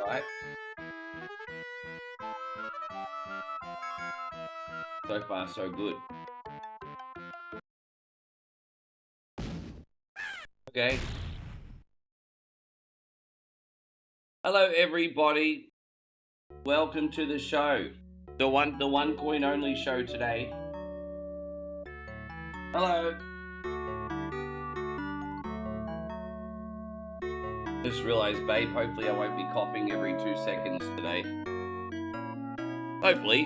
Right? So far, so good. Okay. Hello, everybody. Welcome to the show. The one coin only show today. Hello. Just realized, babe, hopefully I won't be coughing every 2 seconds today. Hopefully.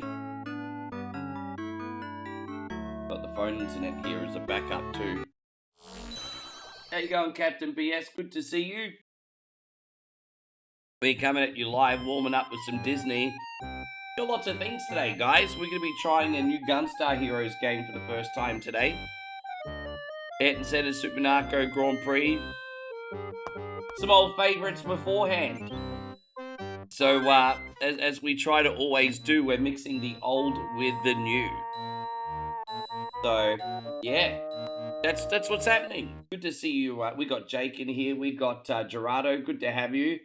Got the phone internet here as a backup too. How you going, Captain BS? Good to see you. We're coming at you live, warming up with some Disney. Got lots of things today, guys. We're going to be trying a new Gunstar Heroes game for the first time today. Ayrton Senna's Super Monaco Grand Prix. Some old favourites beforehand. So, as we try to always do, we're mixing the old with the new. So, yeah, that's what's happening. Good to see you. We got Jake in here. We got Gerardo. Good to have you.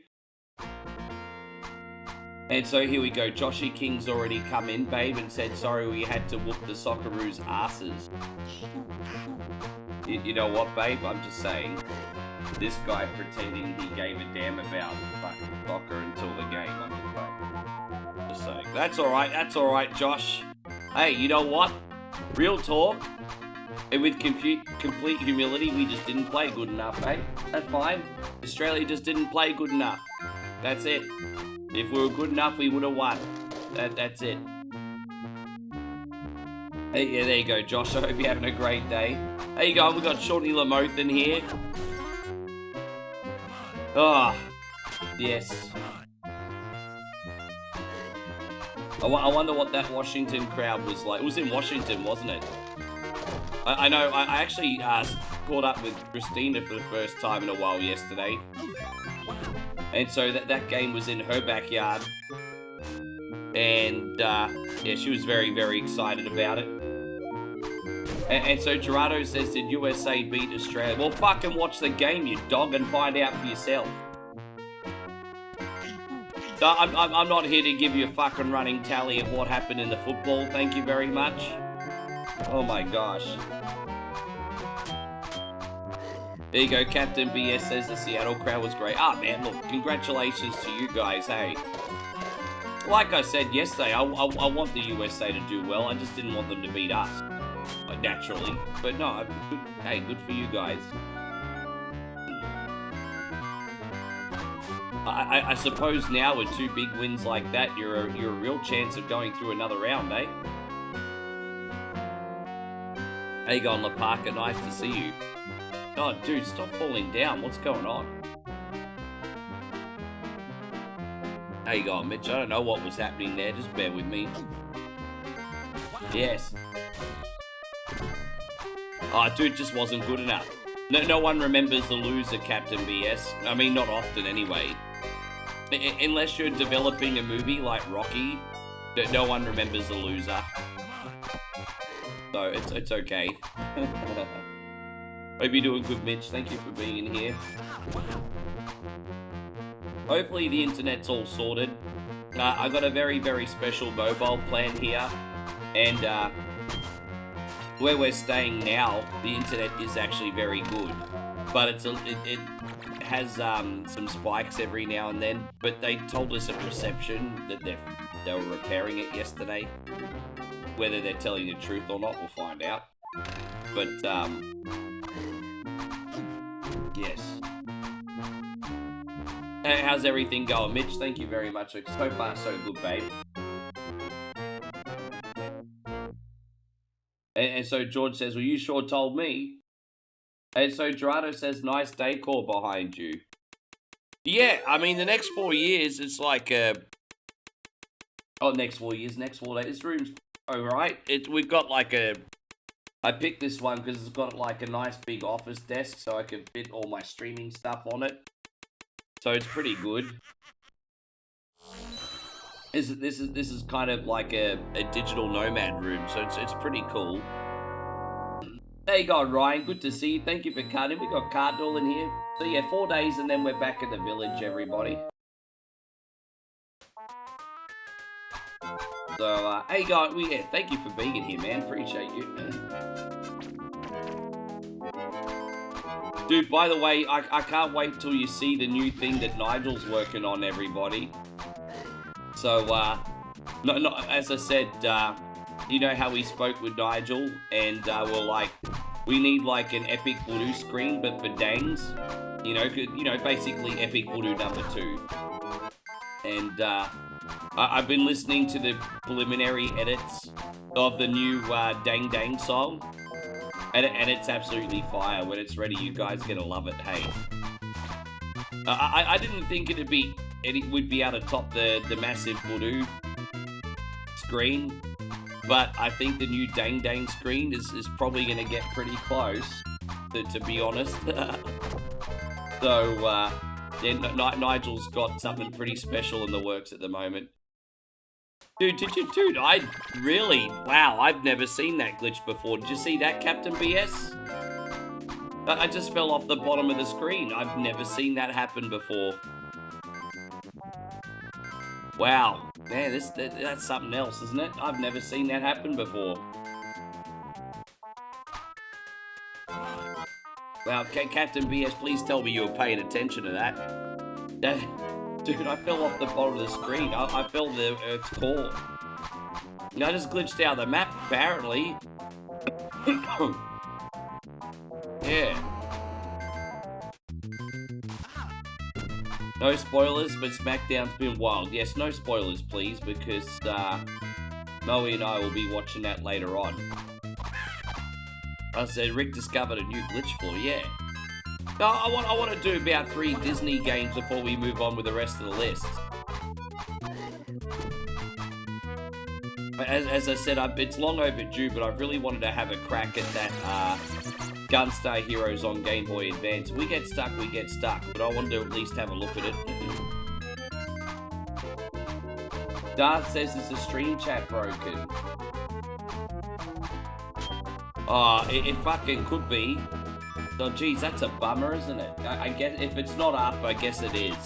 And so here we go. Joshy King's already come in, babe, and said, sorry we had to whoop the Socceroos' asses. You know what, babe? I'm just saying. This guy pretending he gave a damn about fucking soccer until the game. I'm just saying. That's alright, Josh. Hey, you know what? Real talk. And with complete humility, we just didn't play good enough, eh? That's fine. Australia just didn't play good enough. That's it. If we were good enough, we would have won. That's it. Hey, yeah, there you go, Josh. I hope you're having a great day. How you going? We got Shorty Lamothe in here. Oh, yes. I wonder what that Washington crowd was like. It was in Washington, wasn't it? I know. I actually caught up with Christina for the first time in a while yesterday. And so that game was in her backyard. And, yeah, she was very, very excited about it. And so Gerardo says, did USA beat Australia? Well, fucking watch the game, you dog, and find out for yourself. No, I'm not here to give you a fucking running tally of what happened in the football. Thank you very much. Oh, my gosh. There you go, Captain BS says the Seattle crowd was great. Ah, man, look, congratulations to you guys, hey. Like I said yesterday, I want the USA to do well. I just didn't want them to beat us, like, naturally. But no, hey, good for you guys. I suppose now with 2 big wins like that, you're a real chance of going through another round, eh? How you going, Lapaka? Nice to see you. Oh, dude, stop falling down. What's going on? How you going, Mitch? I don't know what was happening there. Just bear with me. Yes. Oh, dude, just wasn't good enough. No one remembers the loser, Captain BS. I mean, not often anyway. Unless you're developing a movie like Rocky, no one remembers the loser. So, it's okay. Hope you're doing good, Mitch. Thank you for being in here. Hopefully the internet's all sorted. I got a very, very special mobile plan here. And where we're staying now, the internet is actually very good. But it has some spikes every now and then. But they told us at reception that they were repairing it yesterday. Whether they're telling the truth or not, we'll find out. But, yes. How's everything going, Mitch? Thank you very much. So far, so good, babe. And so George says, well, you sure told me. And so Gerardo says, nice decor behind you. Yeah, I mean, the next 4 years, it's like, oh, next 4 years, next 4 days. This room's alright. We've got like I picked this one because it's got like a nice big office desk so I can fit all my streaming stuff on it. So it's pretty good. This is kind of like a digital nomad room, so it's pretty cool. There you go, Ryan. Good to see you. Thank you for cutting. We got Cardinal in here. So yeah, 4 days and then we're back at the village, everybody. So, hey guys, yeah, thank you for being in here, man. Appreciate you. Dude, by the way, I can't wait till you see the new thing that Nigel's working on, everybody. So, no, as I said, you know how we spoke with Nigel, and we're like, we need like an Epic Voodoo screen, but for Dangs. You know, basically Epic Voodoo #2. And I've been listening to the preliminary edits of the new Dang Dang song. And it's absolutely fire. When it's ready, you guys are gonna love it. Hey, I didn't think it would be able to top the massive Voodoo screen, but I think the new Dang Dang screen is probably gonna get pretty close, to be honest. So yeah, Nigel's got something pretty special in the works at the moment. Dude, wow, I've never seen that glitch before. Did you see that, Captain BS? I just fell off the bottom of the screen. I've never seen that happen before. Wow, man, that's something else, isn't it? I've never seen that happen before. Wow, Captain BS, please tell me you were paying attention to that. Dude, I fell off the bottom of the screen. I fell the Earth's core. I just glitched out of the map, apparently. Yeah. No spoilers, but SmackDown's been wild. Yes, no spoilers, please, because Moe and I will be watching that later on. I said Rick discovered a new glitch floor. Yeah. No, I want to do about 3 Disney games before we move on with the rest of the list. As I said, it's long overdue, but I really wanted to have a crack at that Gunstar Heroes on Game Boy Advance. If we get stuck, we get stuck, but I wanted to at least have a look at it. Darth says it's a stream chat broken. Oh, it fucking could be. Oh, geez, that's a bummer, isn't it? I guess if it's not up, I guess it is.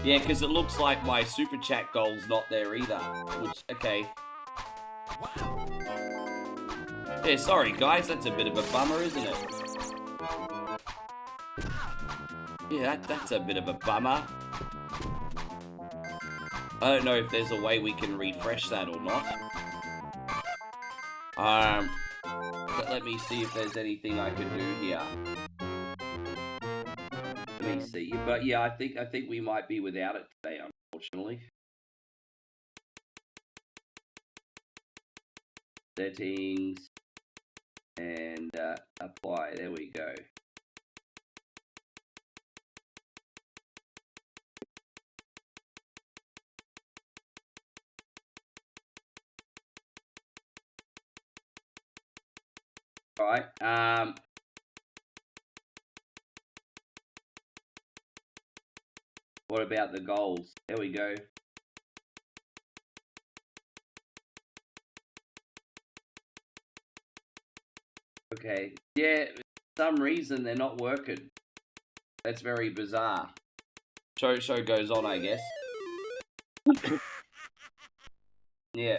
Yeah, because it looks like my super chat goal's not there either. Which, okay. Yeah, sorry guys, that's a bit of a bummer, isn't it? Yeah, that's a bit of a bummer. I don't know if there's a way we can refresh that or not. But let me see if there's anything I can do here. Let me see. But yeah, I think we might be without it today, unfortunately. Settings and apply. There we go. All right. What about the goals? There we go. Okay. Yeah, for some reason they're not working. That's very bizarre. Show goes on, I guess. Yeah.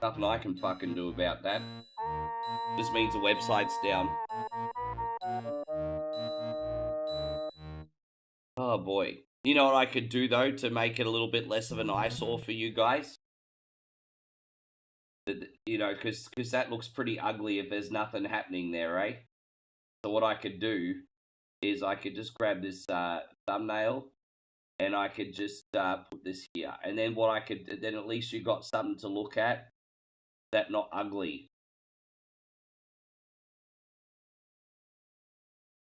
Nothing I can fucking do about that. Just means the website's down. Oh boy. You know what I could do though to make it a little bit less of an eyesore for you guys? You know, because that looks pretty ugly if there's nothing happening there, eh? So what I could do is I could just grab this thumbnail and I could just put this here. And then what I could, then at least you got something to look at that not ugly.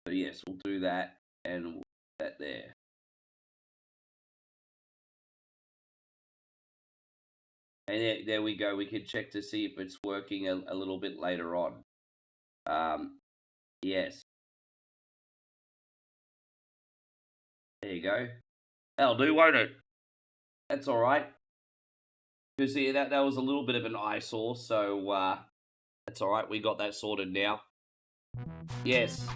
So yes, we'll do that and we'll put that there. And there we go. We can check to see if it's working a little bit later on. Yes. There you go. That'll do, won't it? That's all right. Because yeah, that was a little bit of an eyesore, so that's all right. We got that sorted now. Yes.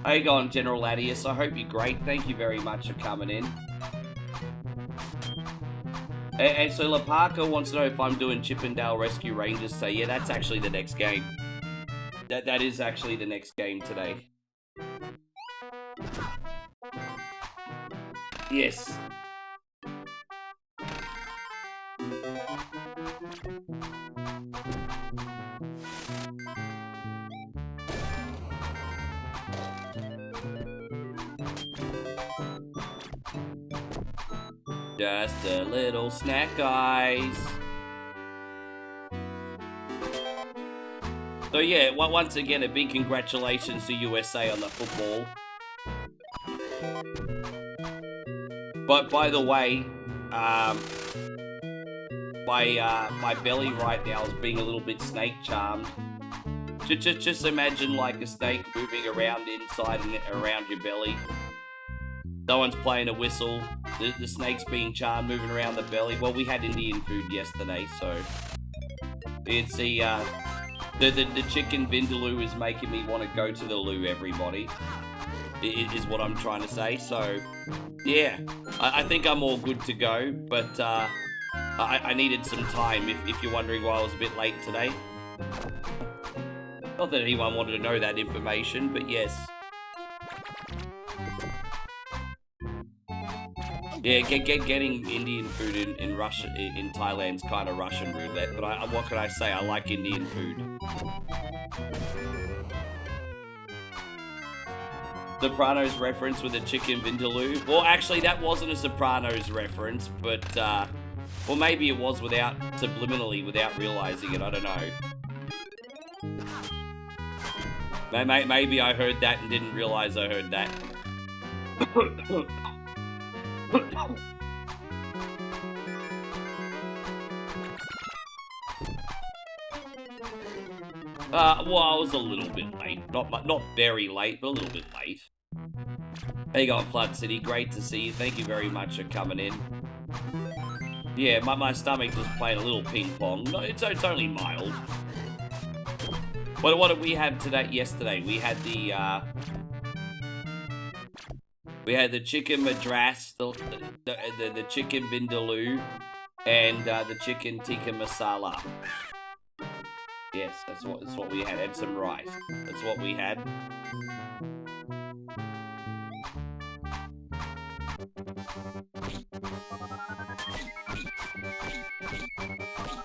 How you going, General Ladius? I hope you're great. Thank you very much for coming in. And so Lapaka wants to know if I'm doing Chippendale Rescue Rangers today. Yeah, that's actually the next game. That is actually the next game today. Yes. Just a little snack, guys. So yeah, once again, a big congratulations to USA on the football. But by the way, my belly right now is being a little bit snake charmed. Just imagine like a snake moving around inside and around your belly. Someone's playing a whistle. The snake's being charmed, moving around the belly. Well, we had Indian food yesterday, so you can see the chicken vindaloo is making me want to go to the loo. Everybody, is what I'm trying to say. So yeah, I think I'm all good to go, but I needed some time. If you're wondering why I was a bit late today, not that anyone wanted to know that information, but yes. Yeah, getting Indian food in Russia, in Thailand's kind of Russian roulette, but what can I say? I like Indian food. Sopranos reference with a chicken vindaloo. Well, actually, that wasn't a Sopranos reference, but, well, maybe it was subliminally, without realizing it, I don't know. Maybe I heard that and didn't realize I heard that. Well, I was a little bit late. Not very late, but a little bit late. There you go, Flood City. Great to see you. Thank you very much for coming in. Yeah, my stomach just playing a little ping pong. No, it's only mild. What did we have yesterday? We had the chicken madras, the chicken vindaloo, and the chicken tikka masala. Yes, that's what we had. And some rice. That's what we had.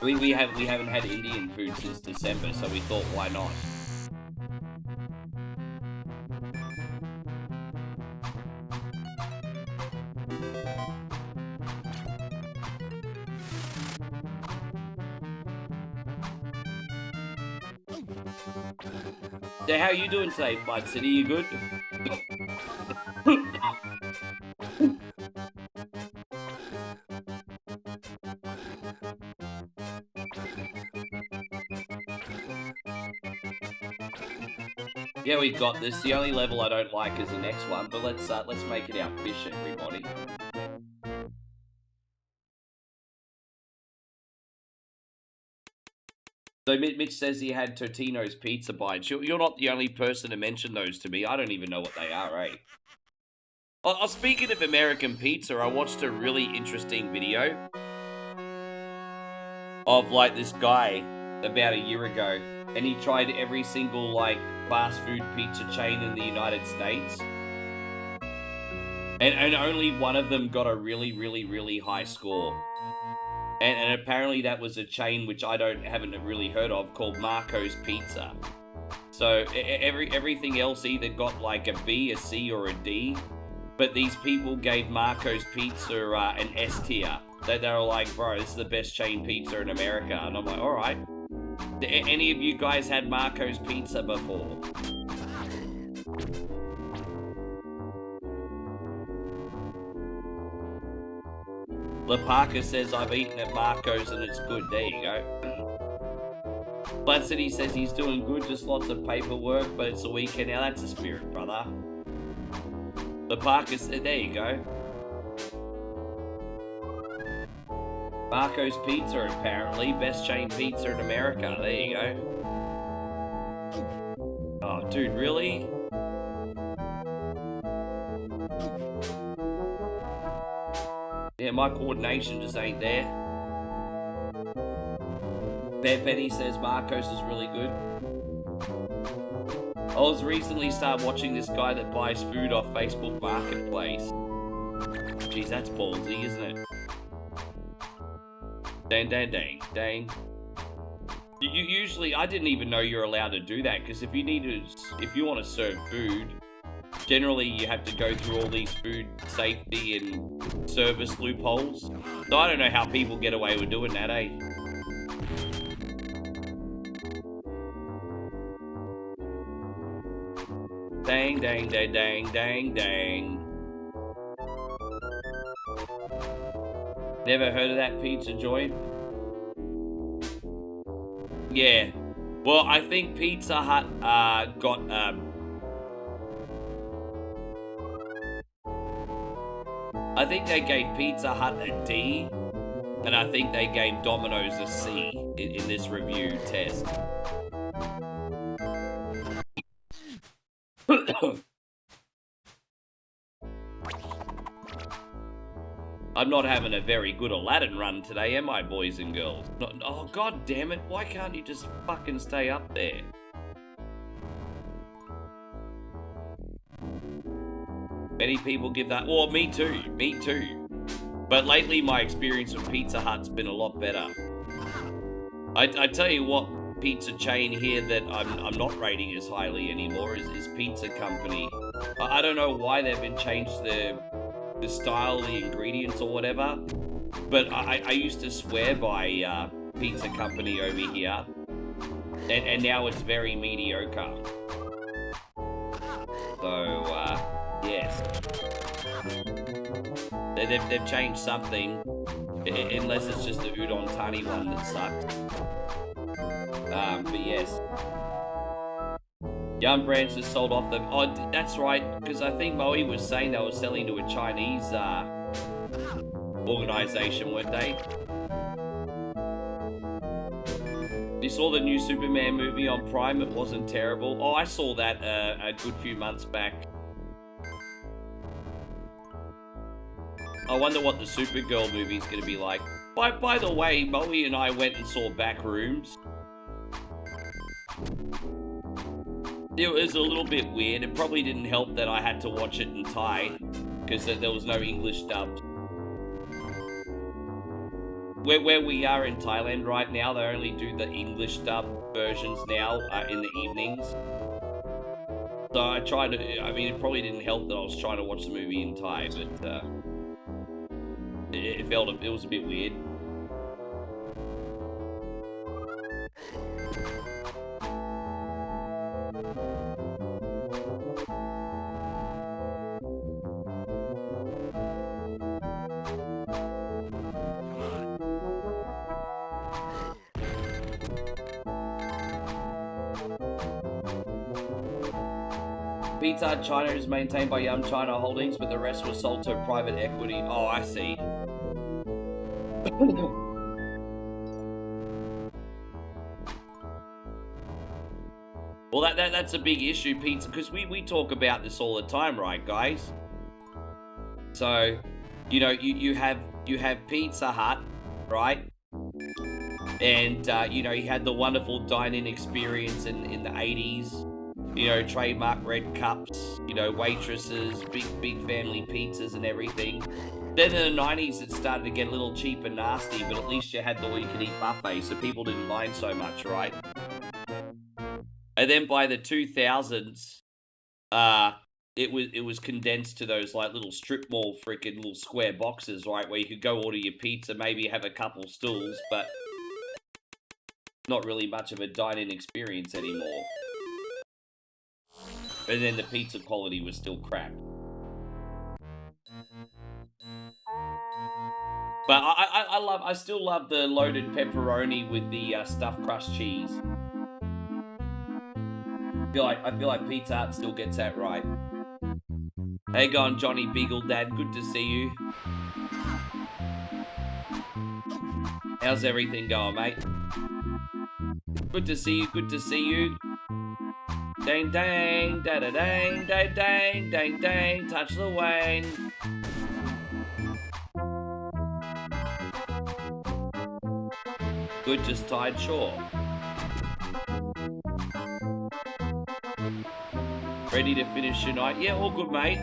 We haven't had Indian food since December, so we thought, why not? So how are you doing today, Flood City? You good? Yeah, we've got this. The only level I don't like is the next one, but let's make it our fish, everybody. So Mitch says he had Totino's pizza bites. You're not the only person to mention those to me. I don't even know what they are, eh? Oh, speaking of American pizza, I watched a really interesting video of, like, this guy about a year ago, and he tried every single, like, fast food pizza chain in the United States. And only one of them got a really, really, really high score. And apparently that was a chain which I haven't really heard of, called Marco's Pizza. So everything else either got like a B, a C, or a D. But these people gave Marco's Pizza an S tier. They were like, bro, this is the best chain pizza in America. And I'm like, all right. Any of you guys had Marco's Pizza before? Lapaka says, I've eaten at Marco's and it's good. There you go. Blood City says he's doing good, just lots of paperwork, but it's a weekend now. That's the spirit, brother. Lapaka said, there you go. Marco's Pizza, apparently. Best chain pizza in America. There you go. Oh, dude, really? there. My coordination just ain't there. Bear Penny says Marcos is really good. I was recently started watching this guy that buys food off Facebook Marketplace. Jeez, that's ballsy, isn't it? Dang, dang, dang, dang. You usually, I didn't even know you're allowed to do that, because if you want to serve food, generally you have to go through all these food safety and service loopholes. So I don't know how people get away with doing that, eh? Dang, dang, dang, dang, dang, dang. Never heard of that pizza joint? Yeah. Well, I think Pizza Hut got I think they gave Pizza Hut a D, and I think they gave Domino's a C in this review test. I'm not having a very good Aladdin run today, am I, boys and girls? Oh, god damn it, why can't you just fucking stay up there? Many people give that, well, me too. But lately my experience with Pizza Hut's been a lot better. I tell you what pizza chain here that I'm not rating as highly anymore is Pizza Company. I don't know why they've been changed the style, the ingredients or whatever, but I used to swear by Pizza Company over here, and now it's very mediocre. So, yes. They've changed something, unless it's just the udon tani one that sucks. But yes. Young Brands has sold off them. Oh, that's right, because I think Moe was saying they were selling to a Chinese organization, weren't they? You saw the new Superman movie on Prime? It wasn't terrible. Oh, I saw that a good few months back. I wonder what the Supergirl movie's going to be like. By the way, Moe and I went and saw Backrooms. It was a little bit weird. It probably didn't help that I had to watch it in Thai, because there was no English dubbed. Where we are in Thailand right now, they only do the English dub versions now in the evenings. So I tried to, I mean, it probably didn't help that I was trying to watch the movie in Thai, but it was a bit weird. Pizza Hut China is maintained by Yum China Holdings, but the rest was sold to private equity. Oh, I see. Well, that's a big issue, pizza, because we talk about this all the time, right, guys? So, you know, you have Pizza Hut, right? And you know, you had the wonderful dine-in experience in the 80s. You know, trademark red cups, you know, waitresses, big family pizzas and everything. Then in the 90s, it started to get a little cheap and nasty, but at least you had the all-you-can-eat buffet, so people didn't mind so much, right? And then by the 2000s, it was condensed to those like little strip mall freaking little square boxes, right, where you could go order your pizza, maybe have a couple stools, but not really much of a dine-in experience anymore. And then the pizza quality was still crap. But I still love the loaded pepperoni with the stuffed crust cheese. I feel like Pizza Hut still gets that right. Hey, going Johnny Beagle Dad, good to see you. How's everything going, mate? Good to see you, good to see you. Dang dang, da da dang, dang dang, dang dang, touch the wane. good, just tired, sure. Ready to finish your night? Yeah, all good, mate.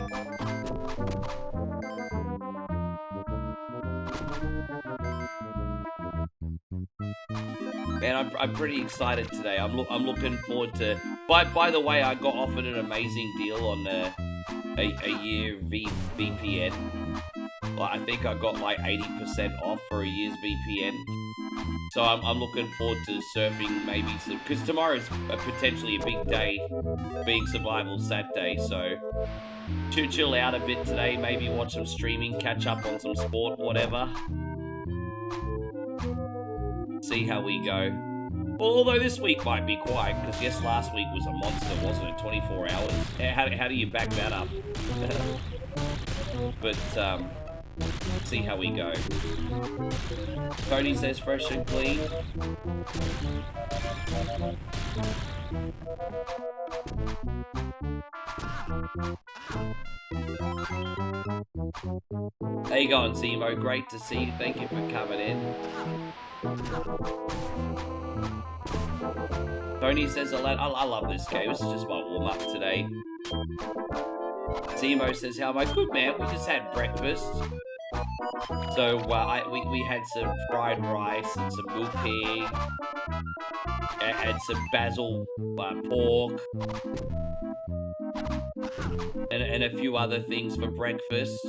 Man, I'm pretty excited today. I'm looking forward to. By the way, I got offered an amazing deal on a year VPN. Well, I think I got like 80% off for a year's VPN. So I'm looking forward to surfing maybe some, because tomorrow's potentially a big day, being Survival Saturday. So chill out a bit today. Maybe watch some streaming, catch up on some sport, whatever. See how we go. Although this week might be quiet, because yes, last week was a monster, wasn't it? 24 hours. How do you back that up? But see how we go. Tony says fresh and clean. How you going, Zemo? Great to see you. Thank you for coming in. Tony says, I love this game. This is just my warm-up today. Zemo says, how am I? Good, man. We just had breakfast. So we had some fried rice and some mook pig and some basil pork and a few other things for breakfast.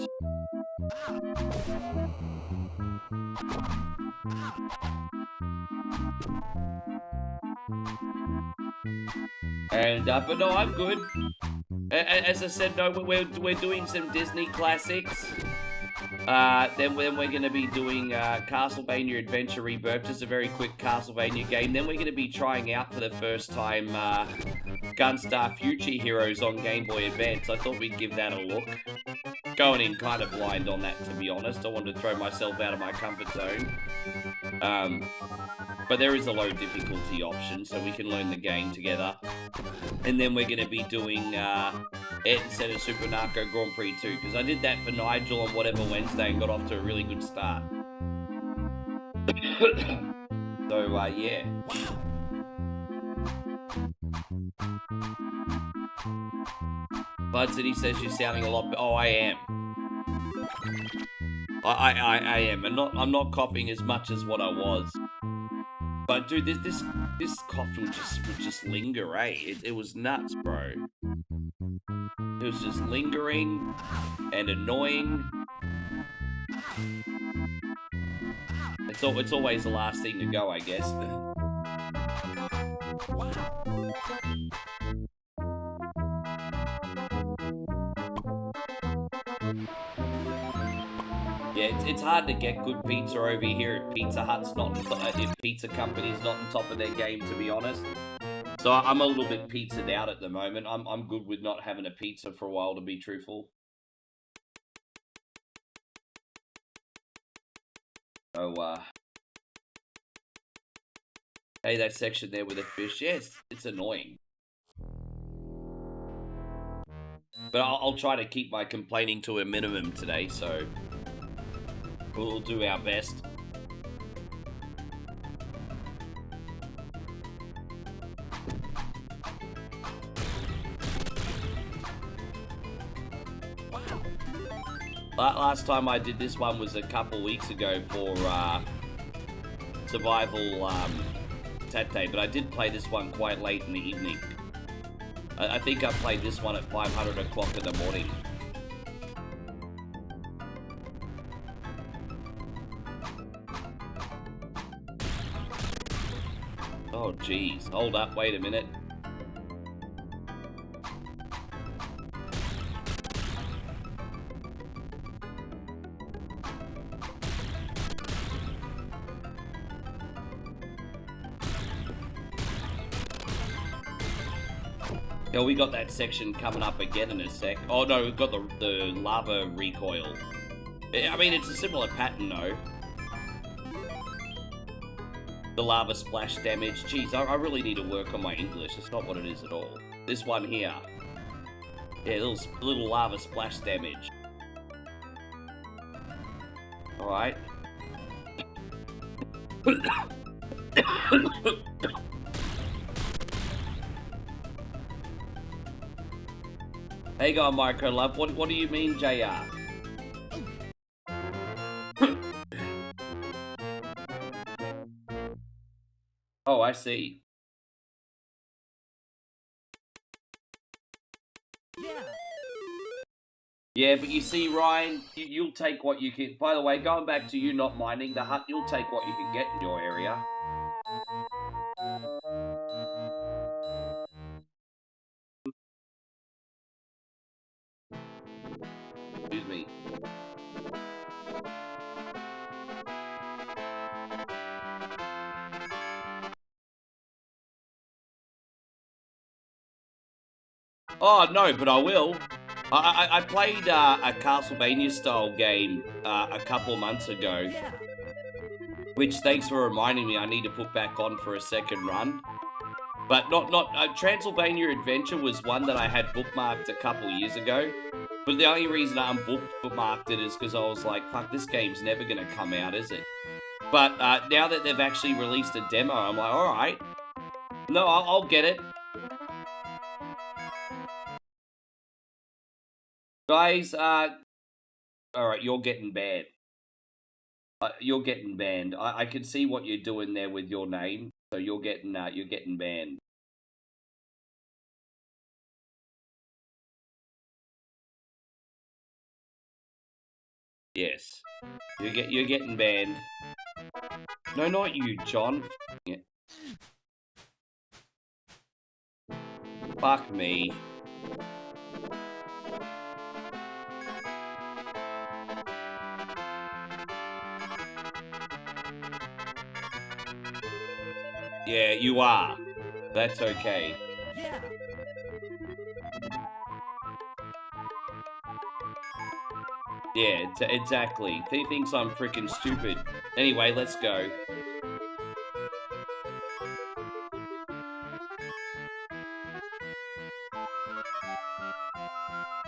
And but no, I'm good. As I said, no, we're doing some Disney classics. Then we're going to be doing Castlevania Adventure ReBirth, just a very quick Castlevania game. Then we're going to be trying out for the first time Gunstar Future Heroes on Game Boy Advance. I thought we'd give that a look. Going in kind of blind on that, to be honest. I wanted to throw myself out of my comfort zone. But there is a low difficulty option, so we can learn the game together. And then we're going to be doing instead of Super Narco Grand Prix 2, because I did that for Nigel on whatever Wednesday and got off to a really good start. So, yeah. Bud City says you're sounding a lot. Oh, I am. I am, and I'm not coughing as much as what I was. But dude, this cough would just linger, eh? It was nuts, bro. It was just lingering and annoying. It's always the last thing to go, I guess. Yeah, it's hard to get good pizza over here at Pizza Hut's not, if pizza company's not on top of their game, to be honest. So I'm a little bit pizzaed out at the moment. I'm good with not having a pizza for a while, to be truthful. So, hey, that section there with the fish, yeah, it's annoying. But I'll try to keep my complaining to a minimum today, so we'll do our best. Last time I did this one was a couple weeks ago for Survival Saturday, but I did play this one quite late in the evening. I think I played this one at 500 o'clock in the morning. Oh, geez. Hold up. Wait a minute. Yeah, we got that section coming up again in a sec. Oh, no, we've got the lava recoil. I mean, it's a similar pattern, though. The lava splash damage. Jeez, I really need to work on my English. It's not what it is at all. This one here. Yeah, little lava splash damage. Alright. How you going, Micro Love? What do you mean, JR? Oh, I see. Yeah, but you see, Ryan, you'll take what you can. By the way, going back to you not mining the hut, you'll take what you can get in your area. Excuse me. Oh, no, but I will. I played a Castlevania style game a couple of months ago, which, thanks for reminding me, I need to put back on for a second run. But not Transylvania Adventure was one that I had bookmarked a couple years ago. But the only reason I bookmarked it is because I was like, fuck, this game's never going to come out, is it? But now that they've actually released a demo, I'm like, alright. No, I'll get it. Guys, alright, you're getting banned. You're getting banned. I can see what you're doing there with your name, so you're getting banned. Yes, you're getting banned. No, not you, John. Yeah. Fuck me. Yeah, you are. That's okay. Yeah, exactly. He thinks I'm freaking stupid. Anyway, let's go.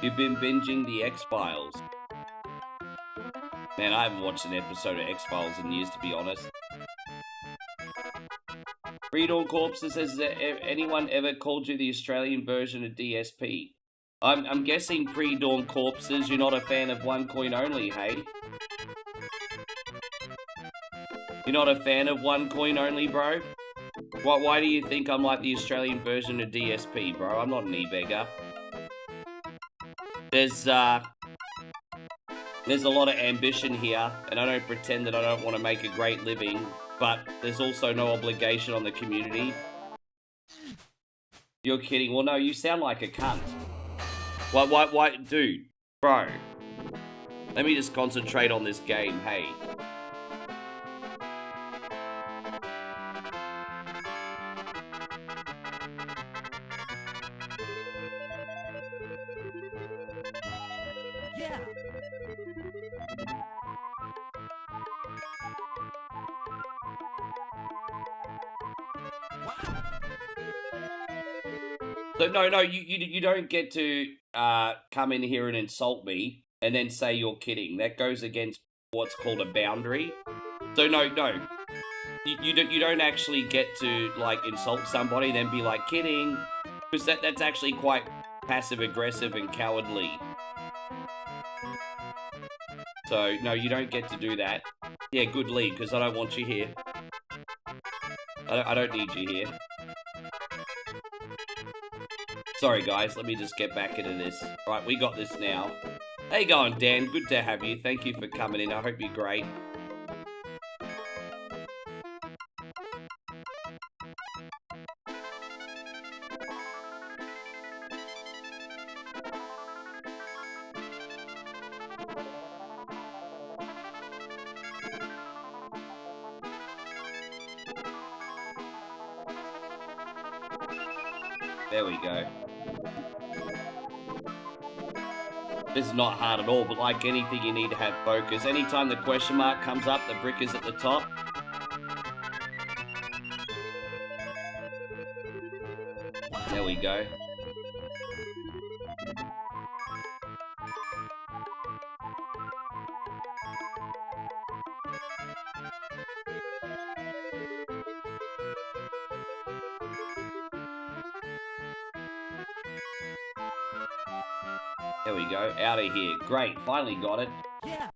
You've been binging the X-Files. Man, I haven't watched an episode of X-Files in years, to be honest. Pre-Dawn Corpses, has anyone ever called you the Australian version of DSP? I'm guessing Pre-Dawn Corpses, you're not a fan of One Coin Only, hey? You're not a fan of One Coin Only, bro? Why do you think I'm like the Australian version of DSP, bro? I'm not an e-beggar. There's a lot of ambition here, and I don't pretend that I don't want to make a great living, but there's also no obligation on the community. You're kidding. Well, no, you sound like a cunt. Why, dude, bro. Let me just concentrate on this game, hey. Yeah. So no, you don't get to come in here and insult me and then say you're kidding. That goes against what's called a boundary. So no, you don't actually get to like insult somebody and then be like kidding, because that's actually quite passive aggressive and cowardly. So no, you don't get to do that. Yeah, good lead, because I don't want you here. I don't need you here. Sorry, guys. Let me just get back into this. Right, we got this now. How you going, Dan? Good to have you. Thank you for coming in. I hope you're great. There we go. This is not hard at all, but like anything, you need to have focus. Anytime the question mark comes up, the brick is at the top. There we go. There we go. Out of here. Great. Finally got it. Yeah.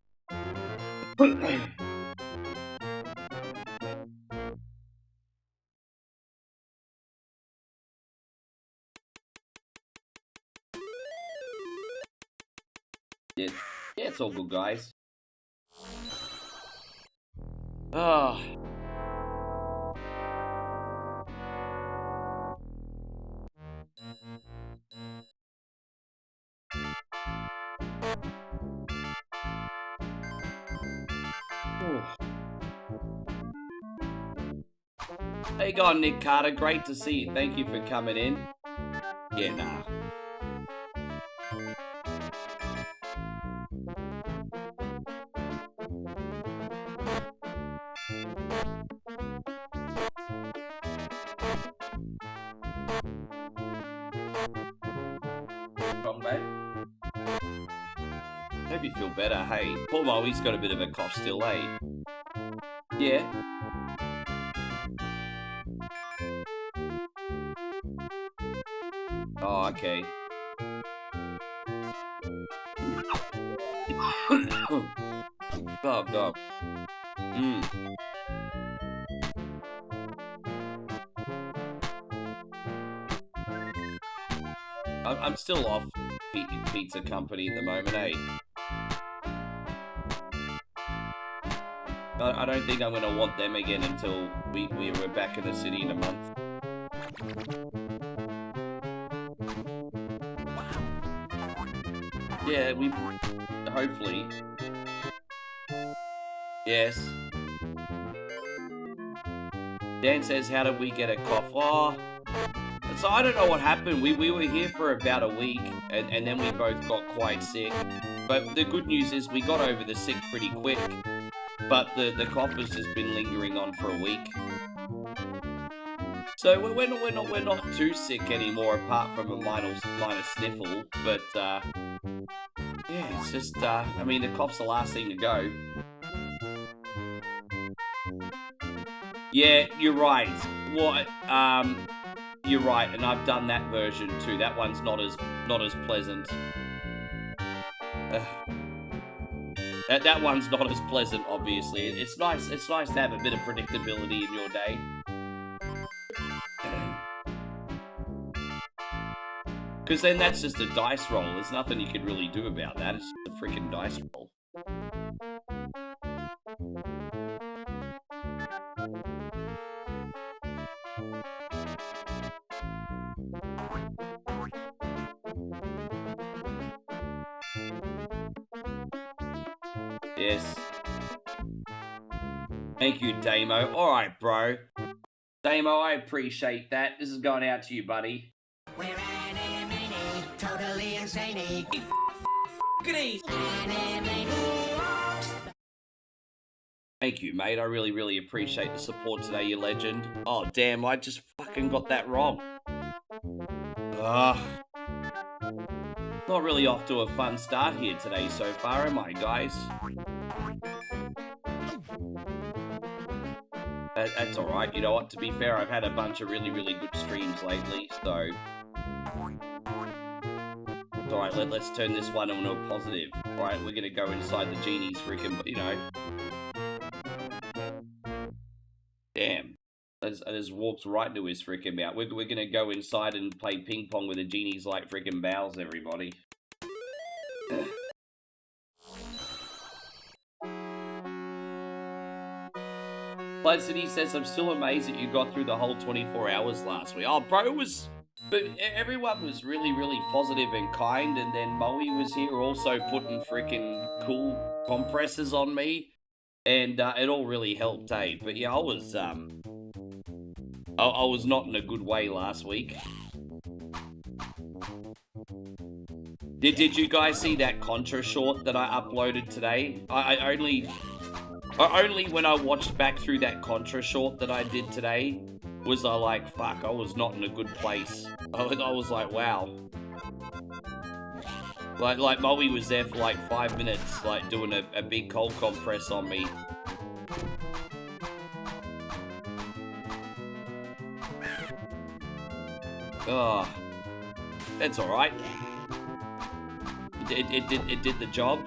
Yeah, it's all good, guys. Oh. Hey, you going, Nick Carter? Great to see you. Thank you for coming in. Yeah, nah. Mate. Hope you feel better. Hey, poor Moe's got a bit of a cough still, eh? Yeah. Oh, okay. Oh, God. I'm still off pizza company at the moment, eh? I don't think I'm going to want them again until we're back in the city in a month. Yeah, hopefully. Yes. Dan says, how did we get a cough? Oh, so I don't know what happened. We were here for about a week, and then we both got quite sick. But the good news is we got over the sick pretty quick. But the cough has just been lingering on for a week. So we're not too sick anymore, apart from a minor sniffle. But yeah, it's just I mean, the cough's the last thing to go. Yeah, you're right. What? You're right, and I've done that version too. That one's not as pleasant. That one's not as pleasant, obviously. It's nice to have a bit of predictability in your day. Because then that's just a dice roll. There's nothing you can really do about that. It's just a freaking dice roll. Yes. Thank you, Damo. Alright, bro. Damo, I appreciate that. This is going out to you, buddy. We're animated, totally insane. Thank you, mate. I really appreciate the support today, you legend. Oh, damn, I just fucking got that wrong. Ugh. Not really off to a fun start here today so far, am I, guys? That's alright. You know what? To be fair, I've had a bunch of really good streams lately, so... Alright, let's turn this one into a positive. Alright, we're gonna go inside the genie's freaking, you know... Damn. I just walked right into his freaking mouth. We're gonna go inside and play ping pong with the genie's like freaking bowels, everybody. Blood City says, I'm still amazed that you got through the whole 24 hours last week. Oh, bro, it was... But everyone was really positive and kind, and then Moe was here also putting freaking cool compressors on me, and it all really helped, eh? But yeah, I was not in a good way last week. Did you guys see that Contra short that I uploaded today? I only when I watched back through that Contra short that I did today, was I like, fuck, I was not in a good place. I was like, wow. Like Moe was there for like 5 minutes, like doing a big cold compress on me. Oh, that's alright. It did the job.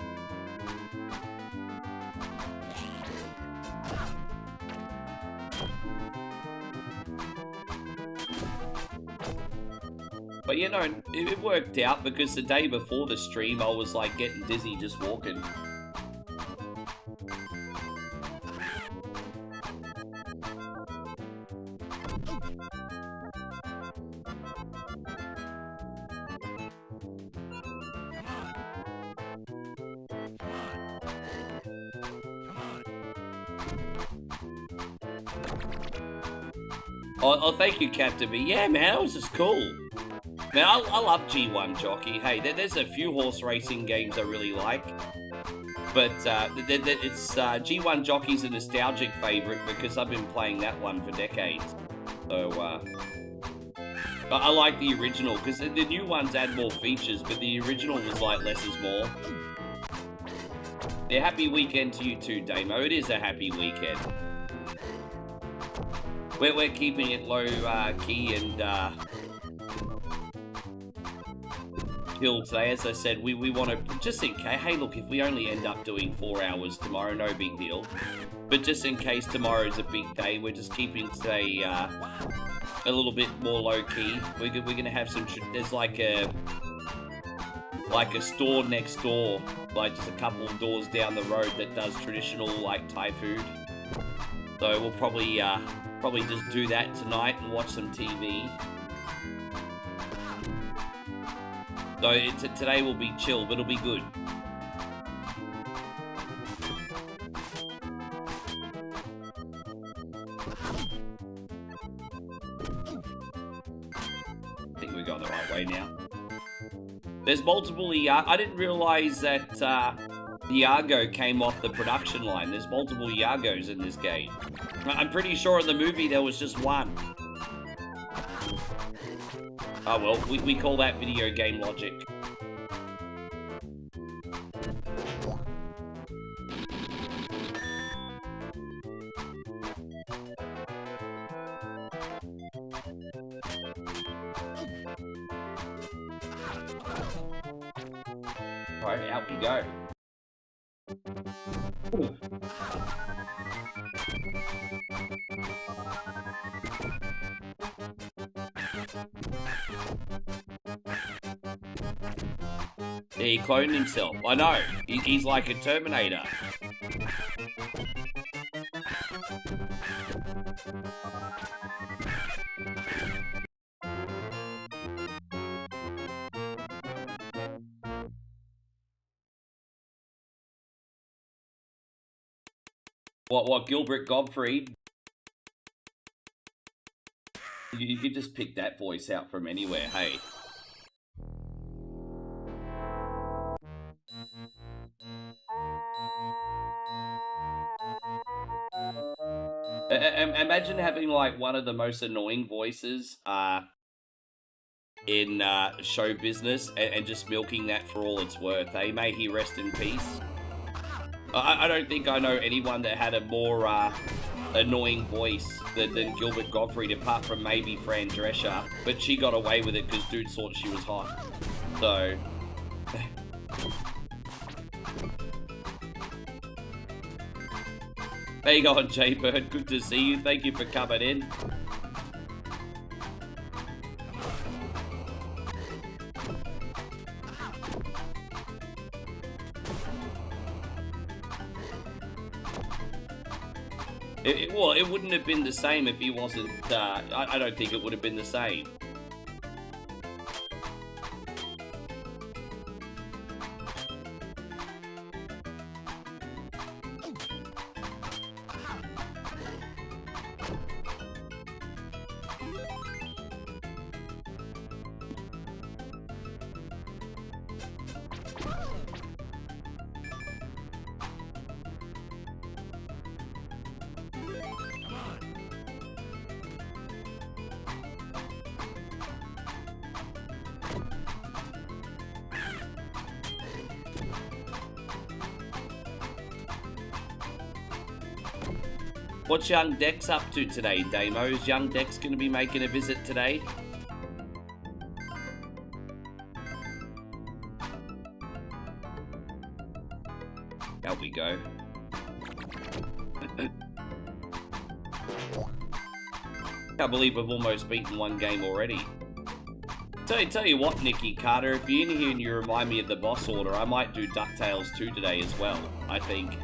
But you know, it worked out because the day before the stream, I was like getting dizzy just walking. Oh, thank you, Captain B. Yeah, man, that was just cool. Man, I love G1 Jockey. Hey, there's a few horse racing games I really like. But it's G1 Jockey's a nostalgic favorite because I've been playing that one for decades. So, I like the original because the new ones add more features, but the original was like less is more. Yeah, happy weekend to you too, Damo. It is a happy weekend. We're keeping it low key and chill today. As I said, we want to, just in case, hey look, if we only end up doing 4 hours tomorrow, no big deal. But just in case tomorrow's a big day, we're just keeping today a little bit more low key. We're gonna have some, there's like a store next door, like just a couple of doors down the road that does traditional like Thai food. So we'll probably just do that tonight and watch some TV. So today will be chill, but it'll be good. I think we're going the right way now. There's multiple I didn't realize that Iago came off the production line. There's multiple Iagos in this game. I'm pretty sure in the movie there was just one. Oh well, we call that video game logic. Right, out we go. Ooh. Yeah, he cloned himself. I know. He's like a Terminator. What, Gilbert Gottfried? You could just pick that voice out from anywhere, hey. Imagine having like one of the most annoying voices in show business and just milking that for all it's worth, eh? May he rest in peace. I don't think I know anyone that had a more annoying voice than Gilbert Gottfried, apart from maybe Fran Drescher, but she got away with it because dude thought she was hot. So... There you go, J-Bird. Good to see you. Thank you for coming in. Well, it wouldn't have been the same if he wasn't... I don't think it would have been the same. What's Young Dex up to today, Damo? Is Young Dex going to be making a visit today? Can't believe we've almost beaten one game already. Tell you what, Nicky Carter, if you're in here and you remind me of the boss order, I might do DuckTales 2 today as well, I think.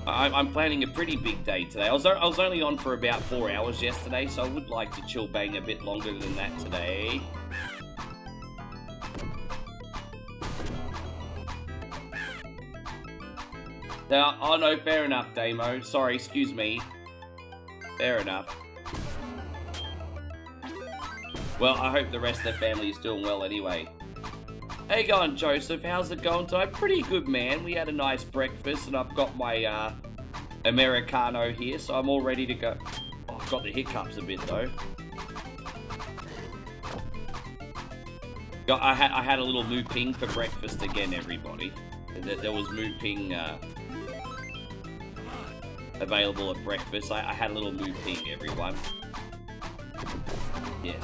I'm planning a pretty big day today. I was only on for about 4 hours yesterday, so I would like to chill bang a bit longer than that today. Now, oh no, fair enough, Damo. Sorry, excuse me. Fair enough. Well, I hope the rest of the family is doing well anyway. How you going, Joseph? How's it going today? Pretty good, man. We had a nice breakfast, and I've got my Americano here, so I'm all ready to go. Oh, I've got the hiccups a bit, though. I had a little moo ping for breakfast again, everybody. There was moo ping available at breakfast. I had a little moo ping, everyone. Yes.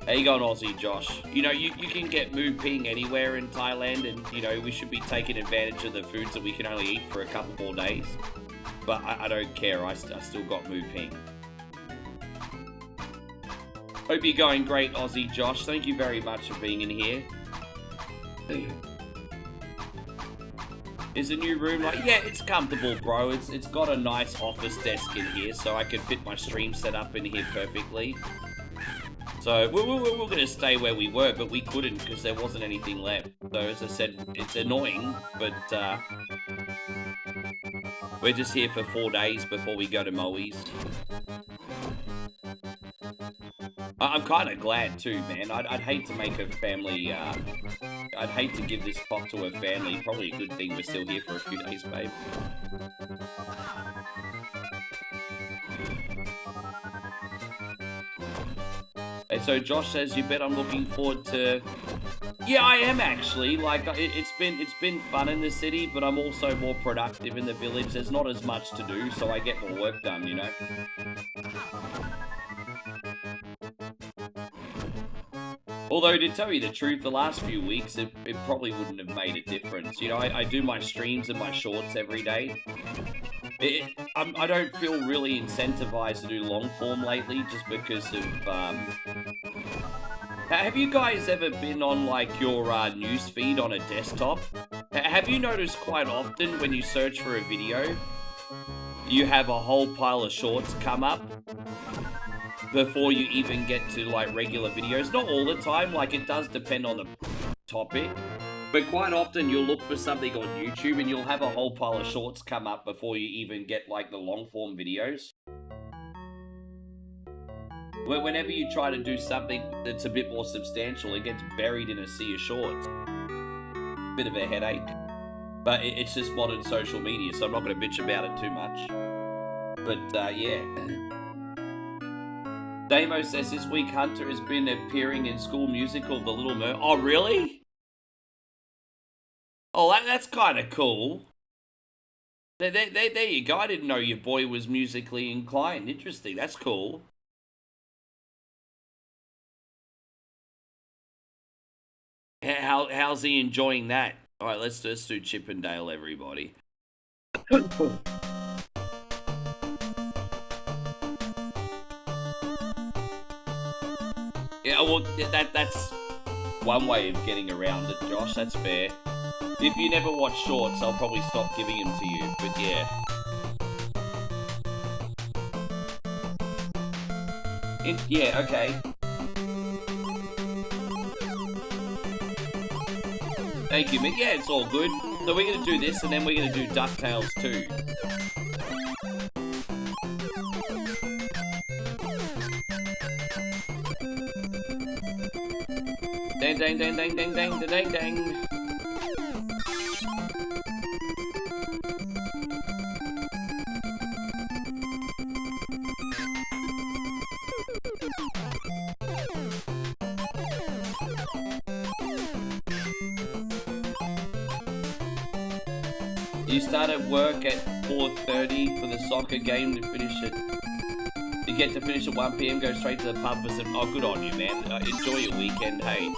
How you going, Aussie Josh? You know, you can get moo ping anywhere in Thailand, and, you know, we should be taking advantage of the foods that we can only eat for a couple more days. But I don't care, I still got moo ping. Hope you're going great, Aussie Josh. Thank you very much for being in here. Is a new room like... Yeah, it's comfortable, bro. It's got a nice office desk in here, so I can fit my stream set up in here perfectly. So, we're going to stay where we were, but we couldn't because there wasn't anything left. So, as I said, it's annoying, but we're just here for 4 days before we go to Moe's. I'm kind of glad too, man. I'd hate to make her family, I'd hate to give this spot to her family. Probably a good thing we're still here for a few days, babe. And so Josh says, you bet I'm looking forward to... Yeah, I am actually. Like, it's been fun in the city, but I'm also more productive in the village. There's not as much to do, so I get more work done, you know? Although, to tell you the truth, the last few weeks, it probably wouldn't have made a difference. You know, I do my streams and my shorts every day. I don't feel really incentivized to do long form lately, just because of, Have you guys ever been on, like, your news feed on a desktop? Have you noticed quite often when you search for a video, you have a whole pile of shorts come up before you even get to, like, regular videos? Not all the time, like, it does depend on the topic. But quite often you'll look for something on YouTube and you'll have a whole pile of shorts come up before you even get, like, the long-form videos. Whenever you try to do something that's a bit more substantial, it gets buried in a sea of shorts. Bit of a headache. But it's just modern social media, so I'm not going to bitch about it too much. But, yeah. Damo says this week Hunter has been appearing in School Musical, The Little Mermaid. Oh, really? Oh, that's kind of cool. There you go. I didn't know your boy was musically inclined. Interesting. That's cool. How's he enjoying that? All right, let's do Chippendale, everybody. Yeah, well, that's one way of getting around it, Josh. That's fair. If you never watch shorts, I'll probably stop giving them to you, but yeah. Yeah, okay. Thank you, Mick. Yeah, it's all good. So we're going to do this, and then we're going to do DuckTales 2. Dang, dang, dang, dang, dang, dang, dang, dang. You start at work at 4:30 for the soccer game to finish it. You get to finish at 1 PM, go straight to the pub for some... Oh, good on you, man. Enjoy your weekend, hey.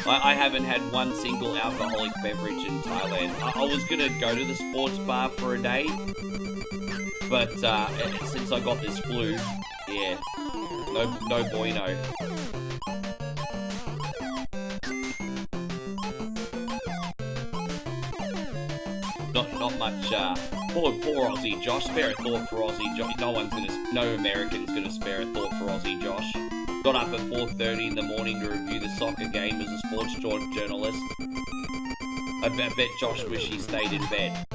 I haven't had one single alcoholic beverage in Thailand. I was gonna go to the sports bar for a day, but since I got this flu, yeah, no bueno. Not much. Poor Aussie Josh. Spare a thought for Aussie Josh. No American's gonna spare a thought for Aussie Josh. Got up at 4:30 in the morning to review the soccer game as a sports journalist. I bet Josh wish he stayed in bed.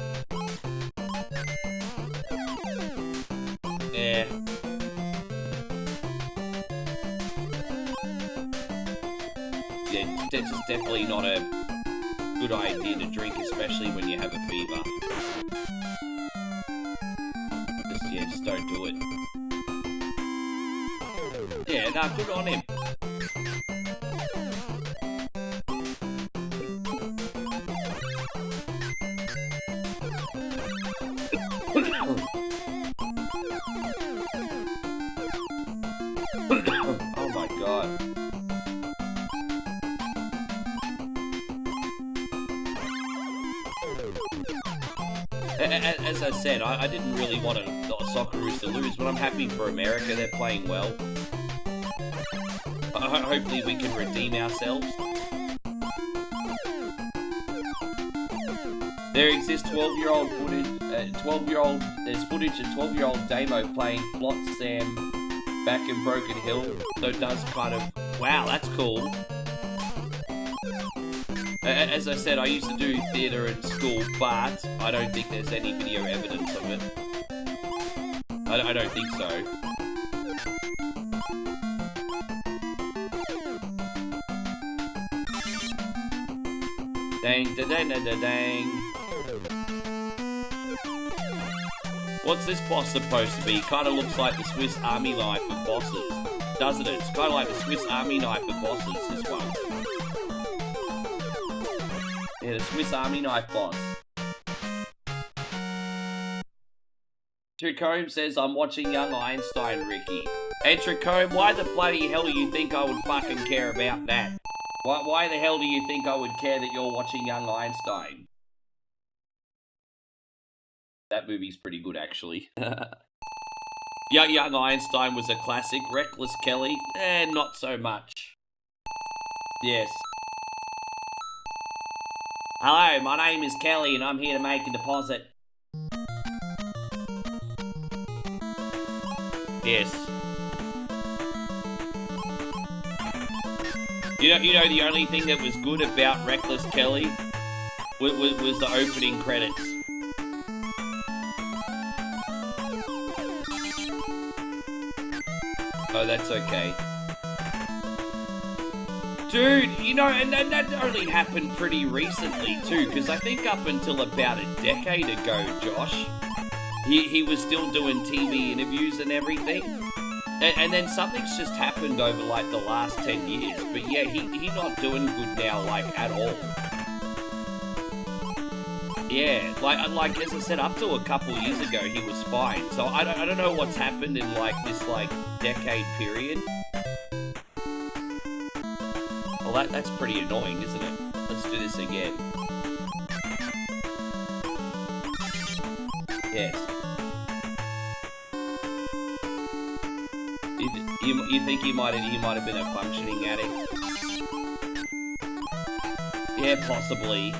Yeah. Yeah, it's definitely not a good idea to drink, especially when you have a fever. Just don't do it. Yeah, nah, good on him. Oh my god. As I said, I didn't really want the Socceroos to lose, but I'm happy for America. They're playing well. Hopefully we can redeem ourselves. There exists 12-year-old footage. There's footage of 12-year-old Damo playing Flot Sam back in Broken Hill. So it does kind of. Wow, that's cool. As I said, I used to do theatre at school, but I don't think there's any video evidence of it. I don't think so. Dang, da dang, da da dang. What's this boss supposed to be? Kind of looks like the Swiss Army knife of bosses, doesn't it? It's kind of like the Swiss Army knife of bosses, this one. Yeah, the Swiss Army knife boss. Tricombe says, I'm watching Young Einstein, Ricky. Hey, Tricombe, why the bloody hell do you think I would fucking care about that? Why the hell do you think I would care that you're watching Young Einstein? That movie's pretty good, actually. Young Einstein was a classic. Reckless Kelly? Not so much. Yes. Hello, my name is Kelly and I'm here to make a deposit. Yes. You know the only thing that was good about Reckless Kelly was the opening credits. Oh, that's okay. Dude, you know, and that only happened pretty recently too, because I think up until about a decade ago, Josh, he was still doing TV interviews and everything. And then something's just happened over like the last 10 years. But yeah, he's not doing good now, like, at all. Yeah, like as I said, up to a couple years ago, he was fine. So I don't know what's happened in like this like decade period. Well, that's pretty annoying, isn't it? Let's do this again. Yes. You think he might have been a functioning addict? Yeah, possibly.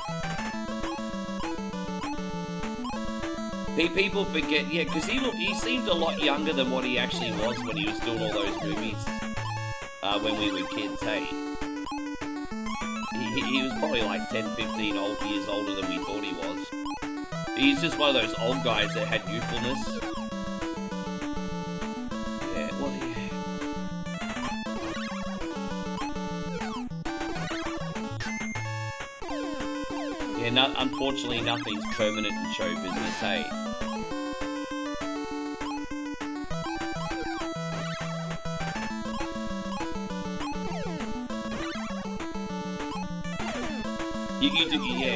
People forget, yeah, because he seemed a lot younger than what he actually was when he was doing all those movies. When we were kids, hey. He was probably like 10, 15 years older than we thought he was. He's just one of those old guys that had youthfulness. Yeah, well, yeah, unfortunately nothing's permanent in show business, hey.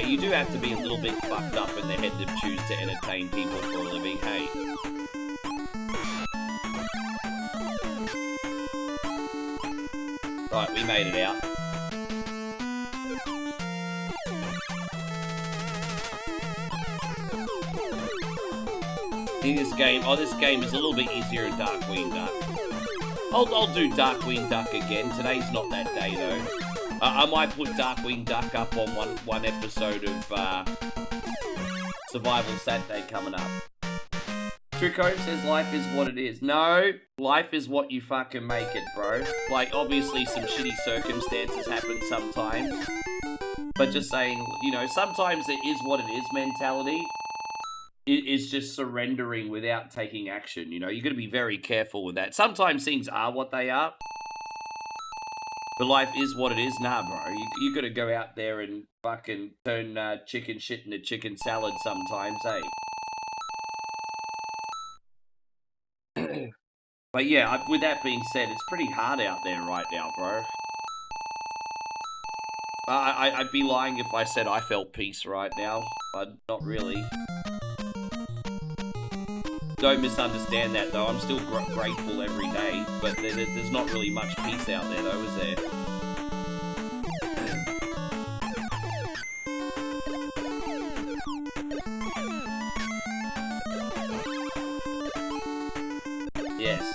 You do have to be a little bit fucked up in the head to choose to entertain people for a living, hey. Right, we made it out. In this game, this game is a little bit easier in Darkwing Duck. I'll do Darkwing Duck again. Today's not that day though. I might put Darkwing Duck up on one episode of Survival Saturday coming up. Tricone says life is what it is. No, life is what you fucking make it, bro. Like, obviously some shitty circumstances happen sometimes. But just saying, you know, sometimes it is what it is mentality. It is just surrendering without taking action, you know? You gotta be very careful with that. Sometimes things are what they are. But life is what it is. Nah, bro. You gotta go out there and fucking turn chicken shit into chicken salad sometimes, eh? But yeah, with that being said, it's pretty hard out there right now, bro. I'd be lying if I said I felt peace right now, but not really. Don't misunderstand that, though. I'm still grateful every day, but there's not really much peace out there, though, is there? Yes.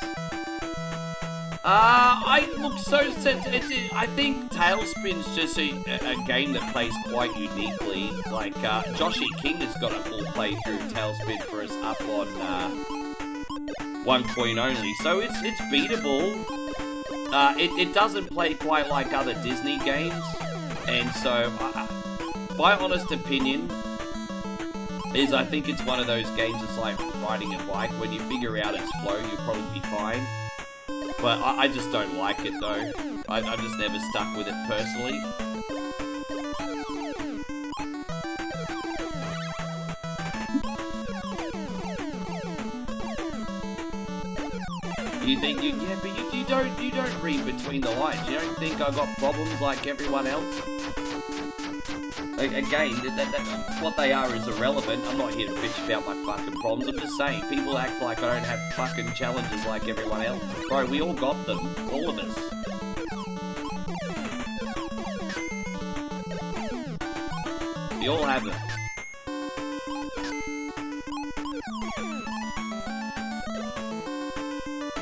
I think Tailspin's just a game that plays quite uniquely. Like, Joshy King has got a full playthrough of Tailspin for us up on 1 coin only, so it's beatable. It doesn't play quite like other Disney games, and so my honest opinion is I think it's one of those games that's like riding a bike. When you figure out its flow, you'll probably be fine. But I just don't like it, though. I just never stuck with it personally. You think but you don't read between the lines. You don't think I got problems like everyone else? Again, what they are is irrelevant. I'm not here to bitch about my fucking problems. I'm just saying, people act like I don't have fucking challenges like everyone else. Bro, we all got them. All of us. We all have them.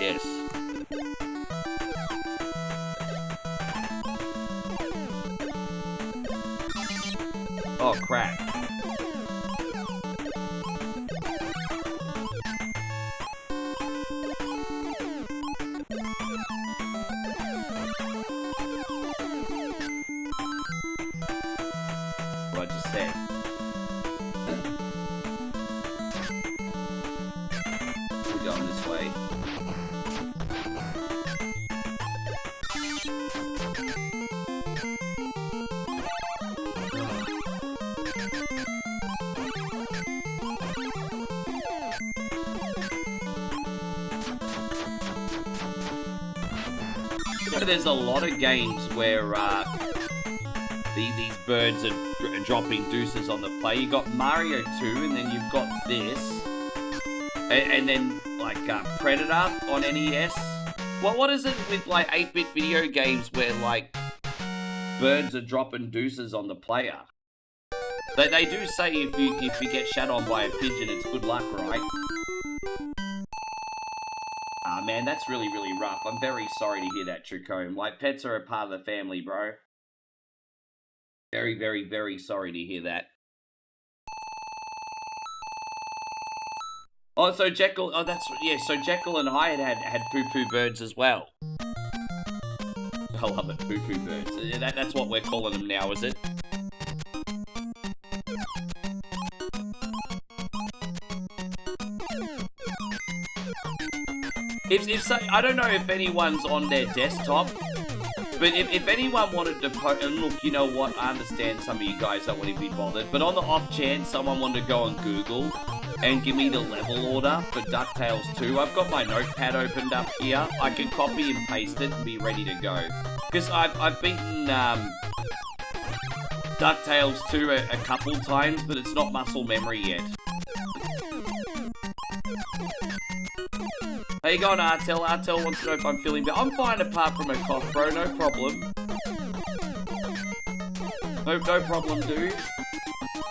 Yes. Oh, crap. What I just said. We're going this way. There's a lot of games where these birds are dropping deuces on the play. You got Mario 2, and then you've got this, and then like Predator on NES. What is it with like 8-bit video games where like birds are dropping deuces on the player? They do say if you get shot on by a pigeon, it's good luck, right? Ah, man, that's really, really rough. I'm very sorry to hear that, Tricone. Like, pets are a part of the family, bro. Very, very, very sorry to hear that. Oh, so Jekyll... Oh, that's... Yeah, so Jekyll and Hyde had poo-poo birds as well. I love it, poo-poo birds. That's what we're calling them now, is it? I don't know if anyone's on their desktop, but if anyone wanted to post, and look, you know what, I understand some of you guys don't want to be bothered, but on the off chance someone wanted to go on Google and give me the level order for DuckTales 2, I've got my notepad opened up here. I can copy and paste it and be ready to go. Because I've beaten DuckTales 2 a couple times, but it's not muscle memory yet. How you going, Artel? Artel wants to know if I'm feeling better. I'm fine apart from a cough, bro. No problem. No problem, dude.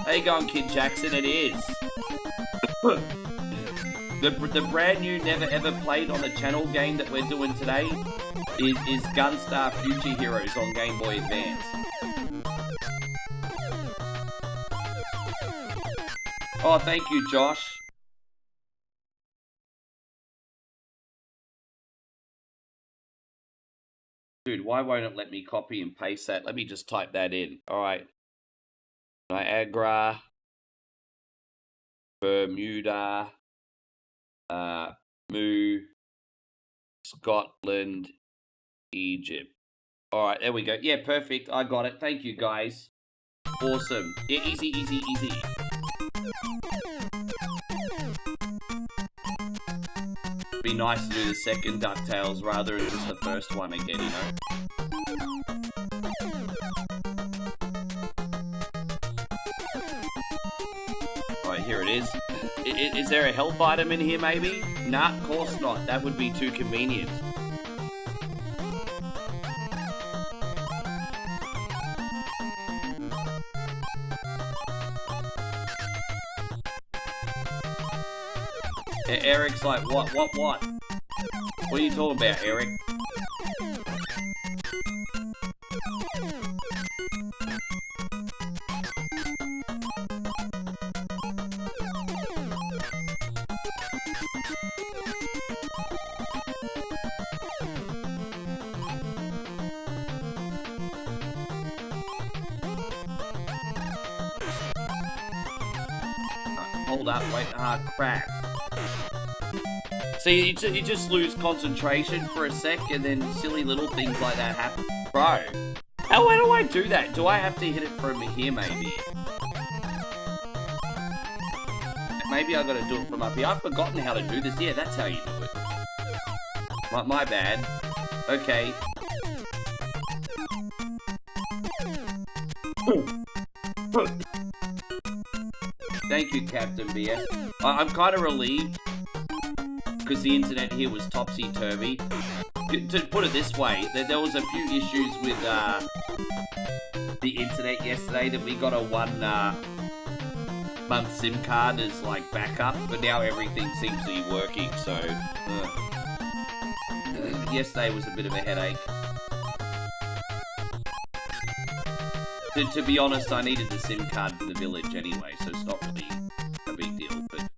How you going, Kid Jackson? It is. The brand new never ever played on the channel game that we're doing today is Gunstar Future Heroes on Game Boy Advance. Oh, thank you, Josh. Dude, why won't it let me copy and paste that? Let me just type that in. All right. Niagara, Bermuda, Moo, Scotland, Egypt. All right, there we go. Yeah, perfect. I got it. Thank you, guys. Awesome. Yeah, easy, easy, easy. Be nice to do the second DuckTales rather than just the first one again, you know? Alright, here it is. Is there a health item in here, maybe? Nah, of course not. That would be too convenient. Eric's like, what? What are you talking about, Eric? Hold up, wait, crap. See, you just lose concentration for a sec, and then silly little things like that happen. Bro, how do I do that? Do I have to hit it from here, maybe? Maybe I gotta do it from up here. I've forgotten how to do this. Yeah, that's how you do it. My bad. Okay. Thank you, Captain BS. I'm kind of relieved because the internet here was topsy-turvy. To put it this way, there was a few issues with the internet yesterday that we got a 1 month SIM card as like backup, but now everything seems to be working, so yesterday was a bit of a headache. To be honest, I needed the SIM card for the village anyway, so it's not really a big deal. But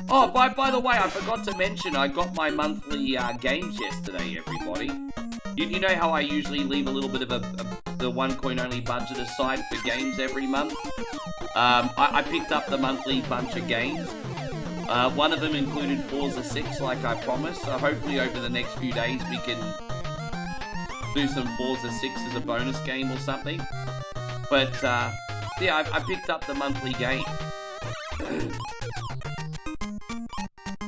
oh, by the way, I forgot to mention I got my monthly games yesterday, everybody. You know how I usually leave a little bit of the OneCoin only budget aside for games every month? I picked up the monthly bunch of games. One of them included Forza 6, like I promised. So hopefully over the next few days we can do some Forza 6 as a bonus game or something. But yeah, I picked up the monthly game.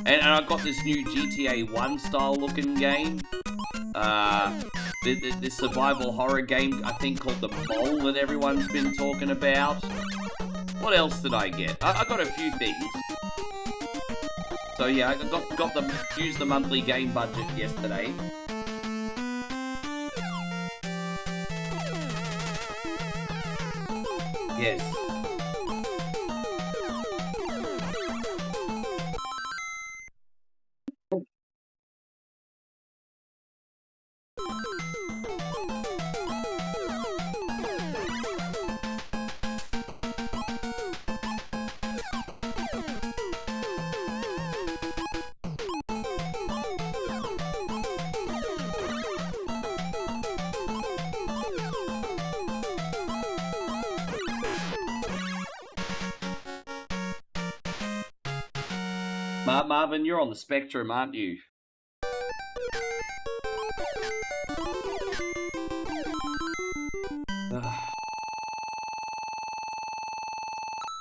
And I got this new GTA 1 style looking game. This survival horror game, I think called The Mole, that everyone's been talking about. What else did I get? I got a few things. So yeah, I used the monthly game budget yesterday. Yes. Marvin, you're on the spectrum, aren't you?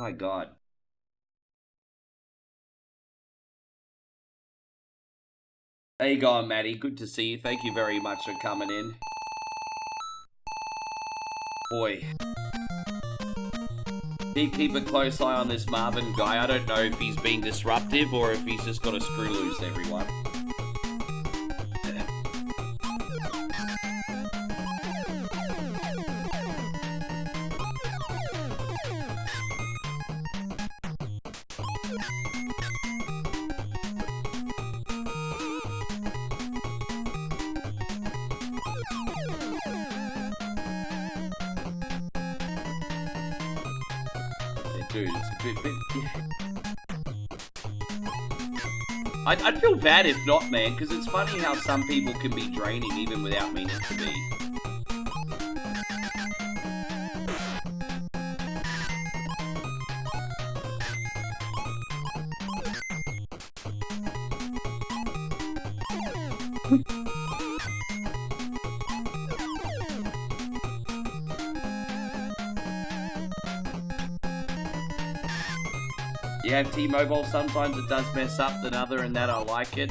My God. How you going, Maddie? Good to see you. Thank you very much for coming in. Boy. Keep a close eye on this Marvin guy. I don't know if he's being disruptive or if he's just got a screw loose, everyone. dude, it's a bit yeah. I'd feel bad if not, man, because it's funny how some people can be draining even without meaning to be. You have T-Mobile, sometimes it does mess up than other, and that I like it.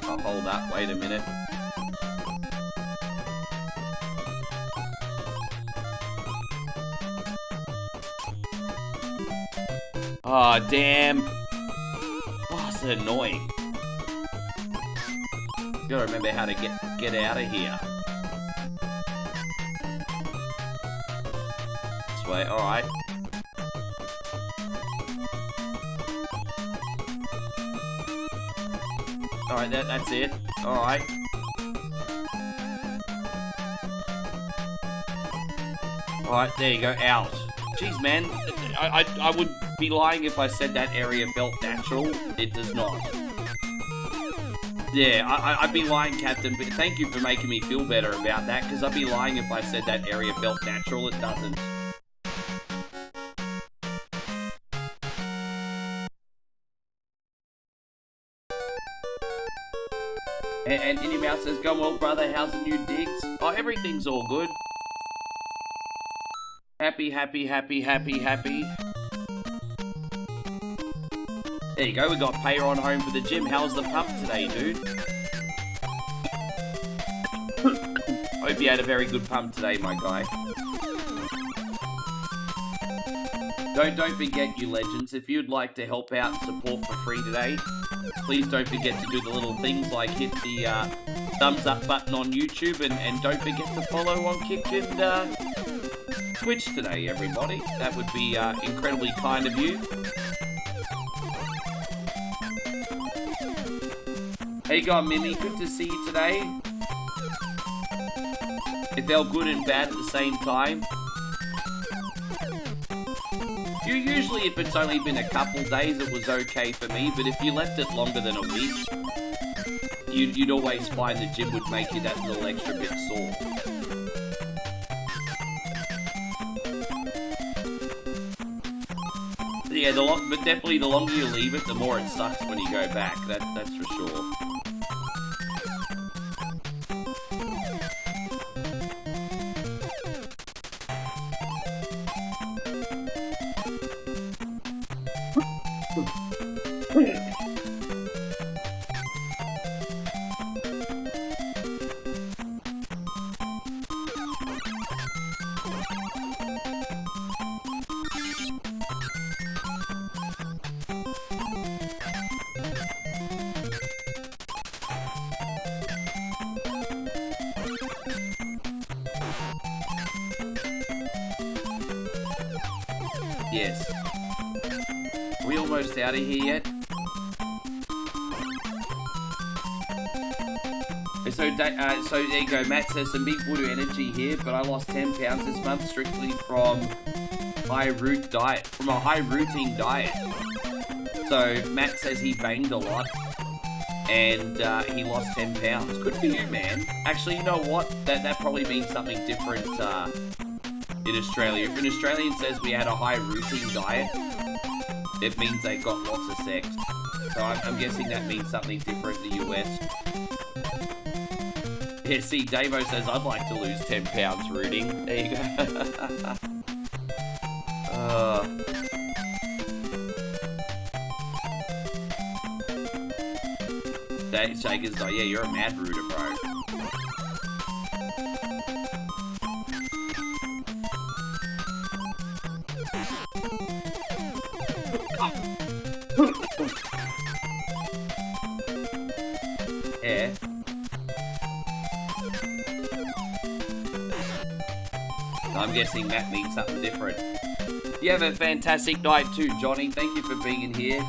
Oh, hold up, wait a minute. Oh, damn. Oh, it's annoying. Gotta remember how to get out of here. Way. All right. All right, that's it. All right. All right, there you go. Out. Jeez, man. I would be lying if I said that area felt natural. It does not. Yeah, I'd be lying, Captain, but thank you for making me feel better about that, because I'd be lying if I said that area felt natural. It doesn't. And Indy Mouse says, "Go well, brother. How's the new digs?" Oh, everything's all good. Happy, happy, happy, happy, happy. There you go. We got Payer on home for the gym. How's the pump today, dude? Hope you had a very good pump today, my guy. Don't forget, you legends, if you'd like to help out and support for free today, please don't forget to do the little things like hit the thumbs up button on YouTube, and don't forget to follow on Kick and Twitch today, everybody. That would be incredibly kind of you. How you going, Mimi? Good to see you today. It felt good and bad at the same time. Usually, if it's only been a couple days, it was okay for me, but if you left it longer than a week, you'd always find the gym would make you that little extra bit sore. Yeah, but definitely the longer you leave it, the more it sucks when you go back. That's for sure. Yes. Are we almost out of here yet? So there you go. Matt says some big voodoo energy here, but I lost 10 pounds this month strictly from a high rooting diet. So Matt says he banged a lot and he lost 10 pounds. Good for you, man. Actually, you know what? That probably means something different in Australia. If an Australian says we had a high rooting diet, it means they got lots of sex. So I'm guessing that means something different in the US. Yeah, see, Davo says, I'd like to lose 10 pounds rooting. There you go. Shaker's like, yeah, you're a mad rooter, bro. Yeah. I'm guessing that means something different. You have a fantastic night too, Johnny. Thank you for being in here.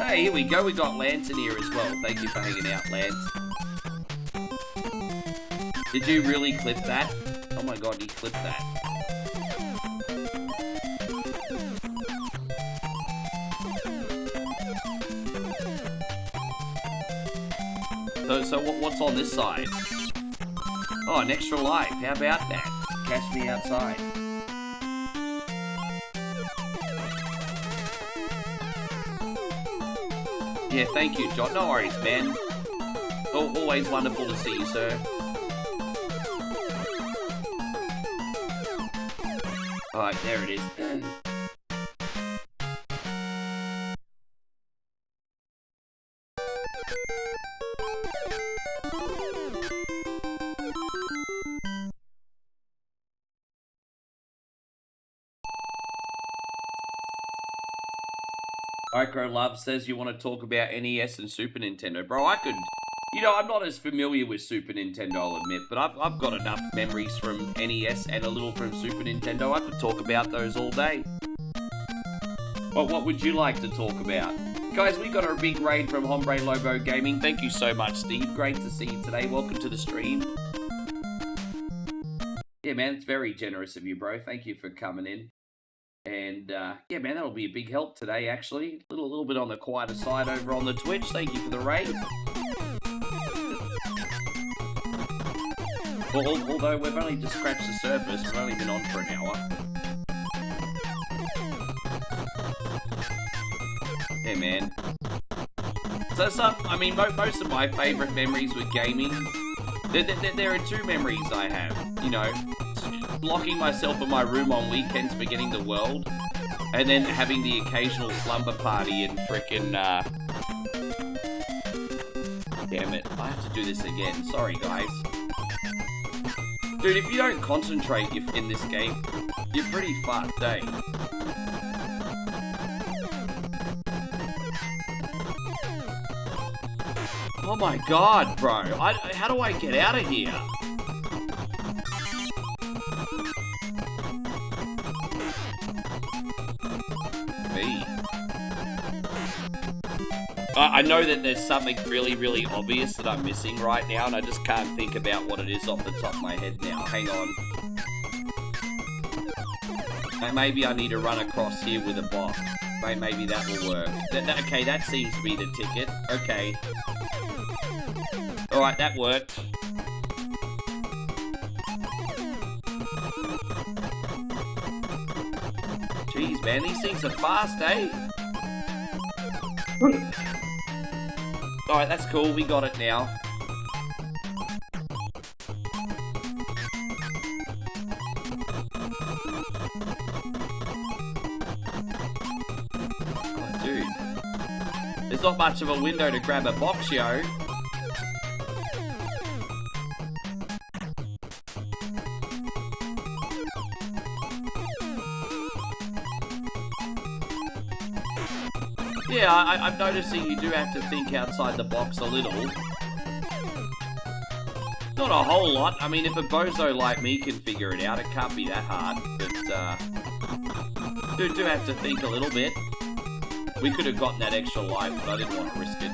Hey, here we go. We got Lance in here as well. Thank you for hanging out, Lance. Did you really clip that? Oh my god, you clipped that. So what's on this side? Oh, an extra life. How about that? Catch me outside. Yeah, thank you, John. No worries, man. Always wonderful to see you, sir. Alright, there it is. Micro Love says you want to talk about NES and Super Nintendo. Bro, I could... You know, I'm not as familiar with Super Nintendo, I'll admit, but I've got enough memories from NES and a little from Super Nintendo. I could talk about those all day. But what would you like to talk about? Guys, we got a big raid from Hombre Lobo Gaming. Thank you so much, Steve. Great to see you today. Welcome to the stream. Yeah, man, it's very generous of you, bro. Thank you for coming in. And, yeah, man, that'll be a big help today, actually. A little bit on the quieter side over on the Twitch. Thank you for the raid. Although we've only just scratched the surface, we've only been on for an hour. Yeah, man. So I mean, most of my favourite memories with gaming, there are two memories I have. You know, locking myself in my room on weekends forgetting the world, and then having the occasional slumber party and frickin', damn it, I have to do this again. Sorry, guys. Dude, if you don't concentrate in this game, you're pretty fucked, eh? Oh my god, bro. How do I get out of here? Me. I know that there's something really, really obvious that I'm missing right now, and I just can't think about what it is off the top of my head now. Hang on. Maybe I need to run across here with a bot. Maybe that will work. Okay, that seems to be the ticket. Okay. Alright, that worked. Jeez, man, these things are fast, eh? Alright, that's cool. We got it now. Oh, dude. There's not much of a window to grab a box, yo. Yeah, I'm noticing you do have to think outside the box a little. Not a whole lot. I mean, if a bozo like me can figure it out, it can't be that hard. But, do have to think a little bit. We could have gotten that extra life, but I didn't want to risk it.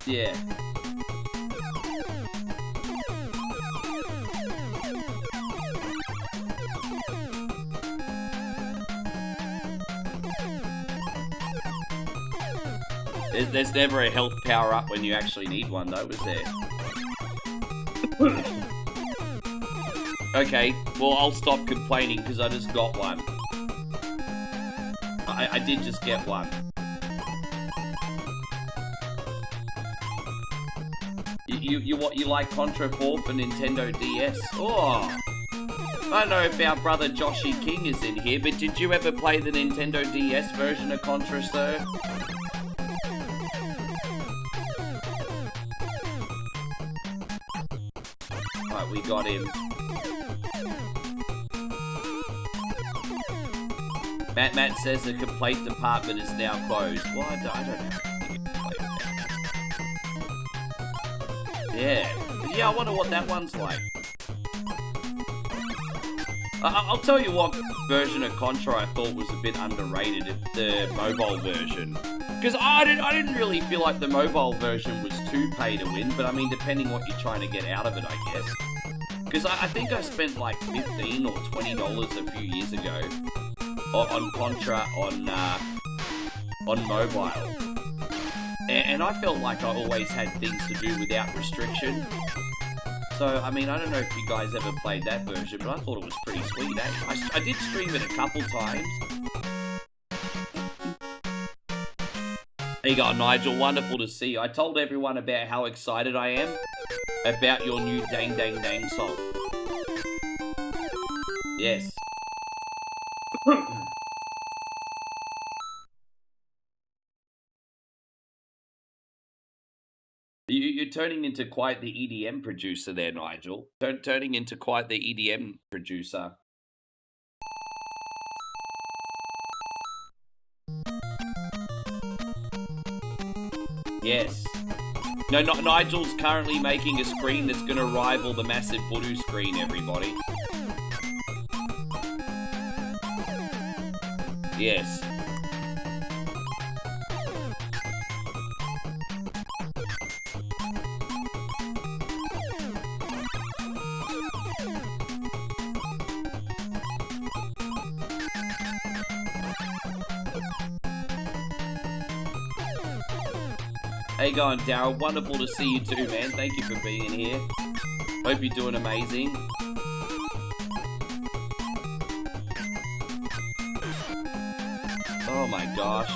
Yeah. There's never a health power-up when you actually need one, though, is there? Okay, well, I'll stop complaining, because I just got one. I did just get one. You like Contra 4 for Nintendo DS? Oh! I don't know if our brother Joshy King is in here, but did you ever play the Nintendo DS version of Contra, sir? Right, we got him. Matt says the complaint department is now closed. Well, I don't have to complaint. Yeah, I wonder what that one's like. I'll tell you what version of Contra I thought was a bit underrated, the mobile version. Because I didn't really feel like the mobile version was too pay to win, but I mean, depending what you're trying to get out of it, I guess. Because I think I spent like $15 or $20 a few years ago on Contra on mobile. And I felt like I always had things to do without restriction. So, I mean, I don't know if you guys ever played that version, but I thought it was pretty sweet, eh? I did stream it a couple times. There you go, Nigel. Wonderful to see you. I told everyone about how excited I am about your new Dang Dang Dang song. Yes. You're turning into quite the EDM producer there, Nigel. Turning into quite the EDM producer. Yes. No, Nigel's currently making a screen that's going to rival the massive Voodoo screen, everybody. Yes. How you going, Daryl? Wonderful to see you too, man. Thank you for being here. Hope you're doing amazing. Oh my gosh.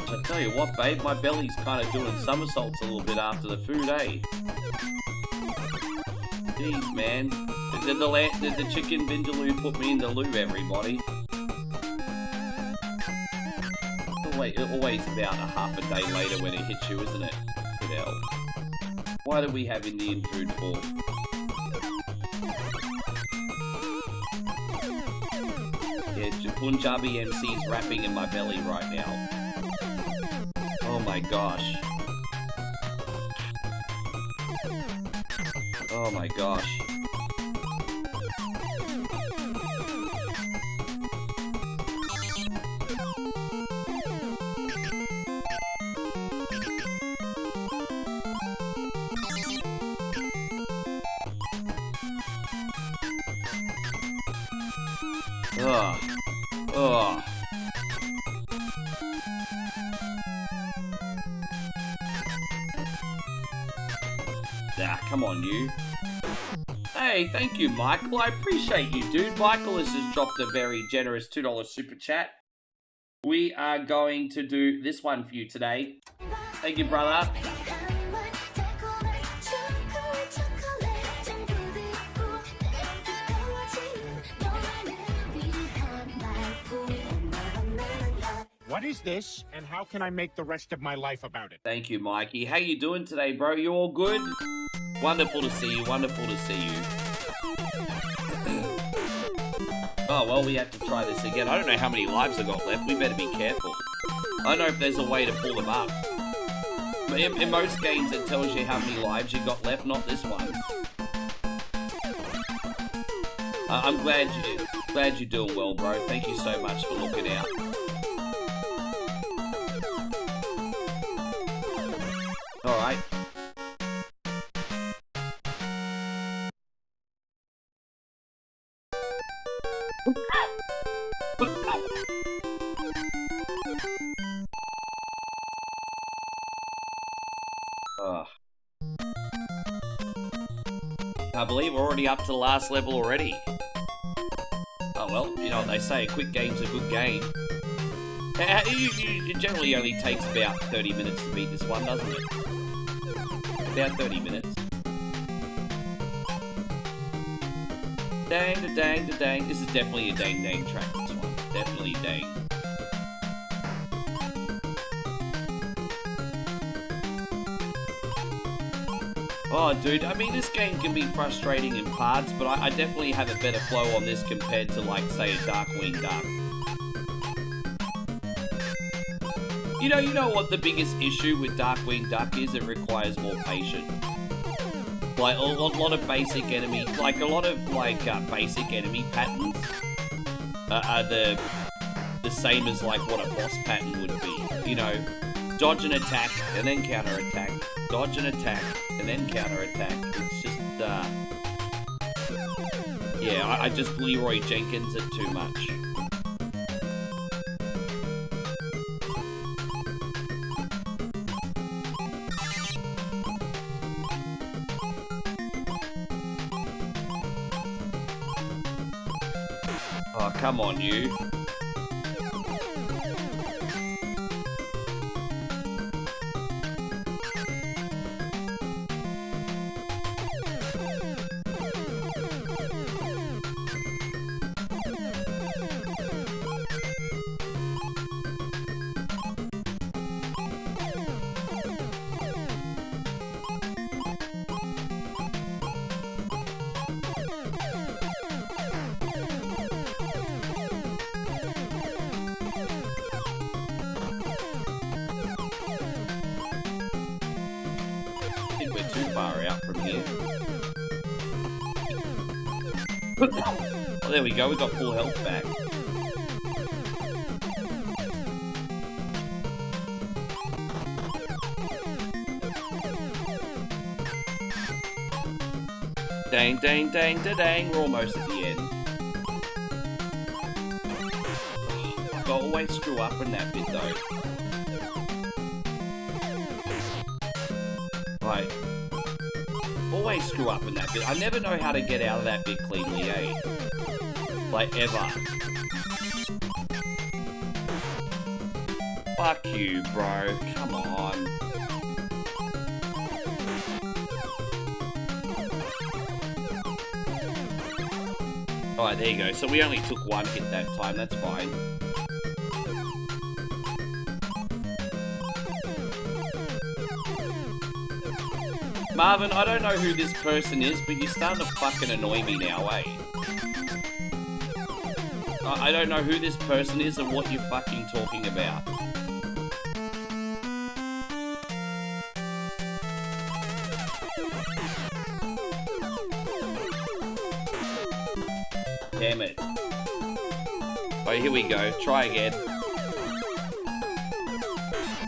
I tell you what, babe, my belly's kind of doing somersaults a little bit after the food, eh? Jeez, man. The chicken vindaloo put me in the loo, everybody. Always about a half a day later when it hits you, isn't it? Good hell. Why do we have Indian food for? Yeah, Punjabi MC's rapping in my belly right now. Oh my gosh. Oh my gosh. Ugh. Ugh. Ah, come on, you. Hey, thank you, Michael. I appreciate you, dude. Michael has just dropped a very generous $2 super chat. We are going to do this one for you today. Thank you, brother. What is this, and how can I make the rest of my life about it? Thank you, Mikey. How you doing today, bro? You all good? Wonderful to see you. Wonderful to see you. Oh, well, we have to try this again. I don't know how many lives I got left. We better be careful. I don't know if there's a way to pull them up. But in most games, it tells you how many lives you got left, not this one. I'm glad you're doing well, bro. Thank you so much for looking out. All right. I believe we're already up to the last level already. Oh well, you know what they say, a quick game's a good game. It generally only takes about 30 minutes to beat this one, doesn't it? About 30 minutes. Dang, da dang, da dang. This is definitely a dang dang track, this one. Definitely dang. Oh, dude, I mean, this game can be frustrating in parts, but I definitely have a better flow on this compared to, like, say, a Darkwing Duck. You know what the biggest issue with Darkwing Duck is? It requires more patience. Like, a lot of basic enemy, like, a lot of, like, basic enemy patterns are the same as, like, what a boss pattern would be. You know, dodge an attack, and then counter-attack. Dodge an attack, and then counter-attack. It's just, yeah, I just Leroy Jenkins it too much. Oh, come on, you. Oh, there we go, we got full health back. Dang, dang, dang, da dang, we're almost at the end. I always screw up in that bit though. Right. Always screw up in that bit. I never know how to get out of that bit cleanly, eh? Like, ever. Fuck you, bro. Come on. Alright, there you go. So we only took one hit that time. That's fine. Marvin, I don't know who this person is, but you're starting to fucking annoy me now, eh? I don't know who this person is and what you're fucking talking about. Damn it. Oh, here we go. Try again.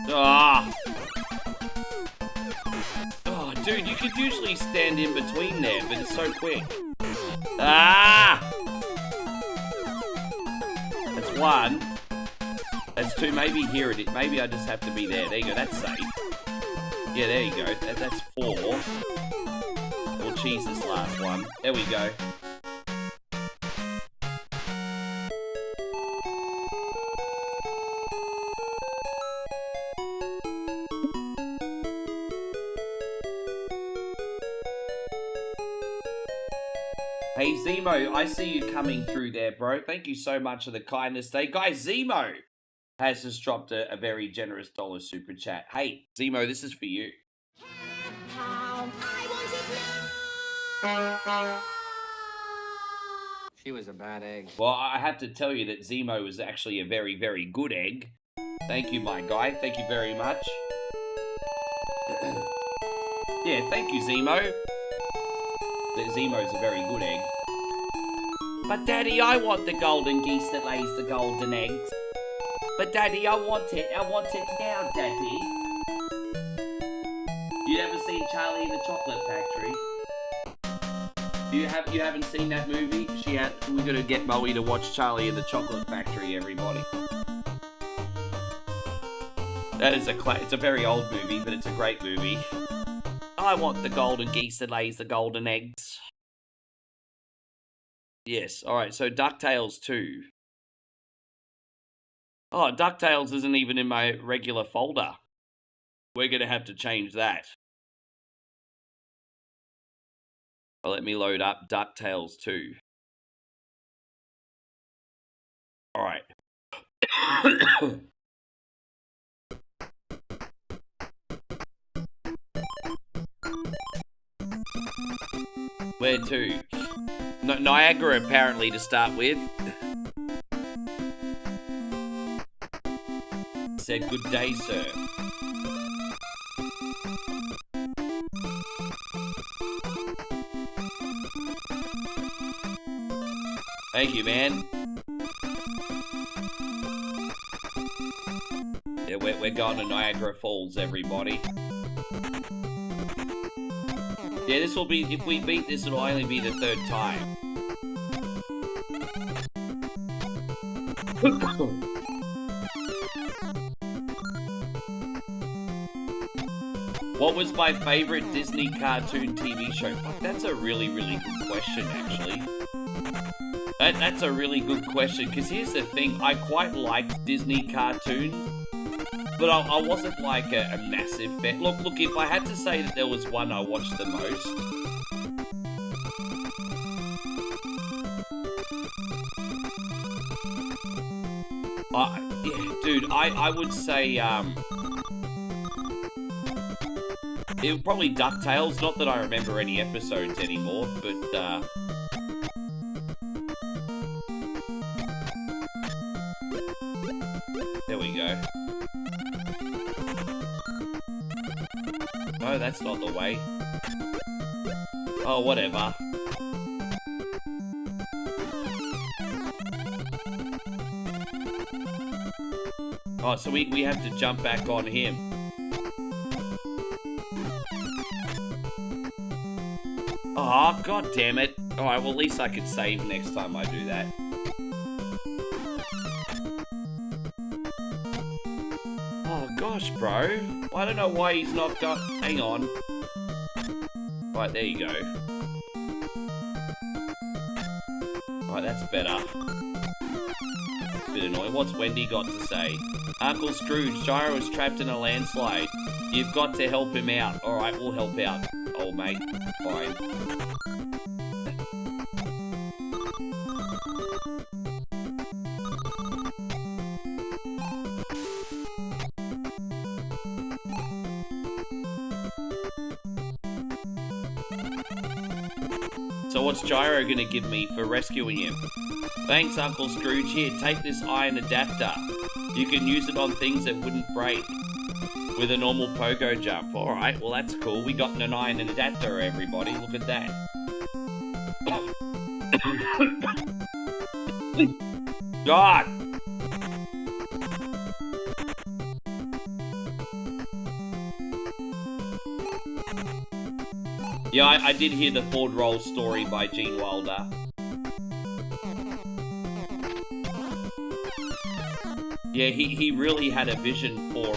Ah! Oh, dude, you could usually stand in between there, but it's so quick. Ah! That's one. That's two. Maybe here it is. Maybe I just have to be there. There you go. That's safe. Yeah, there you go. That's four. We'll cheese this last one. There we go. Hey, Zemo, I see you coming through there, bro. Thank you so much for the kindness today. Guys, Zemo has just dropped a very generous dollar super chat. Hey, Zemo, this is for you. She was a bad egg. Well, I have to tell you that Zemo is actually a very, very good egg. Thank you, my guy. Thank you very much. Yeah, thank you, Zemo. Zemo's a very good egg. But Daddy, I want the golden geese that lays the golden eggs. But Daddy, I want it now, Daddy. You ever seen Charlie and the Chocolate Factory? You haven't seen that movie? We're gonna get Moe to watch Charlie and the Chocolate Factory, everybody. That is it's a very old movie, but it's a great movie. I want the golden geese that lays the golden eggs. Yes, alright, so DuckTales 2. Oh, DuckTales isn't even in my regular folder. We're going to have to change that. Well, let me load up DuckTales 2. Alright. there too. Niagara, apparently, to start with. Said, good day, sir. Thank you, man. Yeah, we're going to Niagara Falls, everybody. Yeah, this will be, if we beat this, it'll only be the 3rd time. What was my favorite Disney cartoon TV show? Fuck, that's a really, really good question, actually. That's a really good question, because here's the thing, I quite liked Disney cartoons, but I wasn't like a massive fan. Look, if I had to say that there was one I watched the most, yeah, dude, I would say, it was probably DuckTales, not that I remember any episodes anymore, but, there we go. No, that's not the way. Oh, whatever. Oh, so we have to jump back on him. Oh, god damn it. Alright, well at least I could save next time I do that. Oh gosh, bro. I don't know why he's not got... Hang on. Right, there you go. Alright, that's better. Bit annoying. What's Wendy got to say? Uncle Scrooge, Gyro is trapped in a landslide. You've got to help him out. Alright, we'll help out, old mate. Fine. So what's Gyro gonna give me for rescuing him? Thanks, Uncle Scrooge. Here, take this iron adapter. You can use it on things that wouldn't break with a normal pogo jump. Alright, well that's cool. We got an iron adapter, everybody. Look at that. God! Yeah, I did hear the Ford Roll story by Gene Wilder. Yeah, he really had a vision for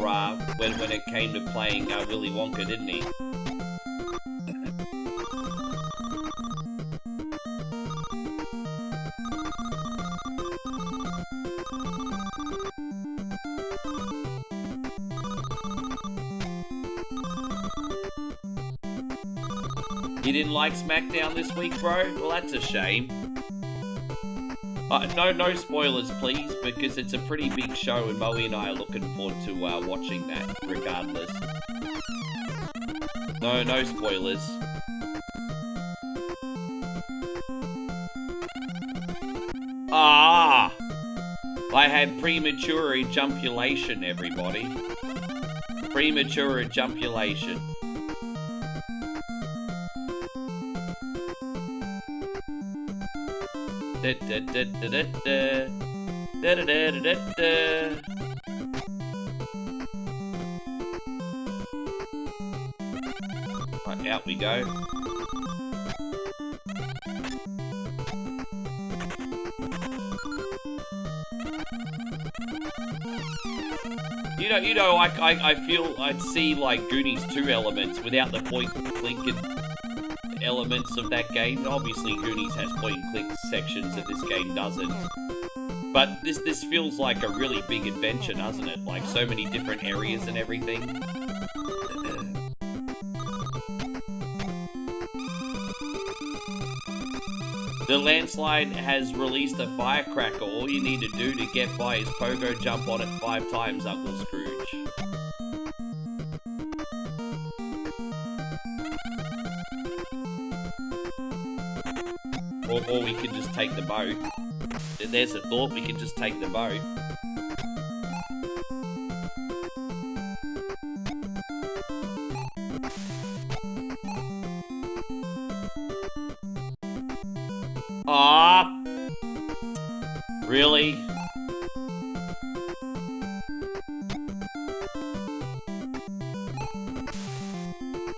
when it came to playing Willy Wonka, didn't he? You didn't like SmackDown this week, bro? Well, that's a shame. No spoilers, please, because it's a pretty big show and Moe and I are looking forward to watching that, regardless. No spoilers. Ah! I had premature ejaculation, everybody. Premature ejaculation. Da, da, da, da, da, da. Da, da, da, da, da. Right, out we go. You know, I feel I'd see like Goonies 2 elements without the point and click elements of that game. Obviously, Goonies has point and click sections that this game doesn't. But this feels like a really big adventure, doesn't it? Like so many different areas and everything. The landslide has released a firecracker. All you need to do to get by is pogo jump on it 5 times, Uncle Scrooge. Or we could just take the boat. There's a thought, we could just take the boat. Ah, really?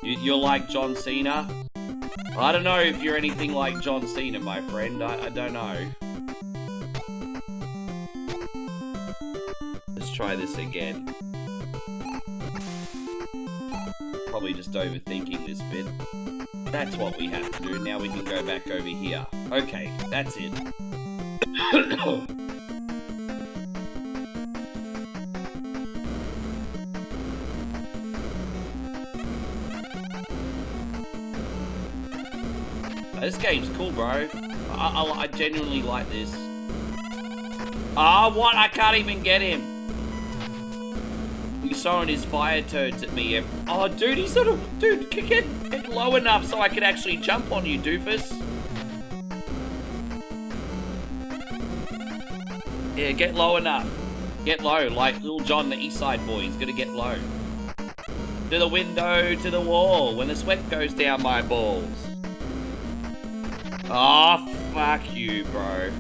You're like John Cena? I don't know if you're anything like John Cena, my friend. I don't know. Let's try this again. Probably just overthinking this bit. That's what we have to do. Now we can go back over here. Okay, that's it. This game's cool, bro. I genuinely like this. Ah, what? I can't even get him. He's throwing his fire turds at me. Oh, dude, he's sort of... Dude, get low enough so I can actually jump on you, doofus. Yeah, get low enough. Get low, like Little John, the East Side Boy. He's gonna get low. To the window, to the wall. When the sweat goes down my balls. Oh, fuck you, bro.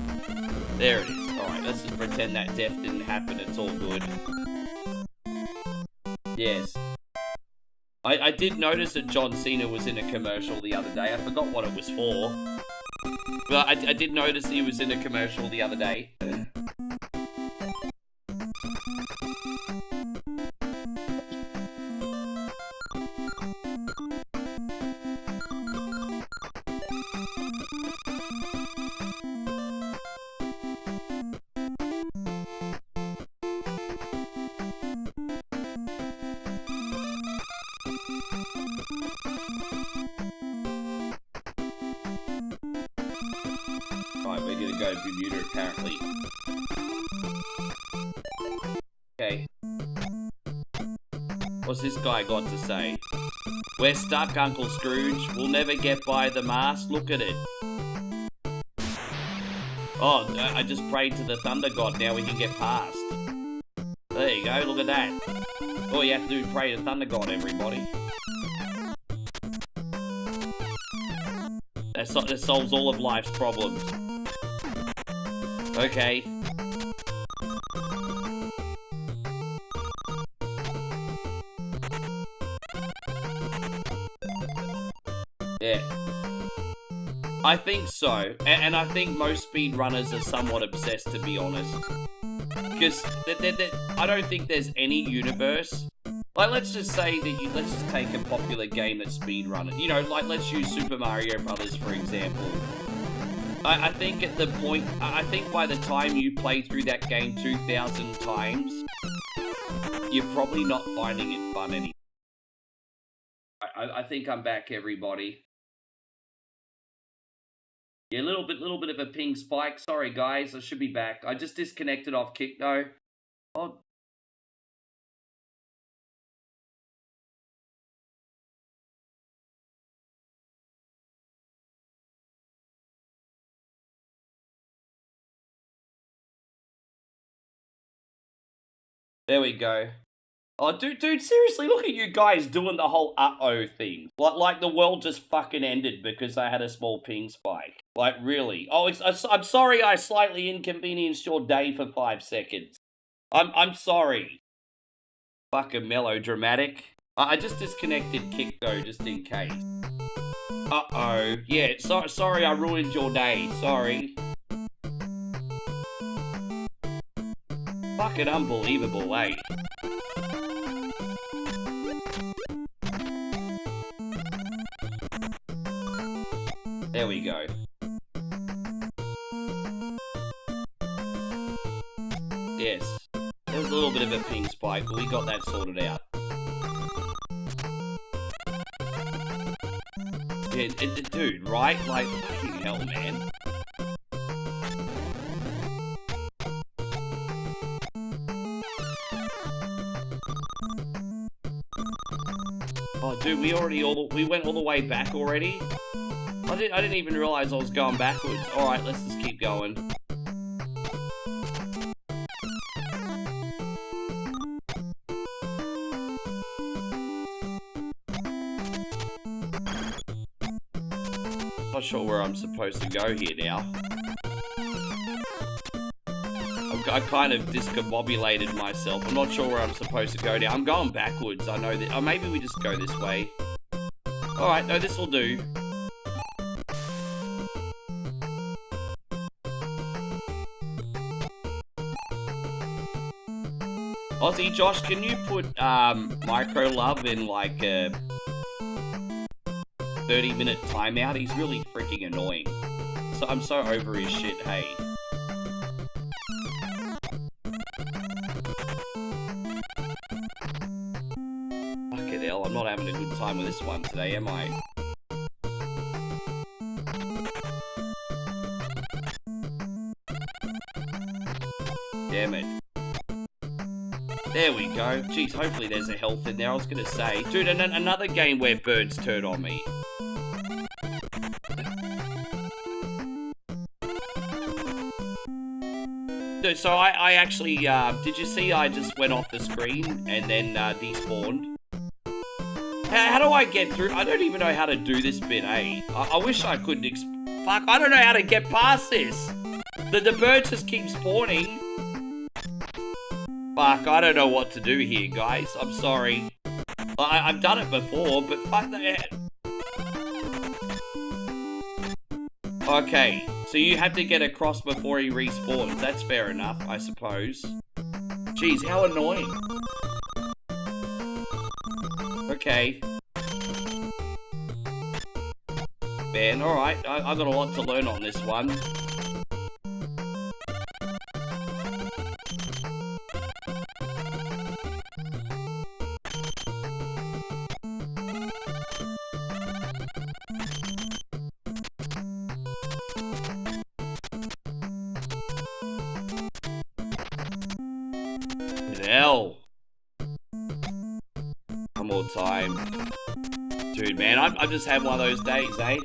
There it is. Alright, let's just pretend that death didn't happen. It's all good. Yes. I did notice that John Cena was in a commercial the other day. I forgot what it was for. But I did notice he was in a commercial the other day. Right, we're gonna go to Bermuda apparently. Okay. What's this guy got to say? We're stuck, Uncle Scrooge. We'll never get by the mast. Look at it. Oh, I just prayed to the Thunder God. Now we can get past. There you go. Look at that. All you have to do is pray to Thunder God, everybody. That solves all of life's problems. Okay. Yeah. I think so. And I think most speedrunners are somewhat obsessed, to be honest. Because I don't think there's any universe. Like, let's just say that let's just take a popular game that's speedrunning. You know, like, let's use Super Mario Brothers, for example. I think at the point, I think by the time you play through that game 2,000 times, you're probably not finding it fun anymore. I think I'm back, everybody. Yeah, a little bit of a ping spike. Sorry, guys, I should be back. I just disconnected off Kick, though. Oh. There we go. Oh, dude, seriously, look at you guys doing the whole uh-oh thing. Like the world just fucking ended because I had a small ping spike. Like, really? Oh, I'm sorry I slightly inconvenienced your day for 5 seconds. I'm sorry. Fucking melodramatic. I just disconnected Kick, though, just in case. Uh-oh. Yeah, sorry I ruined your day. Sorry. Fucking unbelievable, eh? There we go. Yes. There was a little bit of a ping spike, but we got that sorted out. Yeah, dude, right? Like, fucking hell, man. Oh, dude, we went all the way back already? I didn't even realize I was going backwards. Alright, let's just keep going. Not sure where I'm supposed to go here now. I kind of discombobulated myself. I'm not sure where I'm supposed to go now. I'm going backwards. I know that. Oh, maybe we just go this way. Alright, no, this will do. Aussie Josh, can you put Micro Love in like a 30-minute timeout? He's really freaking annoying. So I'm so over his shit, hey. Fucking hell, I'm not having a good time with this one today, am I? Damn it. There we go. Jeez, hopefully there's a health in there. I was gonna say. Dude, another game where birds turn on me. Dude, so I actually, did you see I just went off the screen and then despawned? How do I get through? I don't even know how to do this bit, eh? I wish I could fuck, I don't know how to get past this. The birds just keep spawning. Fuck, I don't know what to do here, guys. I'm sorry. I've done it before, but fuck that. Okay, so you have to get across before he respawns. That's fair enough, I suppose. Jeez, how annoying. Okay. Man, alright. I've got a lot to learn on this one. Hell. One more time. Dude, man, I've just had one of those days, eh?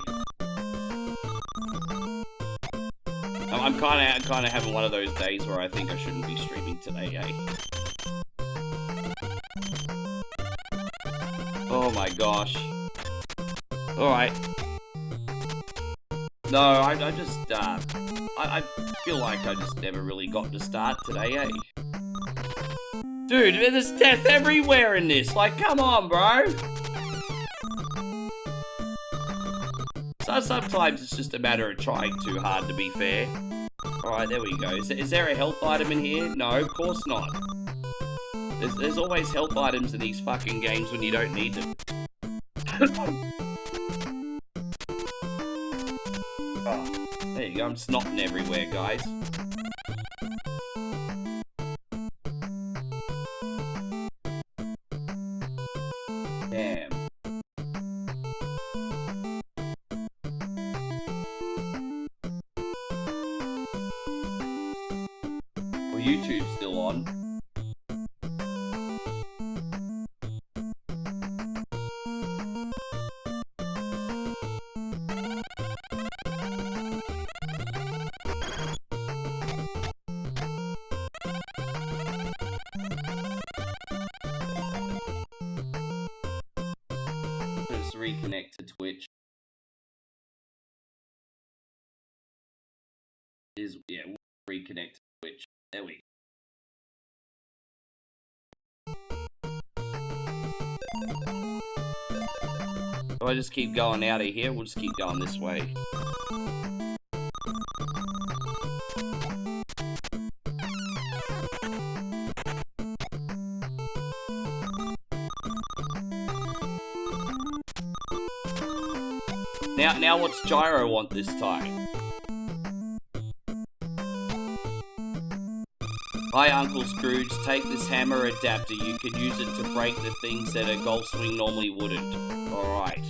I'm kind of having one of those days where I think I shouldn't be streaming today, eh? Oh my gosh. Alright. No, I just, I feel like I just never really got to start today, eh? Dude, there's death everywhere in this. Like, come on, bro. So sometimes it's just a matter of trying too hard, to be fair. Alright, there we go. Is there a health item in here? No, of course not. There's always health items in these fucking games when you don't need them. Oh, there you go. I'm snotting everywhere, guys. Damn. Well, YouTube's still on. Reconnect to Twitch. Yeah, we'll reconnect to Twitch. There we go. Do I just keep going out of here? We'll just keep going this way. Now what's Gyro want this time? Hi Uncle Scrooge, take this hammer adapter. You can use it to break the things that a golf swing normally wouldn't. Alright.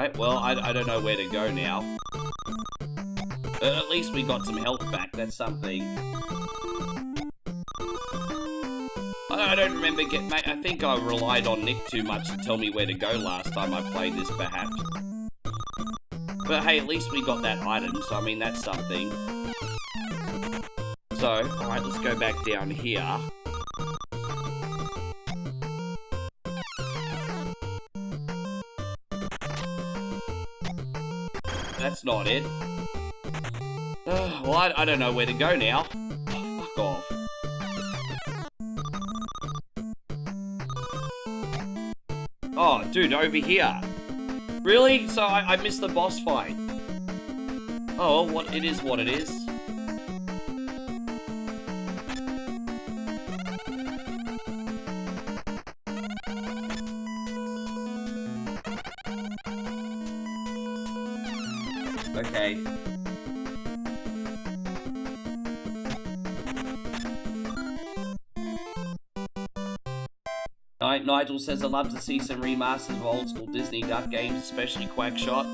Alright, well, I don't know where to go now. At least we got some health back, that's something. I don't remember mate, I think I relied on Nick too much to tell me where to go last time I played this, perhaps. But hey, at least we got that item, so I mean, that's something. So, alright, let's go back down here. That's not it. Well, I don't know where to go now. Fuck off. Oh, dude, over here. Really? So I missed the boss fight. Oh, well, it is what it is. Okay. Nigel says, I'd love to see some remasters of old school Disney Duck games, especially Quackshot.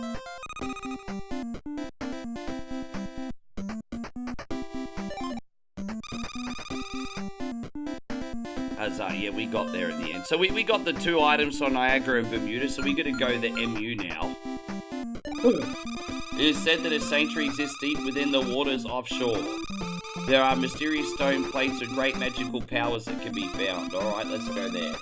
Yeah, we got there in the end. So we got the 2 items on Niagara and Bermuda, so we're gonna go the MU now. It is said that a sanctuary exists deep within the waters offshore. There are mysterious stone plates with great magical powers that can be found. Alright, let's go there.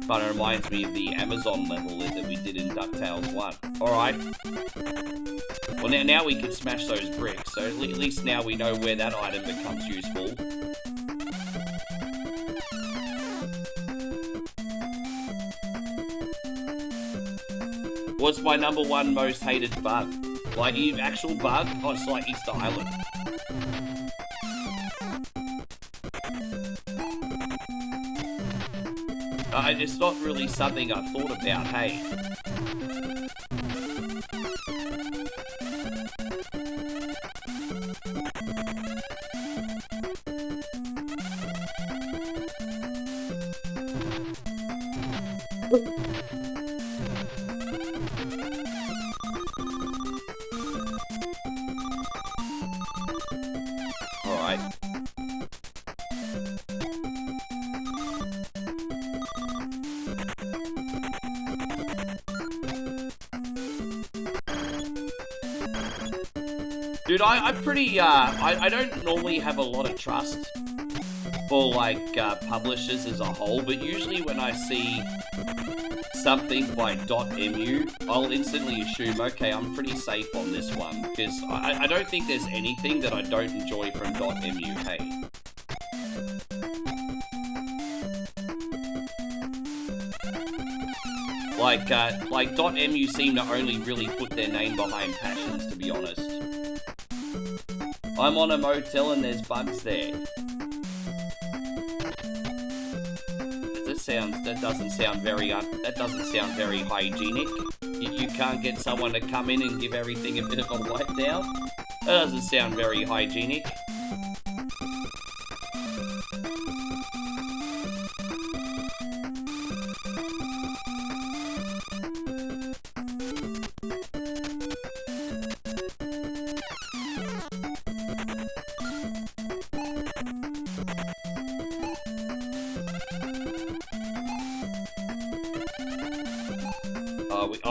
But it reminds me of the Amazon level that we did in DuckTales 1. Alright. Well, now we can smash those bricks, so at least now we know where that item becomes useful. What's my #1 most hated bug? Like, actual bug? Oh, it's like Easter Island. It's not really something I've thought about, hey. Alright. Dude, I'm pretty, I don't normally have a lot of trust for, like, publishers as a whole, but usually when I see something by .mu, I'll instantly assume, okay, I'm pretty safe on this one, because I don't think there's anything that I don't enjoy from .mu, hey. Like .mu seem to only really put their name behind passions, to be honest. I'm on a motel and there's bugs there. That doesn't sound very hygienic. You can't get someone to come in and give everything a bit of a wipe down. That doesn't sound very hygienic.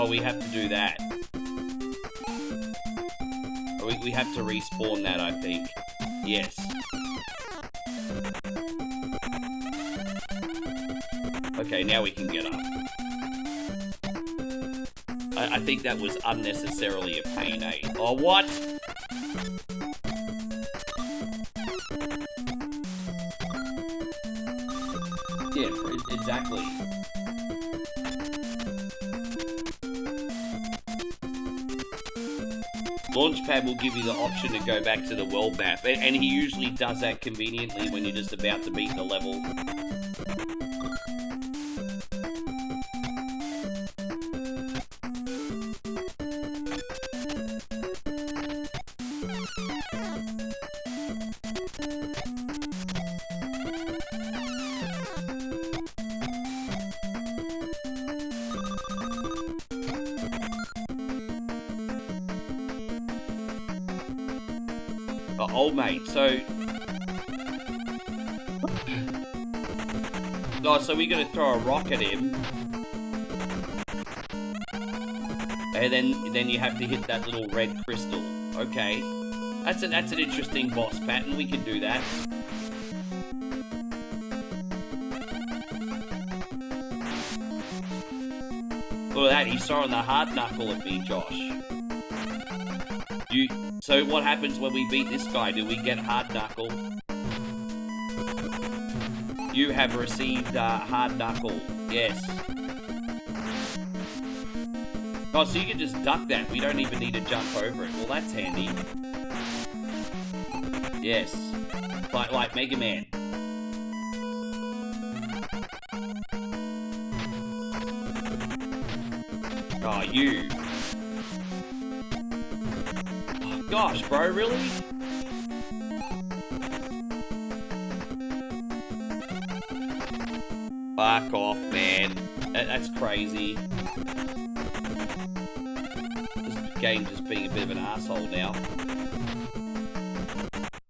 We have to do that. We have to respawn that, I think. Yes. Okay, now we can get up. I think that was unnecessarily a pain, eh? Oh, what? Yeah, exactly. Launchpad will give you the option to go back to the world map, and he usually does that conveniently when you're just about to beat the level. old mate, so... Oh, so we're gonna throw a rock at him. And then you have to hit that little red crystal. Okay. That's an interesting boss pattern. We can do that. Look at that, he's throwing the hard knuckle at me, Josh. So what happens when we beat this guy? Do we get hard knuckle? You have received hard knuckle. Yes. Oh, so you can just duck that. We don't even need to jump over it. Well, that's handy. Yes. Like Mega Man. Oh, you. Oh, gosh, bro, really? Fuck off, man. That's crazy. This game just being a bit of an asshole now.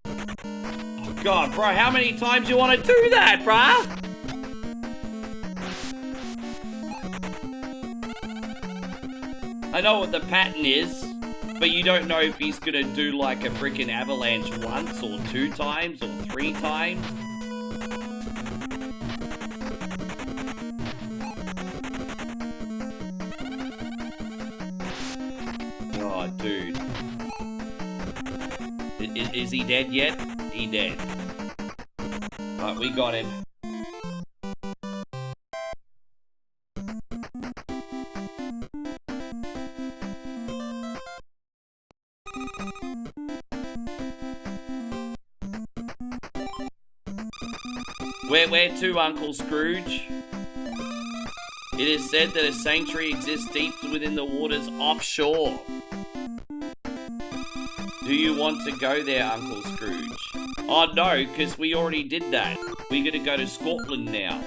Oh, God, bro, how many times you want to do that, bruh? I know what the pattern is, but you don't know if he's gonna do like a freaking avalanche once or 2 times or 3 times. Oh, dude. Is he dead yet? He dead. Alright, we got him. Where to, Uncle Scrooge? It is said that a sanctuary exists deep within the waters offshore. Do you want to go there, Uncle Scrooge? Oh no, because we already did that. We're gonna go to Scotland now.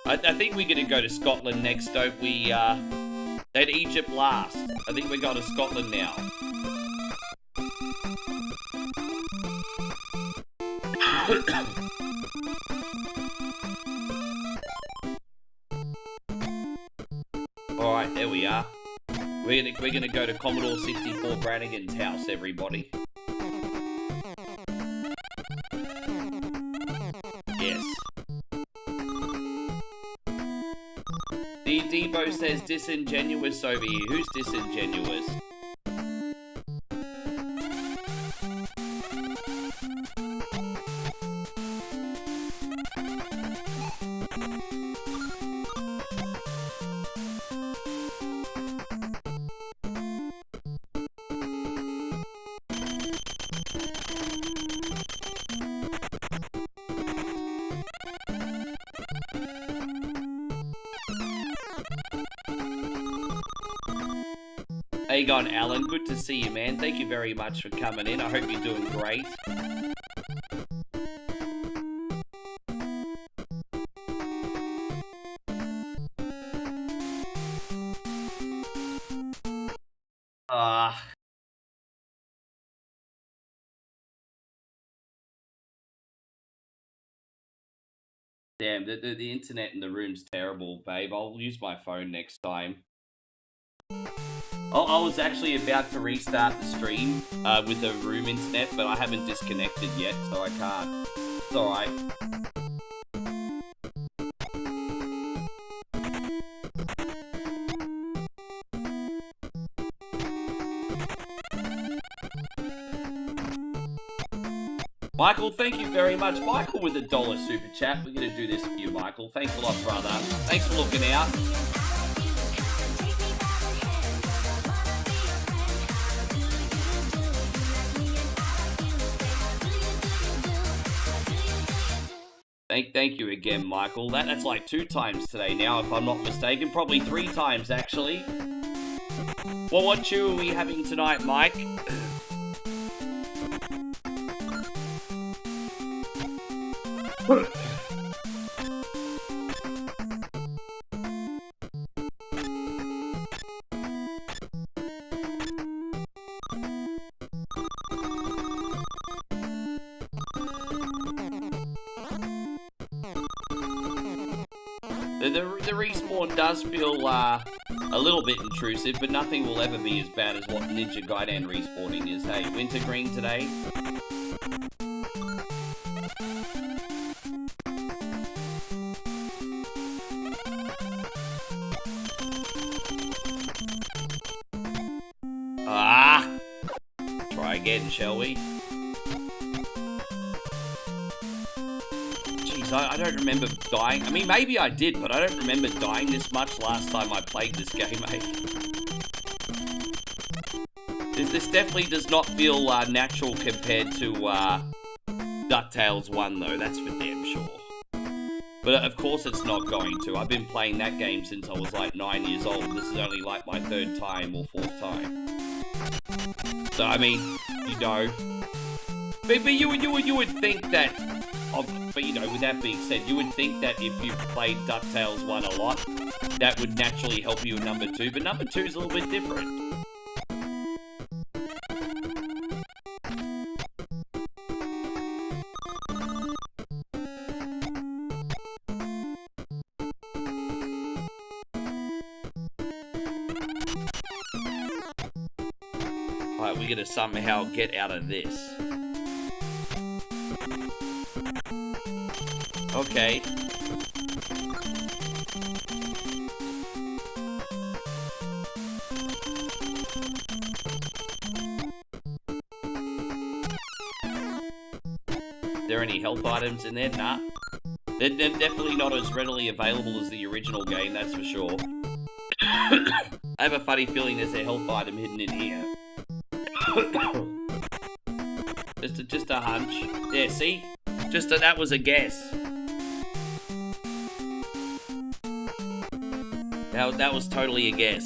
I think we're gonna go to Scotland next, don't we? At Egypt last. I think we're going to Scotland now. Alright, there we are. We're gonna go to Commodore 64 Brannigan's house, everybody. Yes. Debo says disingenuous over here. Who's disingenuous? How you going, Alan? Good to see you, man. Thank you very much for coming in. I hope you're doing great. Damn, the internet in the room's terrible, babe. I'll use my phone next time. I was actually about to restart the stream with the room internet, but I haven't disconnected yet, so I can't. It's alright. Michael, thank you very much. Michael with $1 super chat. We're going to do this for you, Michael. Thanks a lot, brother. Thanks for looking out. Thank you again, Michael. That's like 2 times today now, if I'm not mistaken. Probably 3 times, actually. Well, what chew are we having tonight, Mike? The respawn does feel a little bit intrusive, but nothing will ever be as bad as what Ninja Gaiden respawning is. Hey, wintergreen today. Try again, shall we? I don't remember dying. I mean, maybe I did, but I don't remember dying this much last time I played this game, eh? This definitely does not feel natural compared to DuckTales 1, though. That's for damn sure. But of course it's not going to. I've been playing that game since I was like 9 years old. This is only like my 3rd time or 4th time. So, I mean, you know. But you would think that... But, you know, with that being said, you would think that if you played DuckTales 1 a lot, that would naturally help you in number 2, but number 2 is a little bit different. Alright, we're gonna somehow get out of this. Okay. There any health items in there? Nah. They're definitely not as readily available as the original game, that's for sure. I have a funny feeling there's a health item hidden in here. just a hunch. Yeah, see? That was a guess. That was totally a guess.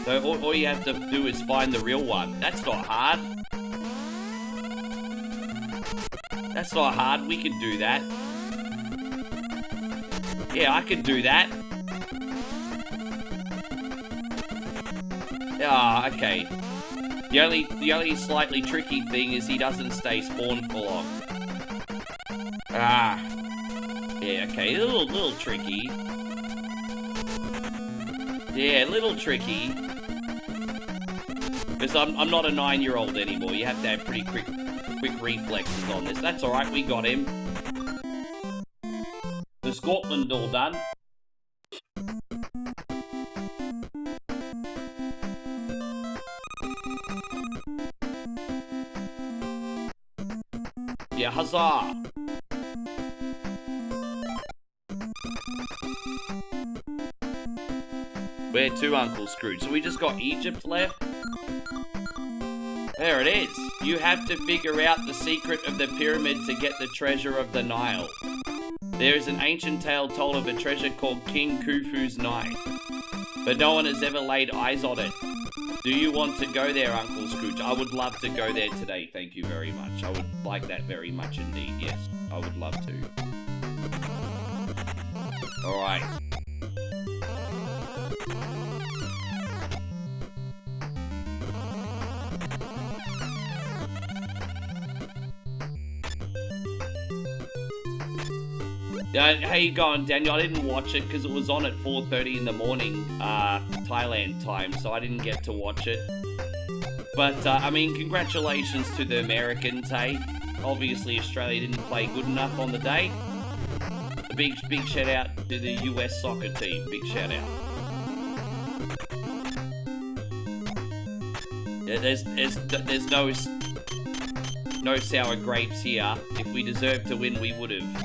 So all you have to do is find the real one. That's not hard. That's not hard. We can do that. Yeah, I can do that. Ah, okay. The only slightly tricky thing is he doesn't stay spawned for long. Ah. Yeah, okay. A little tricky. Yeah, a little tricky. Because I'm not a 9-year-old anymore. You have to have pretty quick reflexes on this. That's alright, we got him. The Scotland all done. Yeah, huzzah! Where to, Uncle Scrooge? So we just got Egypt left? There it is. You have to figure out the secret of the pyramid to get the treasure of the Nile. There is an ancient tale told of a treasure called King Khufu's knife, but no one has ever laid eyes on it. Do you want to go there, Uncle Scrooge? I would love to go there today, thank you very much. I would like that very much indeed, yes. I would love to. Alright. How you going, Daniel? I didn't watch it because it was on at 4:30 in the morning, Thailand time, so I didn't get to watch it. But, I mean, congratulations to the Americans, hey? Obviously, Australia didn't play good enough on the day. A big shout out to the US soccer team. Big shout out. Yeah, there's no sour grapes here. If we deserved to win, we would have.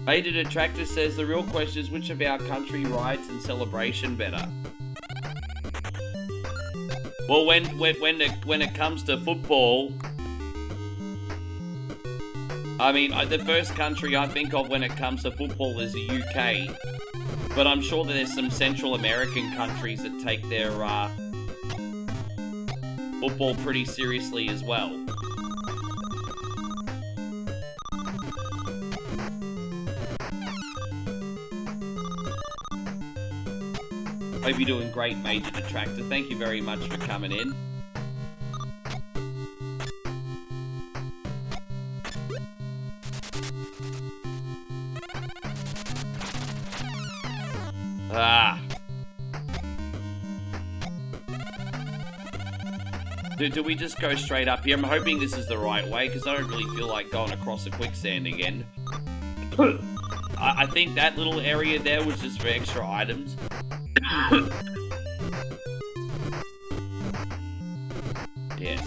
Major Detractor says the real question is which of our country rides and celebration better? Well, when it comes to football, I mean, the first country I think of when it comes to football is the UK. But I'm sure that there's some Central American countries that take their football pretty seriously as well. Hope you're doing great, Major Detractor. Thank you very much for coming in. Do we just go straight up here? I'm hoping this is the right way, because I don't really feel like going across a quicksand again. I think that little area there was just for extra items. Yes.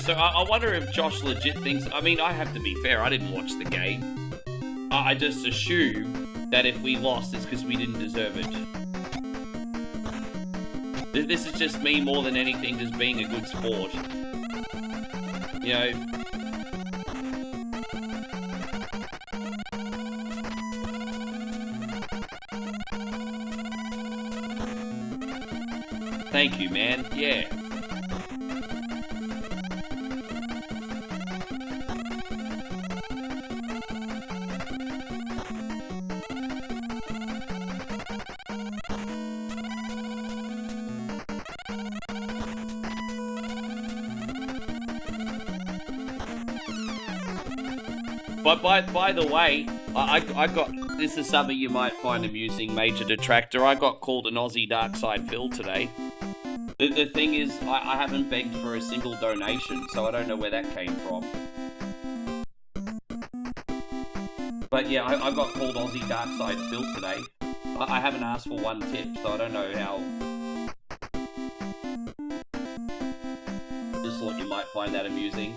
So I wonder if Josh legit thinks... I mean, I have to be fair, I didn't watch the game. I just assume that if we lost, it's because we didn't deserve it. This is just me more than anything just being a good sport. You know... Thank you, man. Yeah. But by the way, I got... This is something you might find amusing, Major Detractor. I got called an Aussie Darkside Phil today. The thing is, I haven't begged for a single donation, so I don't know where that came from. But yeah, I got called Aussie Darkside Phil today. I haven't asked for one tip, so I don't know how... Just thought you might find that amusing.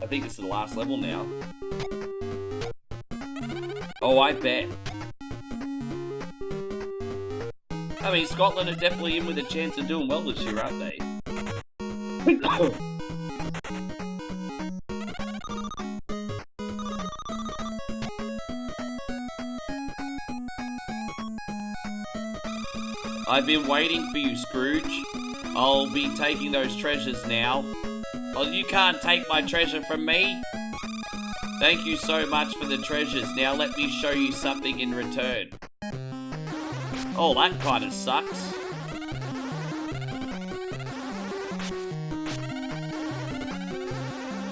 I think this is the last level now. Oh, I bet. I mean, Scotland are definitely in with a chance of doing well this year, aren't they? I've been waiting for you, Scrooge. I'll be taking those treasures now. Oh, you can't take my treasure from me. Thank you so much for the treasures. Now let me show you something in return. Oh, that kind of sucks.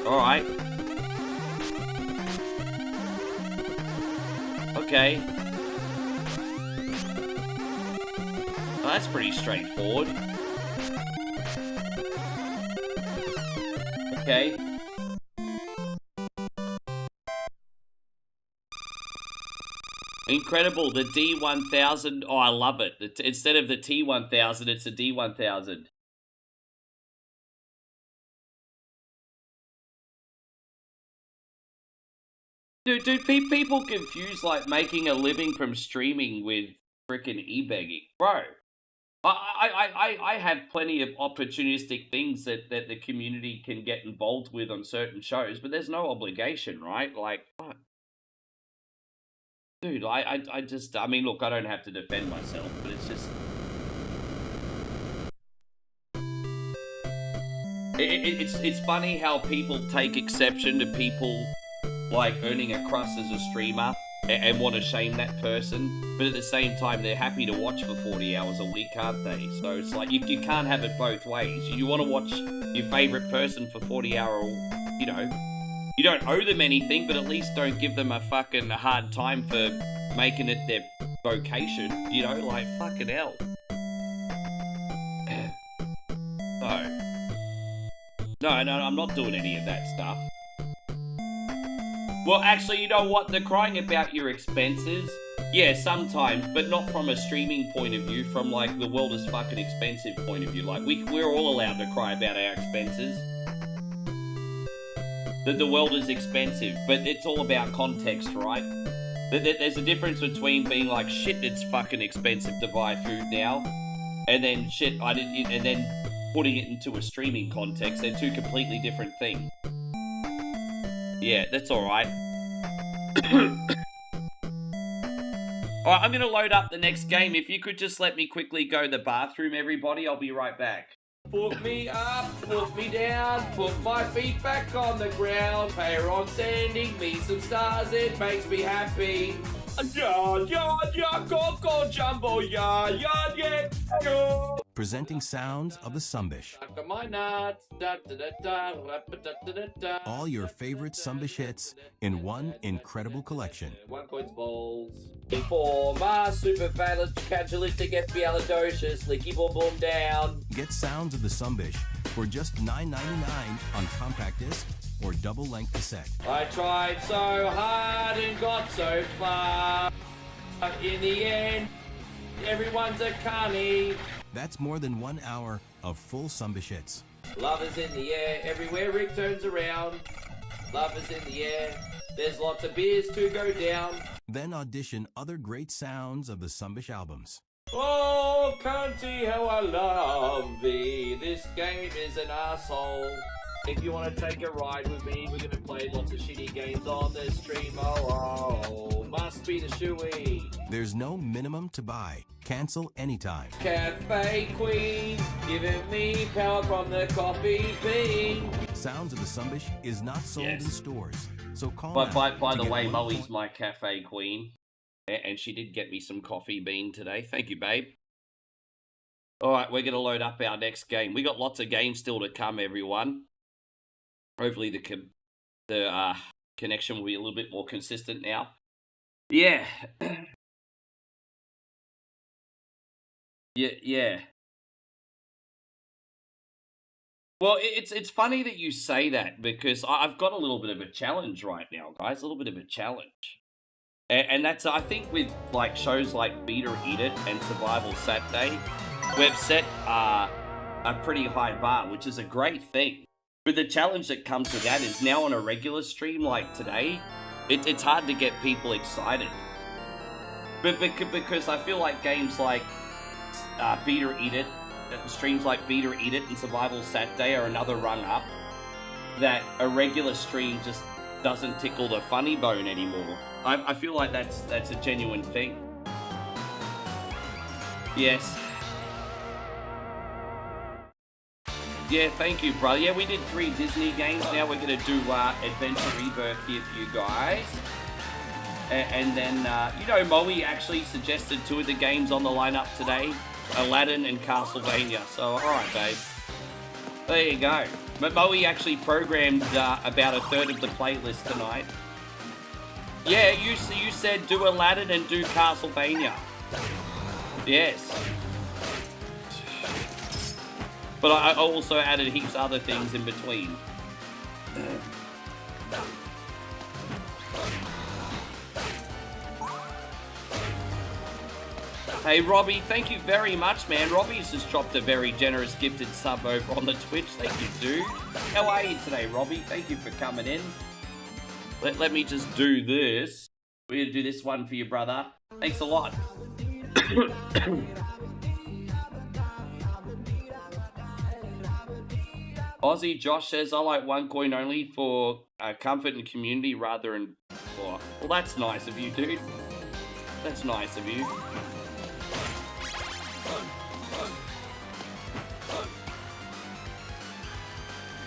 Alright. Okay. Well, that's pretty straightforward. Okay. Incredible, the D1000. Oh, I love it. Instead of the T1000, it's a D1000. Dude, people confuse, like, making a living from streaming with frickin' e-begging. Bro, I have plenty of opportunistic things that the community can get involved with on certain shows, but there's no obligation, right? Like, fuck. Dude, I just, I mean, look, I don't have to defend myself, but it's just... It's funny how people take exception to people, like, earning a crust as a streamer and want to shame that person, but at the same time, they're happy to watch for 40 hours a week, aren't they? So it's like, you can't have it both ways. You want to watch your favorite person for 40 hours, you know, you don't owe them anything, but at least don't give them a fucking hard time for making it their vocation, you know, like, fucking hell. No, I'm not doing any of that stuff. Well, actually, you know what? They're crying about your expenses. Yeah, sometimes, but not from a streaming point of view, from, like, the world is fucking expensive point of view. Like, we're all allowed to cry about our expenses. That the world is expensive, but it's all about context, right? There's a difference between being like, shit, it's fucking expensive to buy food now, and then shit, and then putting it into a streaming context. They're two completely different things. Yeah, that's alright. Alright, I'm gonna load up the next game. If you could just let me quickly go to the bathroom, everybody, I'll be right back. Put me up, put me down, put my feet back on the ground. Pair on sending me some stars, it makes me happy. Yard, yard, yard, go, go, jumbo, yard, yard, yeah, go. Presenting sounds of the Sumbish. All your favorite Sumbish hits in one incredible collection. One coins balls. Informer, super calcilistic, espialidocious, licky boom boom down. Get sounds of the Sumbish for just $9.99 on compact disc or double length cassette. I tried so hard and got so far. In the end, everyone's a carny. That's more than 1 hour of full Sumbish hits. Love is in the air, everywhere Rick turns around. Love is in the air, there's lots of beers to go down. Then audition other great sounds of the Sumbish albums. Oh, cunty, how I love thee. This game is an asshole. If you want to take a ride with me, we're going to play lots of shitty games on the stream. Oh, must be the shoey. There's no minimum to buy. Cancel anytime. Cafe Queen, giving me power from the coffee bean. Sounds of the Sumbish is not sold in stores, so call But now by to the get way, 1 Moe's point. my Cafe Queen. And she did get me some coffee bean today. Thank you, babe. Alright, we're going to load up our next game. We got lots of games still to come, everyone. Hopefully the connection will be a little bit more consistent now. Yeah. Yeah. Well, it's funny that you say that, because I've got a little bit of a challenge right now, guys. A little bit of a challenge. And that's, I think, with like shows like Beat or Eat It and Survival Saturday, we've set a pretty high bar, which is a great thing. But the challenge that comes with that is now on a regular stream like today, it's hard to get people excited. But because I feel like games like Beat or Eat It, streams like Beat or Eat It and Survival Saturday are another rung up, that a regular stream just doesn't tickle the funny bone anymore. I feel like that's a genuine thing. Yes. Yeah, thank you, brother. Yeah, we did 3 Disney games. Now we're going to do Adventure ReBirth here for you guys. And then, you know, Moe actually suggested 2 of the games on the lineup today. Aladdin and Castlevania. So, alright, babe. There you go. But Moe actually programmed about a third of the playlist tonight. Yeah, you said do Aladdin and do Castlevania. Yes. But I also added heaps of other things in between. Hey, Robbie, thank you very much, man. Robbie's just dropped a very generous gifted sub over on the Twitch. Thank you, dude. How are you today, Robbie? Thank you for coming in. Let me just do this. We're going to do this one for you, brother. Thanks a lot. Aussie Josh says, I like 1 coin only for comfort and community rather than... Well, that's nice of you, dude. That's nice of you.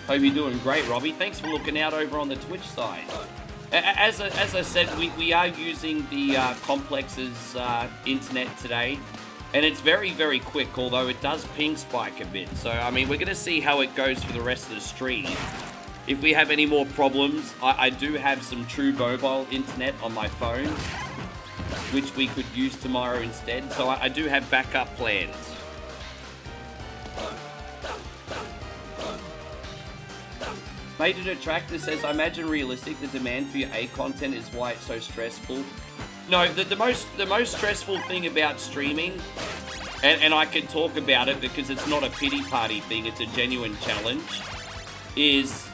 Hope you're doing great, Robbie. Thanks for looking out over on the Twitch side. As I said, we are using the complex's internet today, and it's very, very quick, although it does ping spike a bit. So, I mean, we're going to see how it goes for the rest of the stream. If we have any more problems, I do have some true mobile internet on my phone, which we could use tomorrow instead. So I do have backup plans. Made It Attractor says, I imagine realistic, the demand for your A content is why it's so stressful. No, the most stressful thing about streaming, and I can talk about it because it's not a pity party thing, it's a genuine challenge, is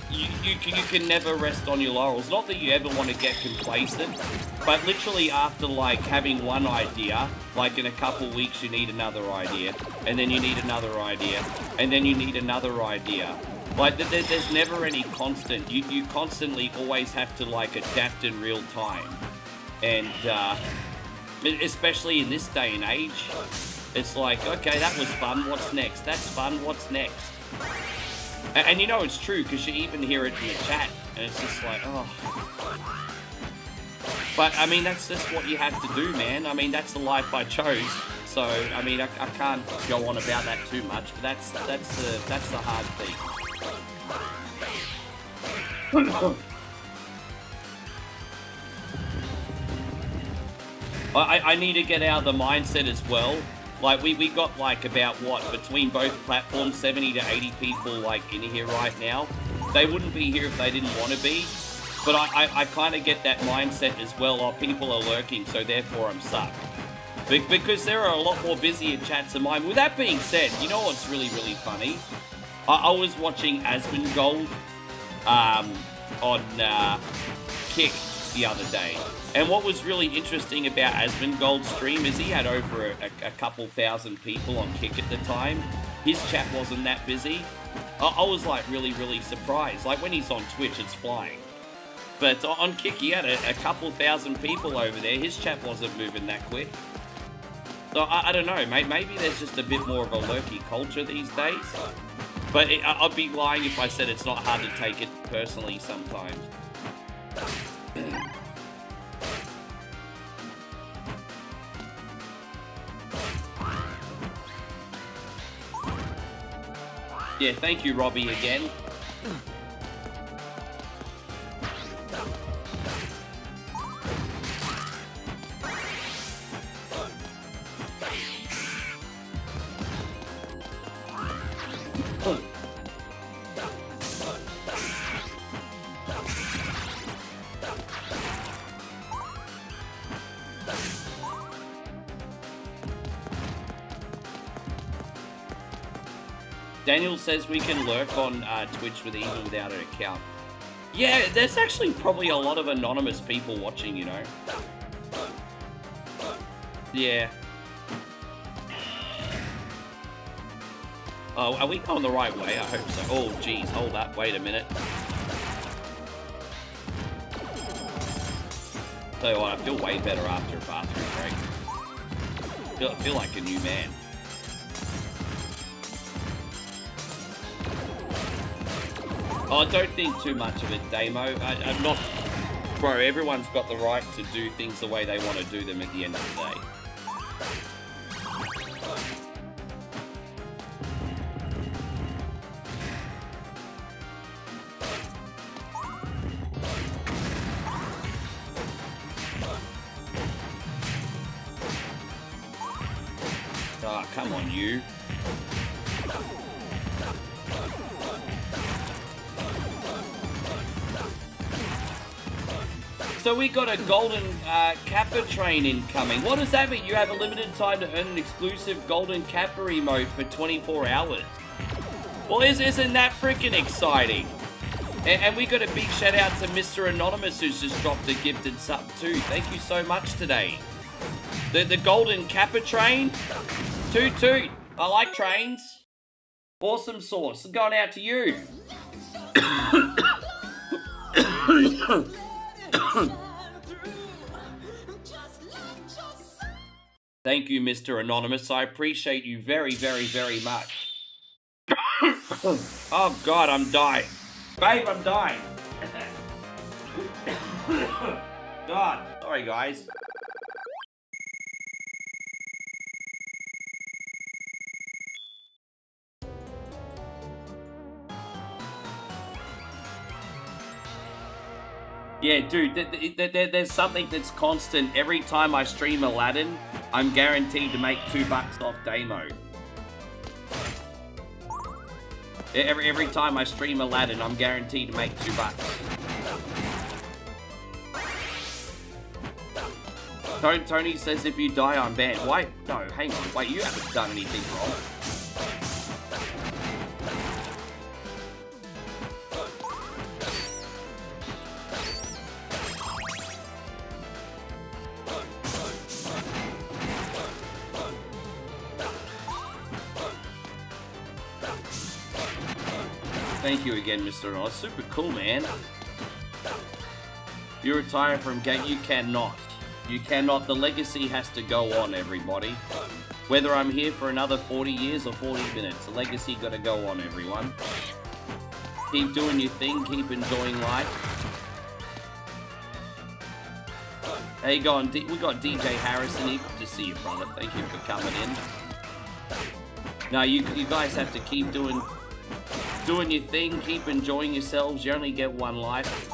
you can never rest on your laurels. Not that you ever want to get complacent, but literally after like having one idea, like in a couple weeks you need another idea, and then you need another idea, and then you need another idea. Like, there's never any constant. You constantly always have to, like, adapt in real time. And, especially in this day and age, it's like, okay, that was fun, what's next? That's fun, what's next? And you know it's true, because you even hear it in the chat, and it's just like, oh. But, I mean, that's just what you have to do, man. I mean, that's the life I chose. So, I mean, I can't go on about that too much, but that's the hard thing. I need to get out of the mindset as well. Like, we got, like, about, what, between both platforms, 70 to 80 people, like, in here right now. They wouldn't be here if they didn't want to be. But I kind of get that mindset as well. Oh, people are lurking, so therefore I'm sucked. Because there are a lot more busier chats than mine. With that being said, you know what's really, really funny? I was watching Asmongold on Kick the other day. And what was really interesting about Asmongold's stream is he had over a couple thousand people on Kick at the time. His chat wasn't that busy. I was like really, really surprised. Like when he's on Twitch, it's flying. But on Kick, he had a couple thousand people over there. His chat wasn't moving that quick. So I don't know, maybe there's just a bit more of a lurky culture these days. But I'd be lying if I said it's not hard to take it personally sometimes. Yeah, thank you, Robbie, again. Daniel says we can lurk on Twitch with even without an account. Yeah, there's actually probably a lot of anonymous people watching, you know. Yeah. Oh, are we going the right way? I hope so. Oh, geez, hold up, wait a minute. Tell you what, I feel way better after a bathroom break. I feel like a new man. Oh, don't think too much of it, Damo. I'm not... Bro, everyone's got the right to do things the way they want to do them at the end of the day. Oh, come on, you. So we got a golden Kappa train incoming. What does that mean? You have a limited time to earn an exclusive golden Kappa emote for 24 hours. Well, isn't that freaking exciting? And we got a big shout out to Mr. Anonymous who's just dropped a gifted sub too. Thank you so much today. The golden Kappa train. Toot toot. I like trains. Awesome sauce. Going out to you. Thank you, Mr. Anonymous. I appreciate you very, very, very much. Oh, God, I'm dying. Babe, I'm dying. God, sorry guys. Yeah, dude, there's something that's constant. Every time I stream Aladdin, I'm guaranteed to make $2 off Damo. Every time I stream Aladdin, I'm guaranteed to make $2. Tony says if you die, I'm banned. Why? No, hang on. Wait, you haven't done anything wrong. Thank you again, Mr. Oz. Super cool, man. You retire from game. You cannot. You cannot. The legacy has to go on, everybody. Whether I'm here for another 40 years or 40 minutes, the legacy got to go on, everyone. Keep doing your thing. Keep enjoying life. Hey, we got DJ Harrison here. Good to see you, brother. Thank you for coming in. No, you guys have to keep doing your thing, keep enjoying yourselves. You only get one life.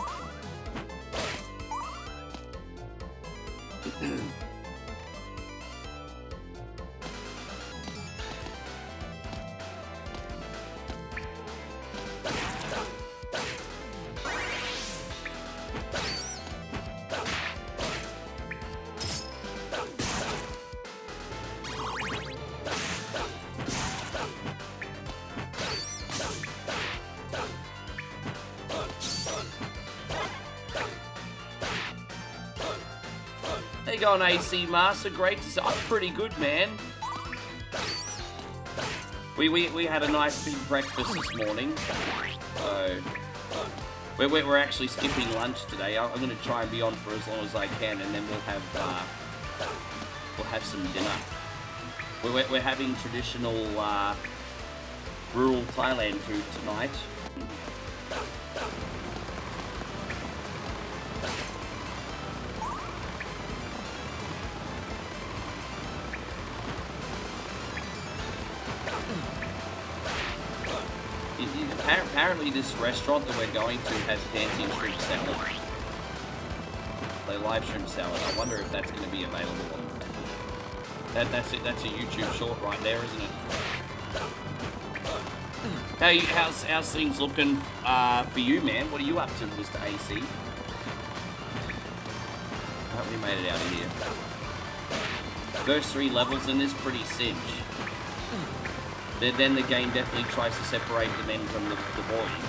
There you go, an AC Master. Great to see. I'm pretty good, man. We had a nice big breakfast this morning. So we're actually skipping lunch today. I'm going to try and be on for as long as I can, and then we'll have some dinner. We're having traditional rural Thailand food tonight. Apparently this restaurant that we're going to has dancing shrimp salad. They live shrimp salad. I wonder if that's going to be available on that's it. That's a YouTube short right there, isn't it? Hey, how's things looking for you, man? What are you up to, Mr. AC? I hope we made it out of here. First 3 levels in this, pretty cinch. Then the game definitely tries to separate the men from the boys.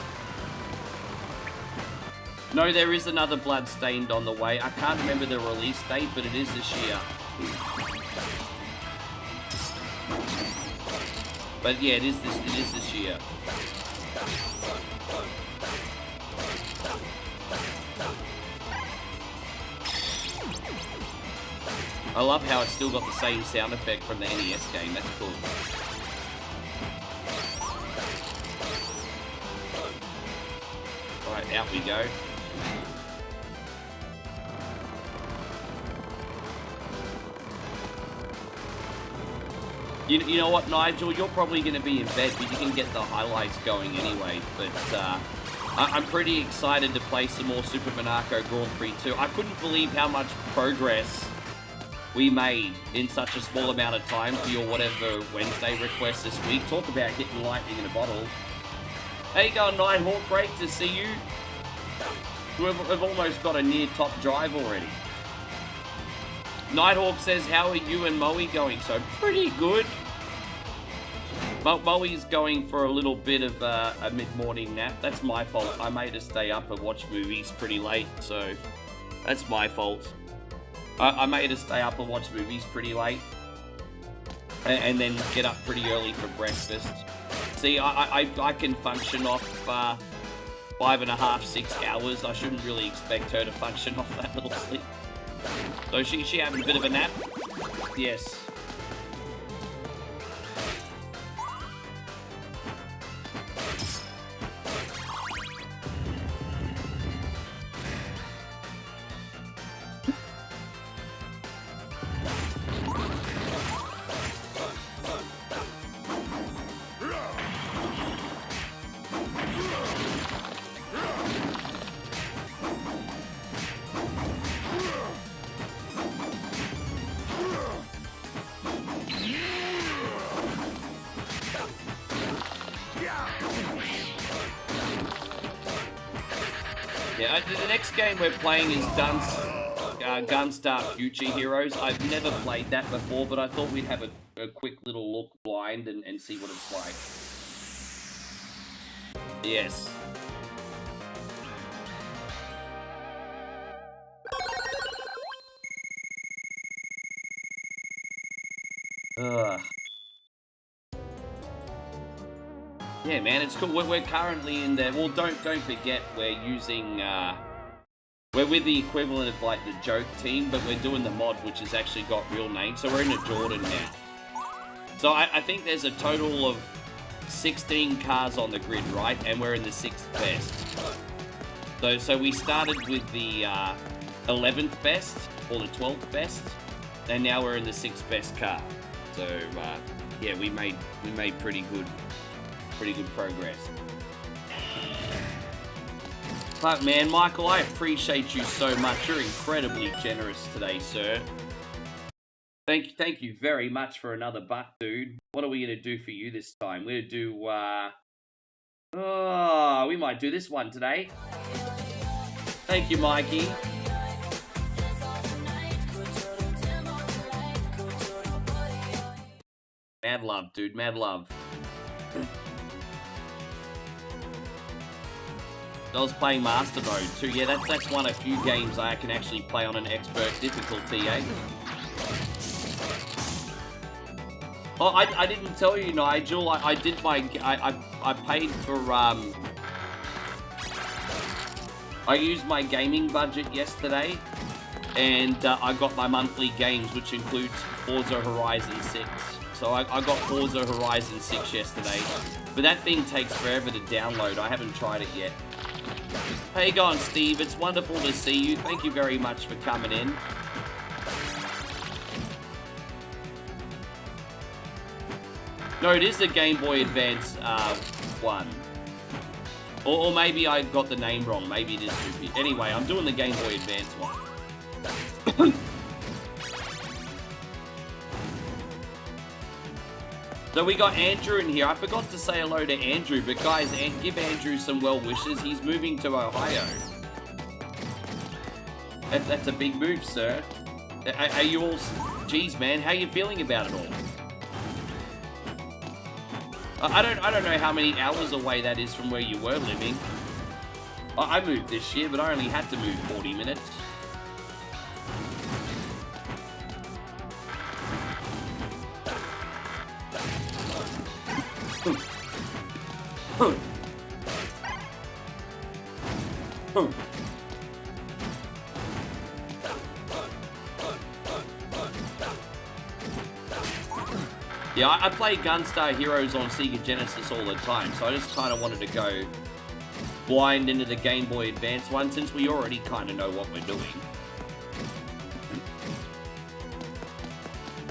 No, there is another Bloodstained on the way. I can't remember the release date, but it is this year. But yeah, it is this year. I love how it's still got the same sound effect from the NES game. That's cool. Alright, out we go. You know what, Nigel? You're probably going to be in bed, but you can get the highlights going anyway. But I'm pretty excited to play some more Super Monaco Grand Prix 2. I couldn't believe how much progress we made in such a small amount of time for your whatever Wednesday request this week. Talk about hitting lightning in a bottle. How you going, Nighthawk? Great to see you. We've almost got a near top drive already. Nighthawk says, how are you and Moe going? So, pretty good. Moe's going for a little bit of a mid-morning nap. That's my fault. I made her stay up and watch movies pretty late, so that's my fault. I made her stay up and watch movies pretty late. And then get up pretty early for breakfast. See, I can function off 5.5, 6 hours. I shouldn't really expect her to function off that little sleep. So she having a bit of a nap? Yes. Yeah, the next game we're playing is Gunstar Future Heroes. I've never played that before, but I thought we'd have a quick little look blind and see what it's like. Yes. Ugh. Yeah, man, it's cool. We're currently in there. Well, don't forget we're using we're with the equivalent of like the joke team, but we're doing the mod, which has actually got real names. So we're in a Jordan now. So I think there's a total of 16 cars on the grid, right? And we're in the 6th best. So we started with the 11th best or the 12th best, and now we're in the 6th best car. So yeah, we made pretty good progress. But man, Michael, I appreciate you so much. You're incredibly generous today, sir. Thank you very much for another buck, dude. What are we gonna do for you this time? We're gonna do we might do this one today. Thank you, Mikey. Mad love, dude. Mad love. I was playing Master Mode too. Yeah, that's one of few games I can actually play on an expert difficulty, eh? Oh, I didn't tell you, Nigel. I did my I paid for I used my gaming budget yesterday, and I got my monthly games, which includes Forza Horizon 6. So I got Forza Horizon 6 yesterday, but that thing takes forever to download. I haven't tried it yet. How you going, Steve? It's wonderful to see you. Thank you very much for coming in. No, it is the Game Boy Advance one. Or maybe I got the name wrong. Maybe it is stupid. Anyway, I'm doing the Game Boy Advance one. So we got Andrew in here. I forgot to say hello to Andrew, but guys, give Andrew some well wishes. He's moving to Ohio. That's a big move, sir. Are you all... Geez, man, how are you feeling about it all? I don't know how many hours away that is from where you were living. I moved this year, but I only had to move 40 minutes. Yeah, I play Gunstar Heroes on Sega Genesis all the time, so I just kind of wanted to go blind into the Game Boy Advance one, since we already kind of know what we're doing.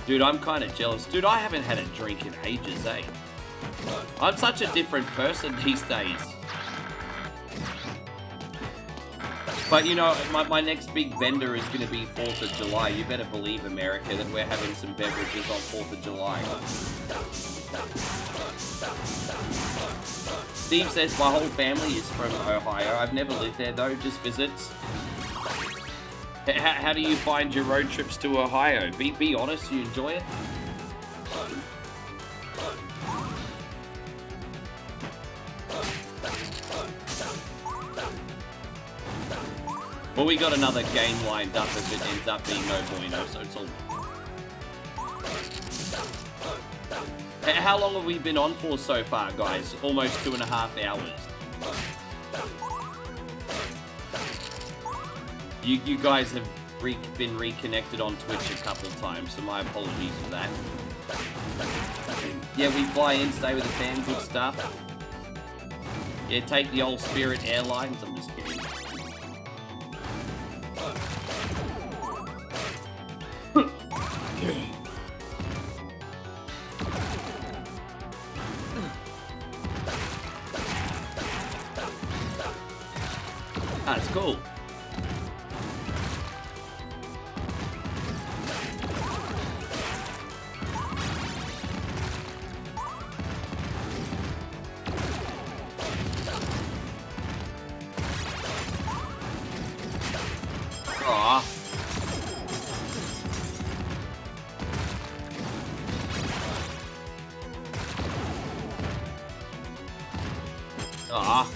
Dude, I'm kind of jealous. Dude, I haven't had a drink in ages, eh? I'm such a different person these days. But, you know, my next big bender is going to be 4th of July. You better believe, America, that we're having some beverages on 4th of July. Steve says, my whole family is from Ohio. I've never lived there, though, just visits. How do you find your road trips to Ohio? Be honest, you enjoy it? Well, we got another game lined up if it ends up being no bueno, so it's all... How long have we been on for so far, guys? Almost 2.5 hours. You guys have been reconnected on Twitch a couple of times, so my apologies for that. Yeah, we fly in, stay with the fam, good stuff. Yeah, take the old Spirit Airlines, I'm just kidding. That's cool. Ah.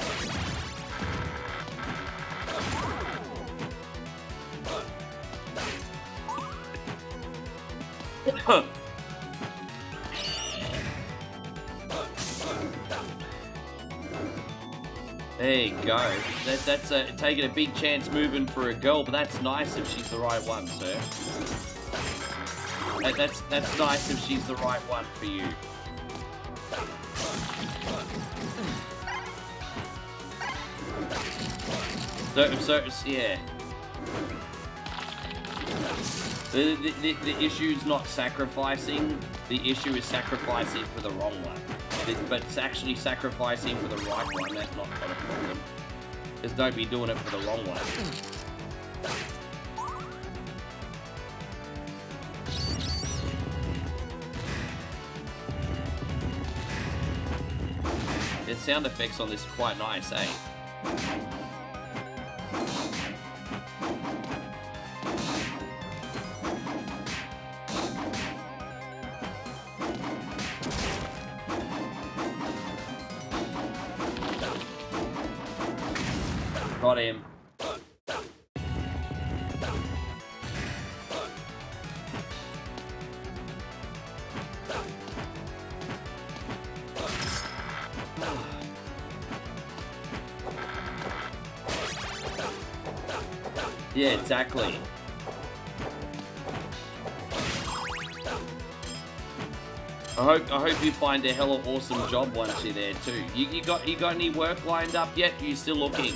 There you go. That's taking a big chance moving for a girl, but that's nice if she's the right one, sir. That's nice if she's the right one for you. So yeah. The issue's not sacrificing. The issue is sacrificing for the wrong one. But it's actually sacrificing for the right one. That's not a problem. Just don't be doing it for the wrong one. The sound effects on this are quite nice, eh? Got him. Yeah, exactly. I hope you find a hella awesome job once you're there too. You got any work lined up yet? You still looking?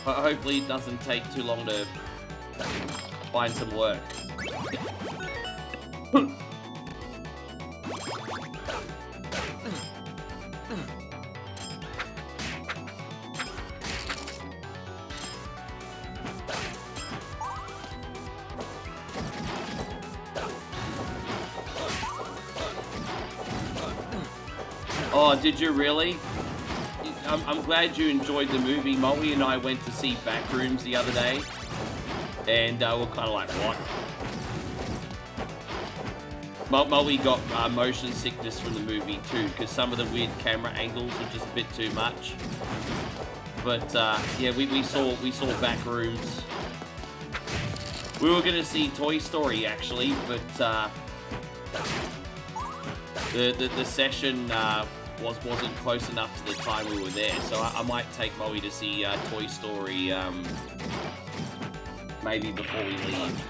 Hopefully it doesn't take too long to find some work. Oh, did you really? I'm glad you enjoyed the movie. Moe and I went to see Backrooms the other day, and we're kind of like, what? Moe got motion sickness from the movie too, because some of the weird camera angles are just a bit too much. But yeah, we saw Backrooms. We were gonna see Toy Story actually, but the session wasn't close enough to the time we were there, so I might take Moe to see Toy Story maybe before we leave.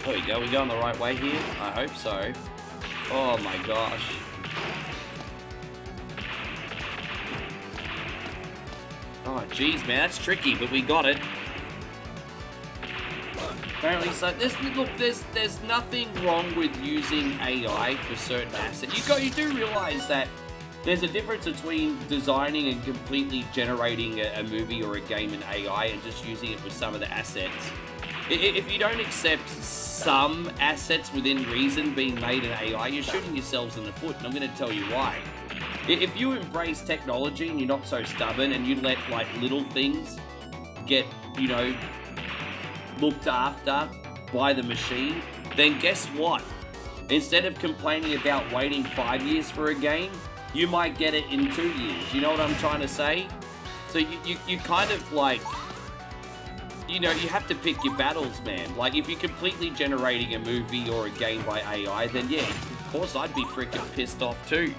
There we go, we going the right way here? I hope so. Oh my gosh. Oh jeez, man, that's tricky, but we got it. Apparently, so there's nothing wrong with using AI for certain assets. You do realize that there's a difference between designing and completely generating a movie or a game in AI and just using it with some of the assets. If you don't accept some assets within reason being made in AI, you're shooting yourselves in the foot, and I'm going to tell you why. If you embrace technology and you're not so stubborn and you let like little things get, you know, looked after by the machine, then guess what? Instead of complaining about waiting 5 years for a game, you might get it in 2 years. You know what I'm trying to say? So you kind of like, you know, you have to pick your battles, man. Like, if you're completely generating a movie or a game by AI, then yeah, of course I'd be freaking pissed off too.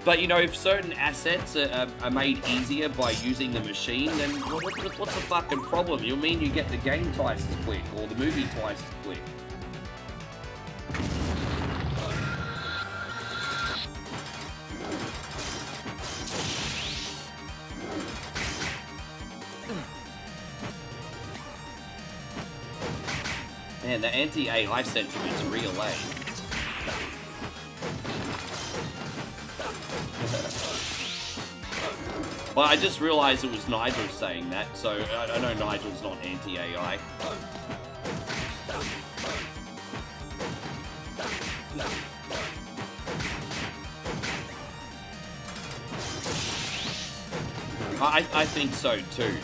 But, you know, if certain assets are made easier by using the machine, then what's the fucking problem? You mean you get the game twice as quick, or the movie twice as quick? Man, the anti-AI sentiment's real, eh? Well, I just realized it was Nigel saying that, so I know Nigel's not anti-AI. I think so too.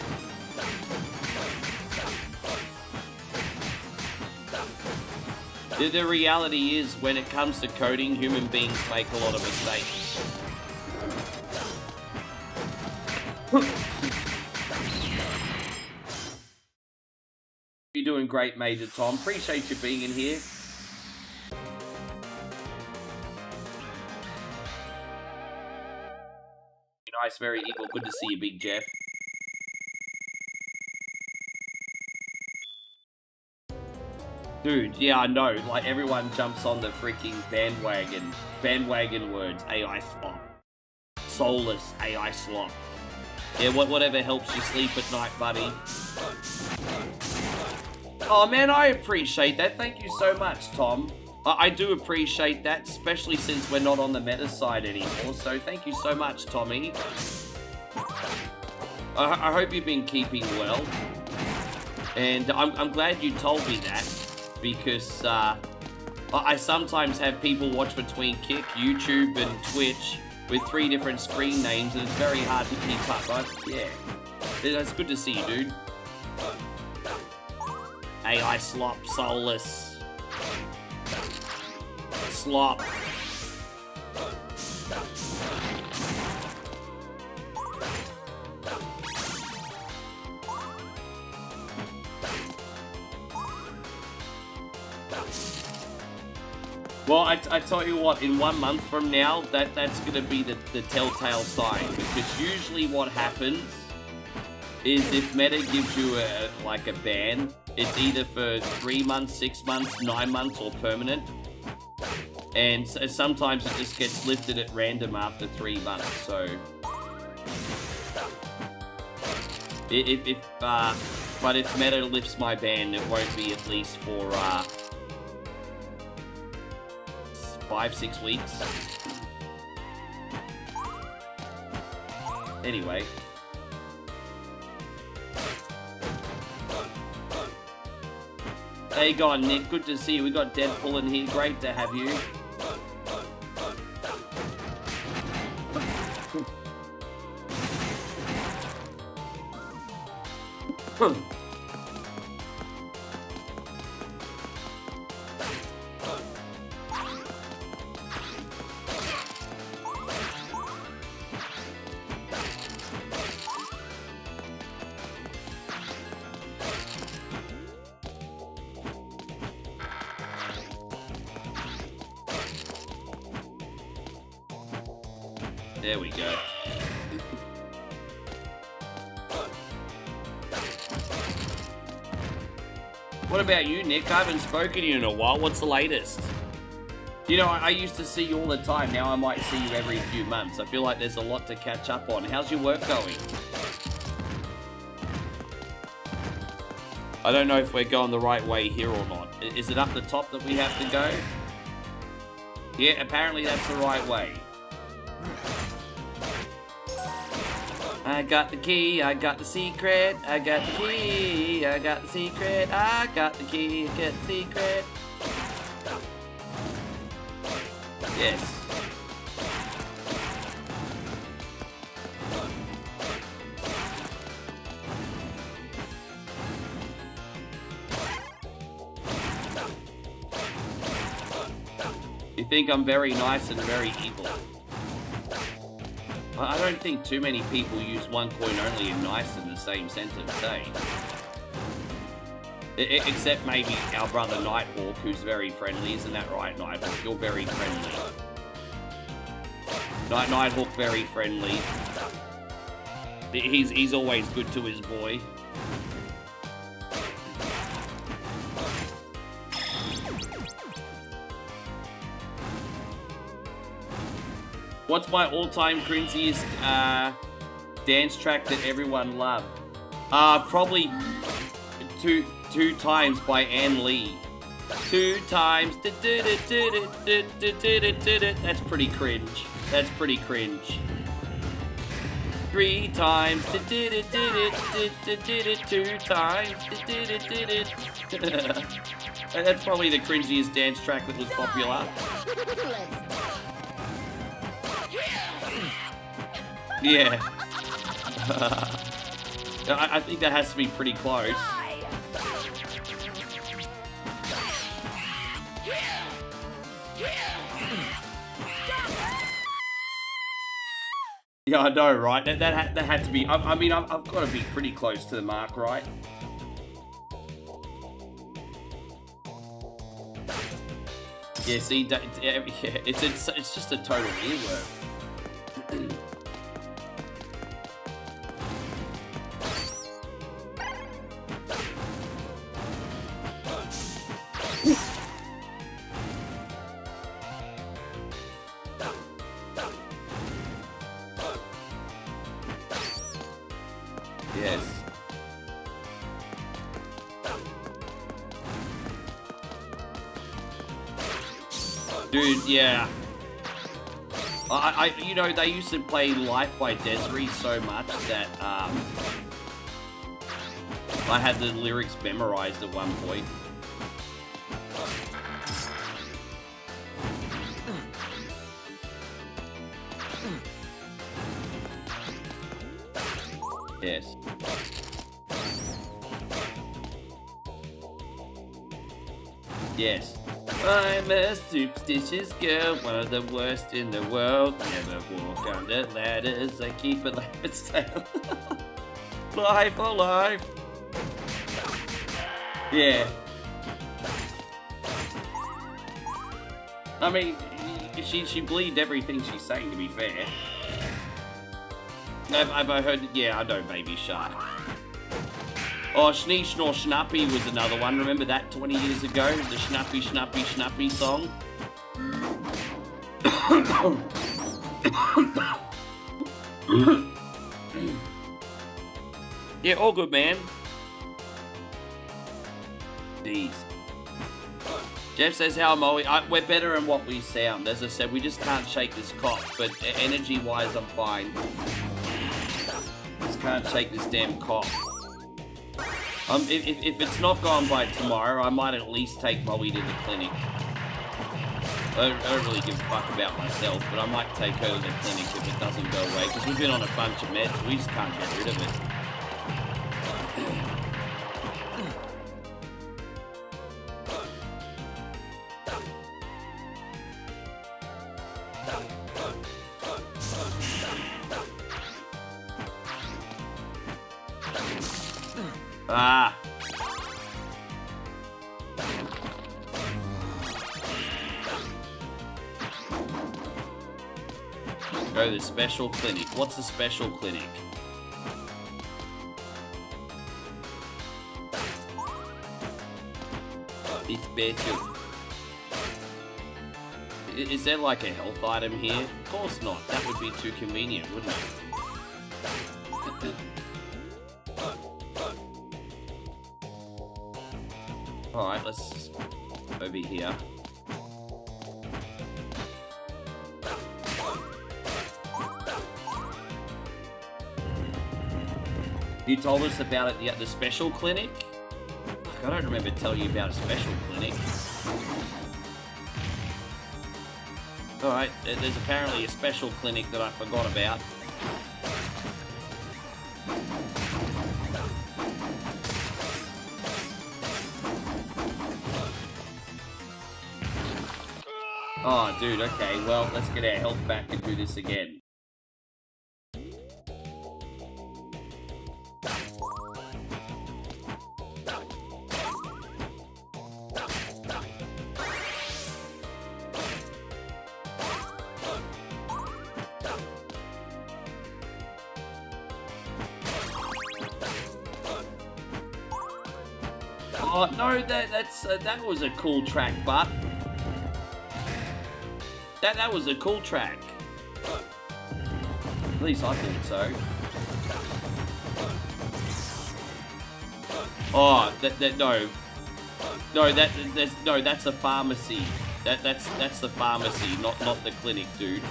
The reality is, when it comes to coding, human beings make a lot of mistakes. You're doing great, Major Tom. Appreciate you being in here. Nice, very evil. Good to see you, Big Jeff. Dude, yeah, I know. Like, everyone jumps on the freaking bandwagon. Bandwagon words. AI slop. Soulless AI slop. Yeah, whatever helps you sleep at night, buddy. Oh, man, I appreciate that. Thank you so much, Tom. I do appreciate that, especially since we're not on the meta side anymore. So thank you so much, Tommy. I hope you've been keeping well. And I'm glad you told me that. Because I sometimes have people watch between Kick, YouTube, and Twitch with 3 different screen names, and it's very hard to keep up, right? Yeah. That's good to see you, dude. AI slop, soulless. Slop. Well, I tell you what, in 1 month from now, that's going to be the telltale sign. Because usually what happens is if Meta gives you a ban, it's either for 3 months, 6 months, 9 months, or permanent. And sometimes it just gets lifted at random after 3 months, so... But if Meta lifts my ban, it won't be at least for, 5-6 weeks. Anyway. Hey, go on, Nick. Good to see you. We got Deadpool in here. Great to have you. There we go. What about you, Nick? I haven't spoken to you in a while. What's the latest? You know, I used to see you all the time. Now I might see you every few months. I feel like there's a lot to catch up on. How's your work going? I don't know if we're going the right way here or not. Is it up the top that we have to go? Yeah, apparently that's the right way. I got the key, I got the secret, I got the key, I got the secret, I got the key, I got the secret. Yes. You think I'm very nice and very evil. I don't think too many people use one coin only and nice in the same sentence, eh? Except maybe our brother Nighthawk, who's very friendly. Isn't that right, Nighthawk? You're very friendly. Nighthawk, very friendly. He's always good to his boy. What's my all-time cringiest dance track that everyone loved? Probably two times by Ann Lee. 2 times. That's pretty cringe. That's pretty cringe. 3 times. 2 times. That's probably the cringiest dance track that was popular. Yeah. I think that has to be pretty close. Yeah, I know, right? That had to be. I mean, I've got to be pretty close to the mark, right? Yeah, see, it's just a total earworm. Yes. Dude, yeah. You know, they used to play Life by Desiree so much that, I had the lyrics memorized at one point. Yes. Yes. I'm a superstitious girl, one of the worst in the world. Never walk under ladders, I keep a rabbit's tail. Life alive. Yeah. I mean, she believed everything she's saying, to be fair. Have I heard? Yeah, I know Baby Shark. Oh, Schnee Schnor Schnappy was another one. Remember that 20 years ago? The Schnappy Schnappy Schnappy song? Yeah, all good, man. Jeez. Jeff says, how am I? We're better in what we sound. As I said, we just can't shake this cough, but energy-wise, I'm fine. Just can't shake this damn cough. If it's not gone by tomorrow, I might at least take Molly to the clinic. I don't really give a fuck about myself, but I might take her to the clinic if it doesn't go away, because we've been on a bunch of meds, we just can't get rid of it. Ah. Go to the special clinic. What's the special clinic? It's special. Is there like a health item here? Of course not. That would be too convenient, wouldn't it? Alright, let's over here. You told us about it at the special clinic? I don't remember telling you about a special clinic. Alright, there's apparently a special clinic that I forgot about. Oh, dude, okay, well, let's get our health back and do this again. Oh, no, that was a cool track, but... That was a cool track. At least I thought so. Oh, no, that's a pharmacy. That's the pharmacy, not the clinic, dude.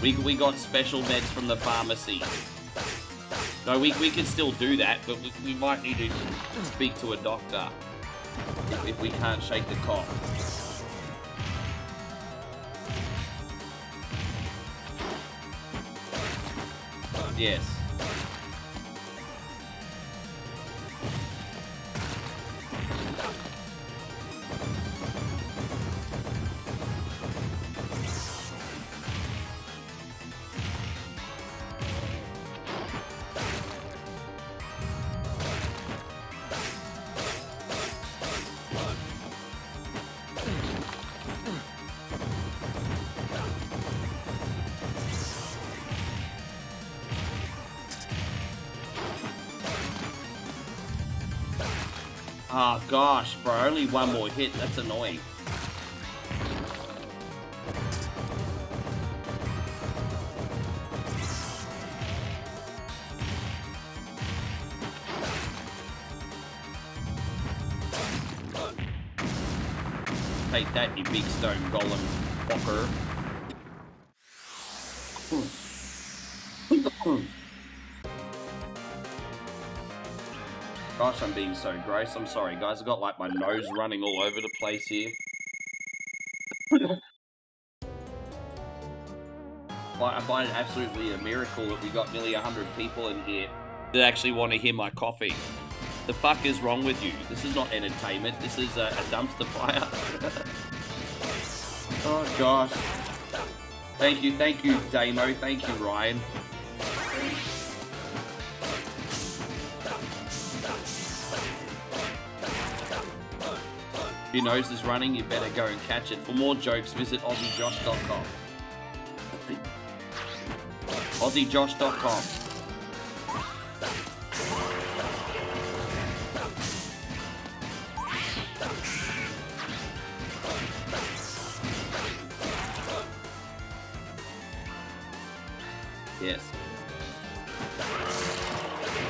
We got special meds from the pharmacy. No, we can still do that, but we might need to speak to a doctor if we can't shake the cough. Yes. Oh gosh, bro, only one more hit. That's annoying. Take that, you big stone golem fucker. Gosh, I'm being so gross. I'm sorry, guys. I've got like my nose running all over the place here. I find it absolutely a miracle that we got nearly 100 people in here that actually want to hear my coffee. The fuck is wrong with you? This is not entertainment. This is a dumpster fire. Oh gosh. Thank you, Damo. Thank you, Ryan. If your nose is running, you better go and catch it. For more jokes, visit AussieJosh.com. AussieJosh.com. Yes.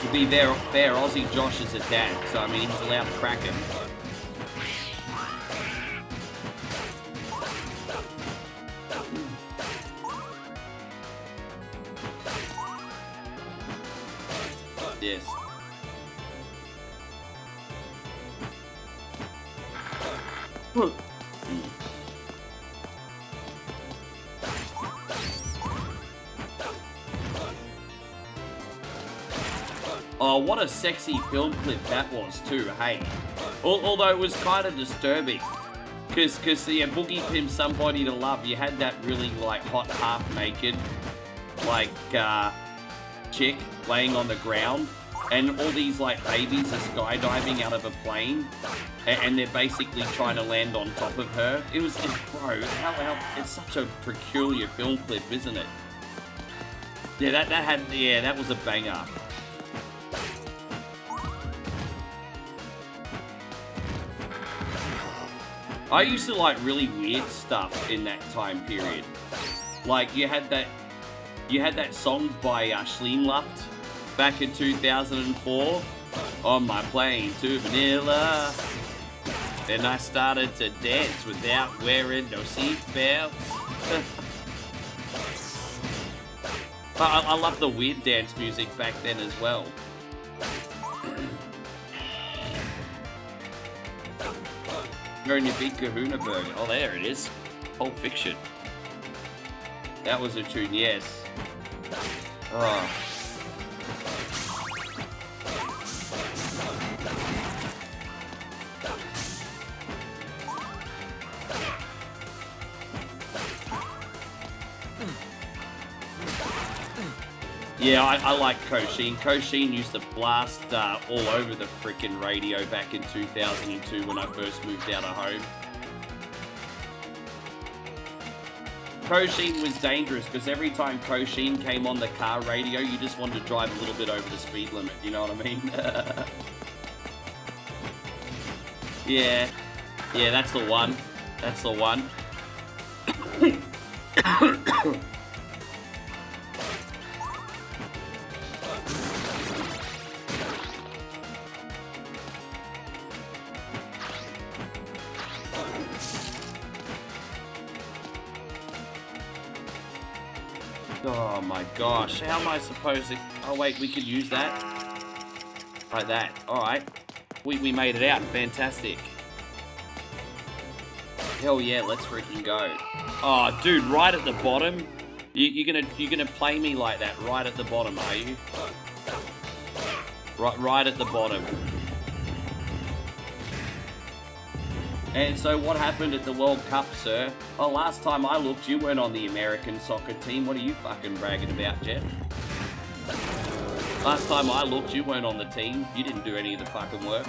To be fair, Aussie Josh is a dad, so I mean he's allowed to crack him. Yes. Oh, what a sexy film clip that was too, hey. Although it was kind of disturbing. Because yeah, Boogie Pimp Somebody to Love, you had that really, like, hot, half-naked, like, chick laying on the ground. And all these, like, babies are skydiving out of a plane. And they're basically trying to land on top of her. Bro, it's such a peculiar film clip, isn't it? Yeah, that was a banger. I used to like really weird stuff in that time period. Like you had that song by Schleemluft back in 2004 on my plane to Manila. Then I started to dance without wearing no seatbelts. I love the weird dance music back then as well. Going to Big Kahuna Burger. Oh, there it is. Pulp Fiction. That was a tune, yes. Oh. Yeah, I like Koshin. Koshin used to blast all over the frickin' radio back in 2002 when I first moved out of home. Koshin was dangerous because every time Koshin came on the car radio, you just wanted to drive a little bit over the speed limit, you know what I mean? Yeah, that's the one. That's the one. Oh my gosh, how am I supposed to... Oh wait, we could use that. Like that, alright. We made it out, fantastic. Hell yeah, let's freaking go. Oh dude, right at the bottom? You're gonna play me like that right at the bottom, are you? Right at the bottom. And so what happened at the World Cup, sir? Oh, last time I looked, you weren't on the American soccer team. What are you fucking bragging about, Jeff? Last time I looked, you weren't on the team. You didn't do any of the fucking work.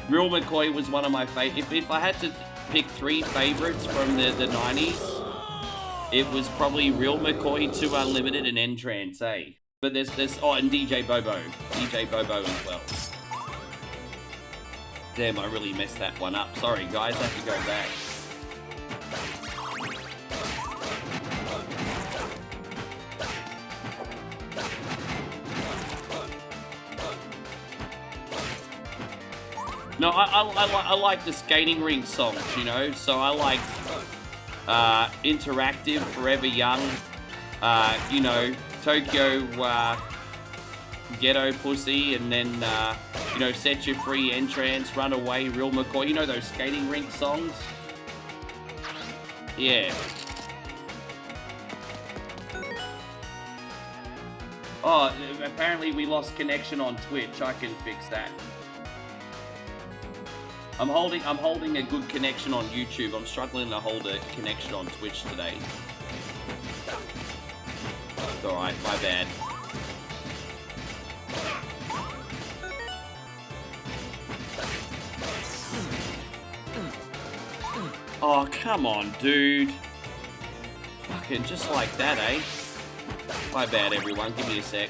Real McCoy was one of my favorites. If I had to pick 3 favorites from the 90s, it was probably Real McCoy 2 Unlimited and Entrance, eh? But there's oh, and DJ Bobo as well. Damn, I really messed that one up. Sorry guys, I have to go back. No, I like the skating rink songs, you know, so I liked Interactive, Forever Young, you know, Tokyo Ghetto Pussy, and then, you know, Set You Free, Entrance, Runaway, Real McCoy, you know those skating rink songs? Yeah. Oh, apparently we lost connection on Twitch. I can fix that. I'm holding a good connection on YouTube. I'm struggling to hold a connection on Twitch today. It's alright, my bad. Oh, come on, dude. Fucking just like that, eh? My bad, everyone. Give me a sec.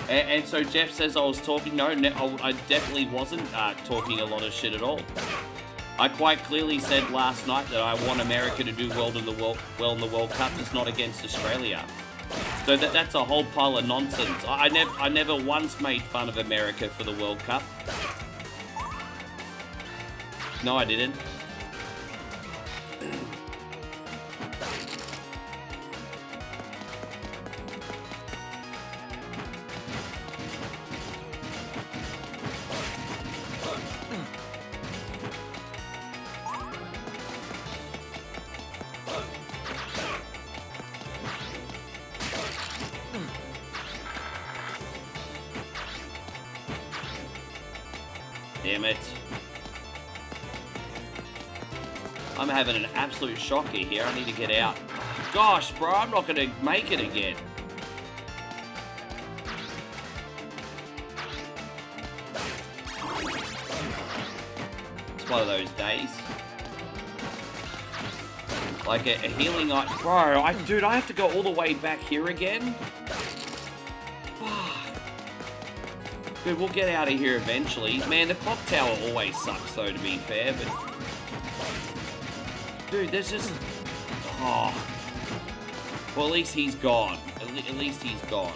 And so Jeff says I was talking. No, I definitely wasn't talking a lot of shit at all. I quite clearly said last night that I want America to do well in the World Cup, just not against Australia. So that's a whole pile of nonsense. I never once made fun of America for the World Cup. No, I didn't. Damn it. I'm having an absolute shocker here. I need to get out. Gosh, bro, I'm not going to make it again. It's one of those days. Like a healing eye. Bro, dude, I have to go all the way back here again? Dude, we'll get out of here eventually. Man, the clock tower always sucks, though, to be fair, but... Dude, there's just... Oh. Well, at least he's gone. At least he's gone.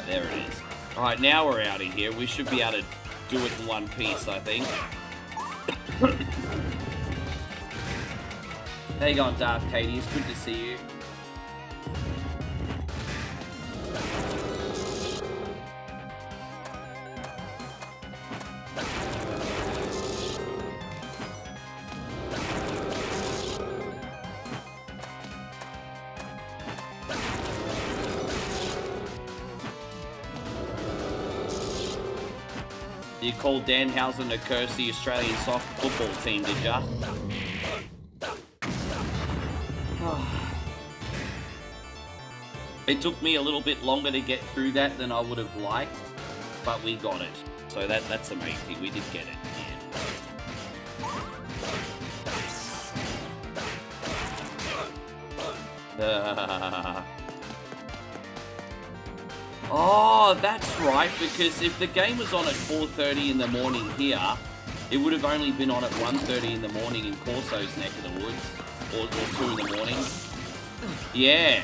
There it is. Alright, now we're out of here. We should be able to do it in one piece, I think. How you going, Darth Katie? It's good to see you. You called Danhausen to curse the Australian soccer football team, did ya? It took me a little bit longer to get through that than I would have liked, but we got it. So that's amazing. We did get it. Yeah. Oh, that's right, because if the game was on at 4:30 in the morning here, it would have only been on at 1:30 in the morning in Corso's neck of the woods. Or 2 in the morning. Yeah.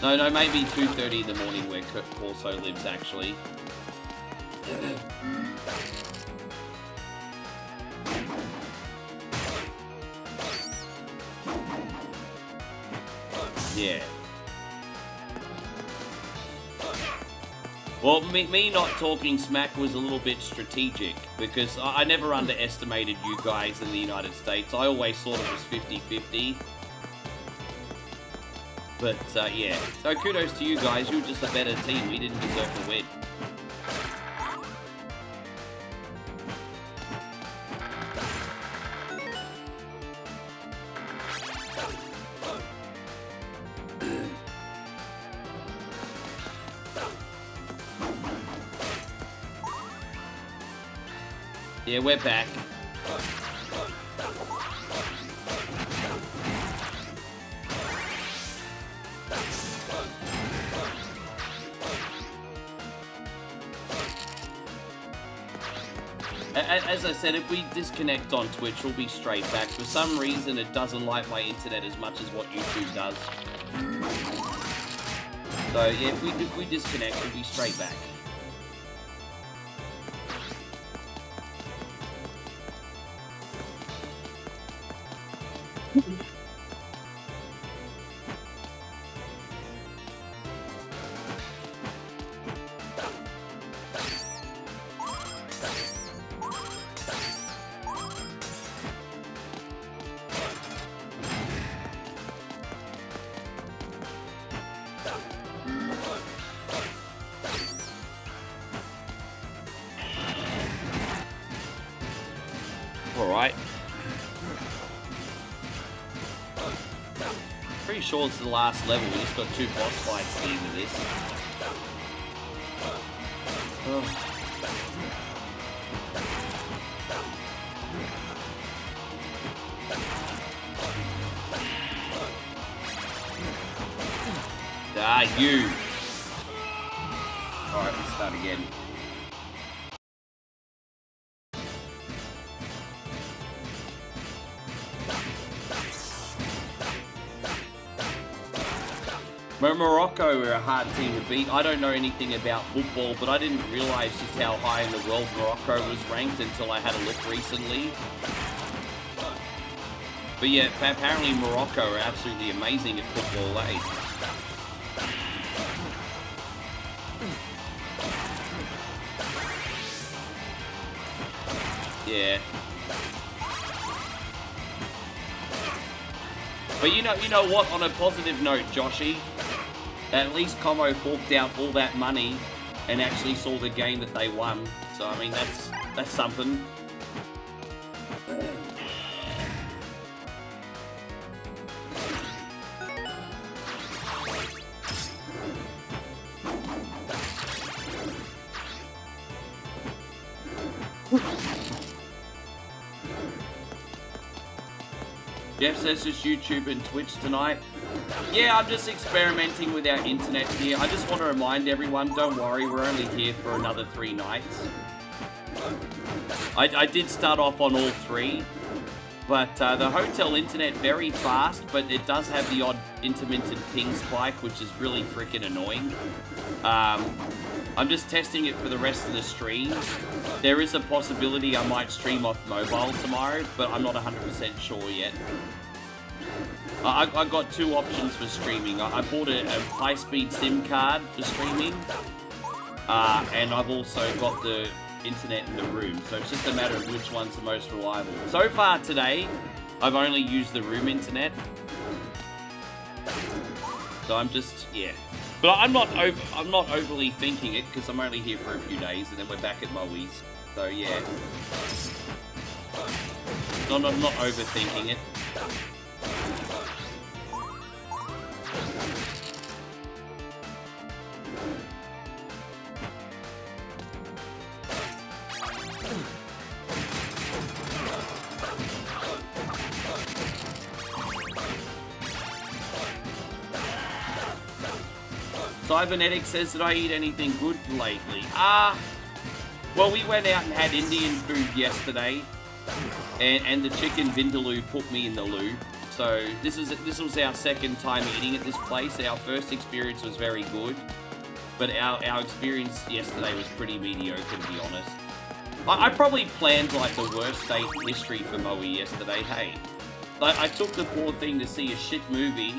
No, maybe 2:30 in the morning where Corso lives, actually. Yeah. Well, me not talking smack was a little bit strategic because I never underestimated you guys in the United States. I always thought it was 50-50. But, yeah. So kudos to you guys. You were just a better team. We didn't deserve to win. Yeah, we're back. As I said, if we disconnect on Twitch, we'll be straight back. For some reason, it doesn't like my internet as much as what YouTube does. So, yeah, if we disconnect, we'll be straight back. Alright. Pretty sure it's the last level. We just got 2 boss fights at the end of this. Oh. Ah, you! Alright, let's start again. Morocco are a hard team to beat. I don't know anything about football, but I didn't realise just how high in the world Morocco was ranked until I had a look recently. But yeah, apparently Morocco are absolutely amazing at football, eh? Yeah. But you know what? On a positive note, Joshy, at least Como forked out all that money and actually saw the game that they won. So I mean, that's something. Jeff says just YouTube and Twitch tonight. Yeah, I'm just experimenting with our internet here. I just want to remind everyone, don't worry, we're only here for another 3 nights. I did start off on all 3, but the hotel internet very fast, but it does have the odd intermittent ping spike, which is really freaking annoying. I'm just testing it for the rest of the stream. There is a possibility I might stream off mobile tomorrow, but I'm not 100% sure yet. I got 2 options for streaming. I bought a high-speed SIM card for streaming, and I've also got the internet in the room, so it's just a matter of which one's the most reliable. So far today, I've only used the room internet, so I'm just, yeah. But I'm not overly thinking it, because I'm only here for a few days, and then we're back at Moe's. So yeah, I'm not overthinking it. Cybernetic says, did I eat anything good lately? Well, we went out and had Indian food yesterday, and the chicken vindaloo put me in the loop. So this was our second time eating at this place. Our first experience was very good, but our experience yesterday was pretty mediocre, to be honest. I probably planned like the worst day in history for Moe yesterday. Hey, I took the poor thing to see a shit movie,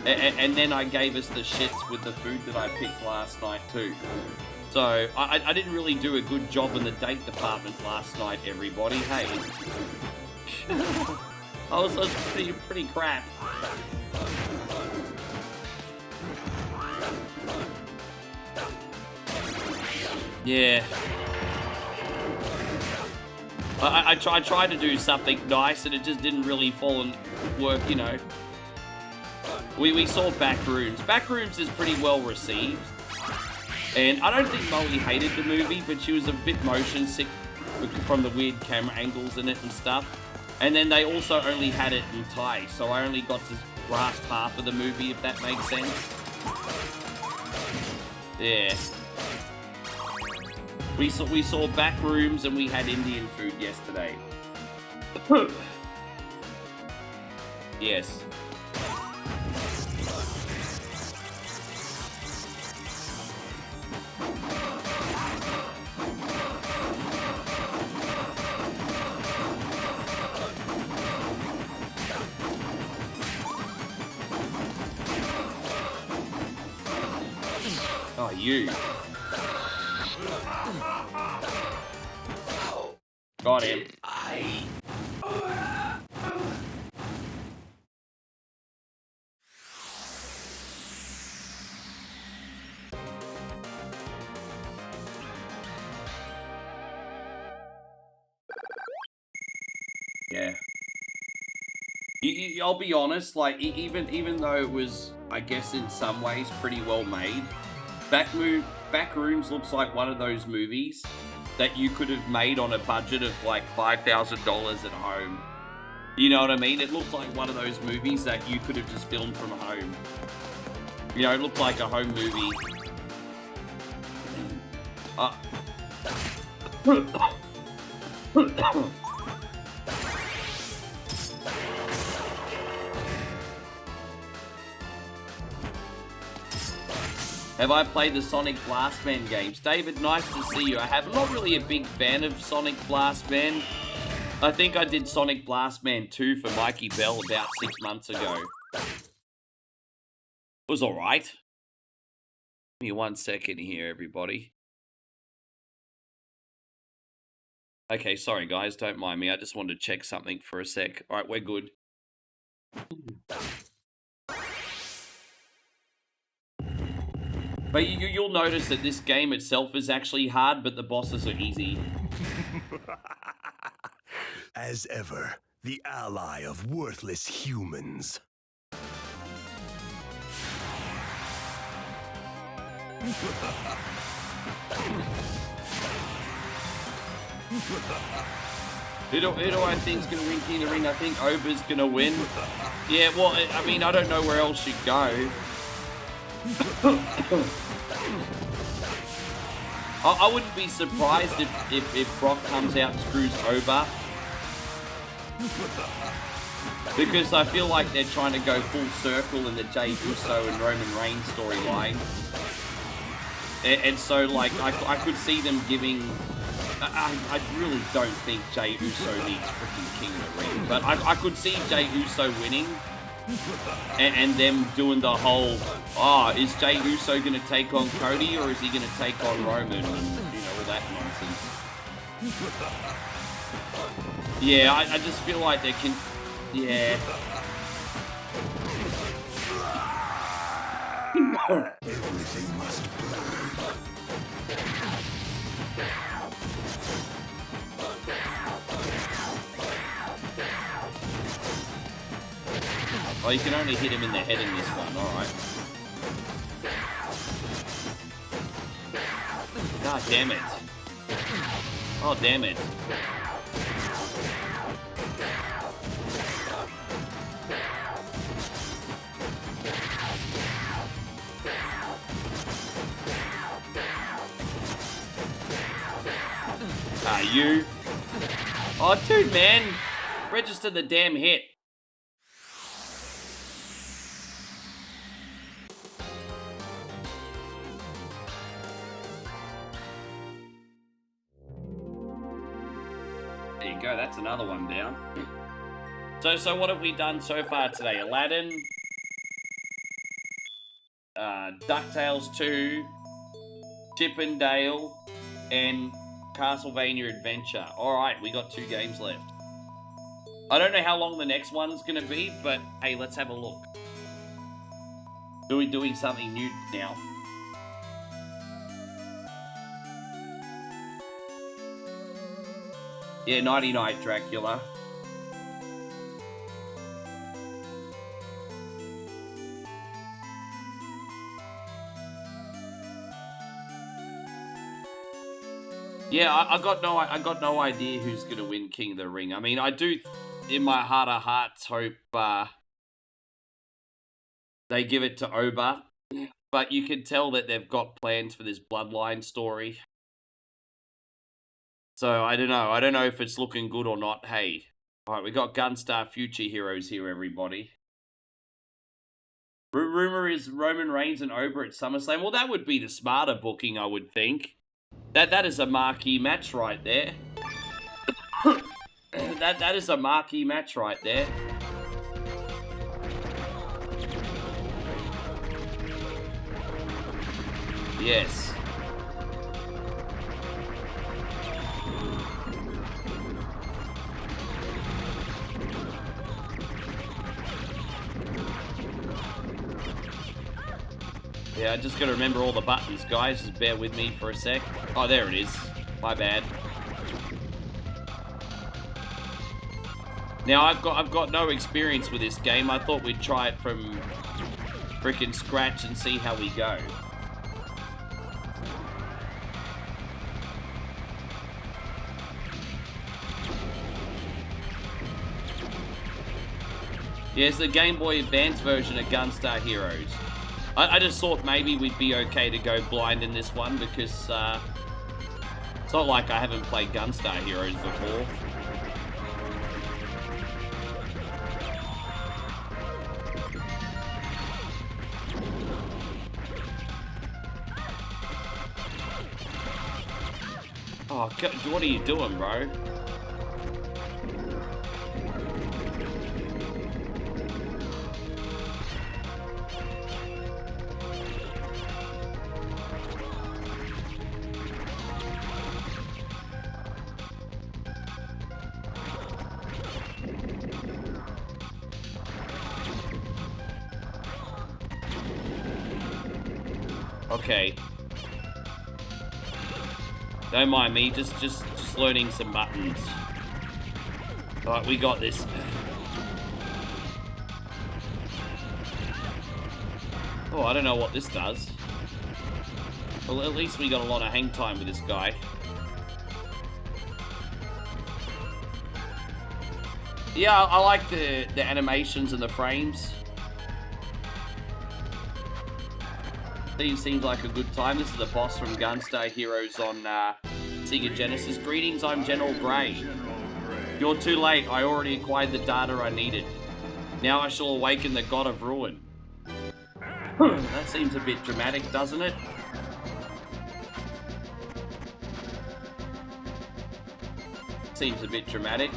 And then I gave us the shits with the food that I picked last night too. So I didn't really do a good job in the date department last night, everybody. Hey, I was pretty crap. Yeah. I tried to do something nice and it just didn't really fall and work, you know. We saw Backrooms. Backrooms is pretty well received. And I don't think Molly hated the movie, but she was a bit motion sick from the weird camera angles in it and stuff. And then they also only had it in Thai, so I only got to grasp half of the movie, if that makes sense. Yeah. We saw Backrooms and we had Indian food yesterday. Yes. Oh, you. Got him. Yeah. I'll be honest, like, even though it was, I guess in some ways, pretty well made, Backrooms looks like one of those movies that you could have made on a budget of like $5,000 at home. You know what I mean? It looks like one of those movies that you could have just filmed from home. You know, it looks like a home movie. Have I played the Sonic Blastman games? David, nice to see you. I have. I'm not really a big fan of Sonic Blastman. I think I did Sonic Blastman 2 for Mikey Bell about 6 months ago. It was alright. Give me 1 second here, everybody. Okay, sorry guys, don't mind me. I just wanted to check something for a sec. Alright, we're good. But you'll notice that this game itself is actually hard, but the bosses are easy. As ever, the ally of worthless humans. Who do I think's gonna win King of the Ring? I think Ober's gonna win. Yeah, well, I mean, I don't know where else she'd go. I wouldn't be surprised if Brock comes out and screws Ober. Because I feel like they're trying to go full circle in the Jey Uso and Roman Reigns storyline. And so, like, I could see them giving... I really don't think Jey Uso needs freaking King of the Ring. But I could see Jey Uso winning. And them doing the whole, is Jey Uso going to take on Cody or is he going to take on Roman? And, you know, all that nonsense. Yeah, I just feel like they can... Yeah. Everything must burn. Oh, you can only hit him in the head in this one, alright. God damn it. Oh, damn it. You. Oh, dude, man. Register the damn hit. There you go, that's another one down. So what have we done so far today? Aladdin, DuckTales 2, Chip and Dale, and Castlevania Adventure. Alright, we got 2 games left. I don't know how long the next one's gonna be, but hey, let's have a look. We're doing something new now. Yeah, Nighty Night, Dracula. Yeah, I got no idea who's gonna win King of the Ring. I mean, I do, in my heart of hearts, hope they give it to Oba, but you can tell that they've got plans for this Bloodline story. So I don't know. I don't know if it's looking good or not. Hey, all right, we got Gunstar Future Heroes here, everybody. Rumor is Roman Reigns and Oba at SummerSlam. Well, that would be the smarter booking, I would think. That is a marquee match right there. that is a marquee match right there. Yes. Yeah, I just gotta remember all the buttons, guys. Just bear with me for a sec. Oh, there it is. My bad. Now, I've got no experience with this game. I thought we'd try it from frickin' scratch and see how we go. Yeah, it's the Game Boy Advance version of Gunstar Heroes. I just thought maybe we'd be okay to go blind in this one because it's not like I haven't played Gunstar Heroes before. Oh, what are you doing, bro? Okay. Don't mind me, just learning some buttons. Alright, we got this. Oh, I don't know what this does. Well, at least we got a lot of hang time with this guy. Yeah, I like the animations and the frames. Seems like a good time. This is the boss from Gunstar Heroes on Sega Genesis. Greetings, I'm General Grey. You're too late. I already acquired the data I needed. Now I shall awaken the God of Ruin. That seems a bit dramatic, doesn't it? Seems a bit dramatic.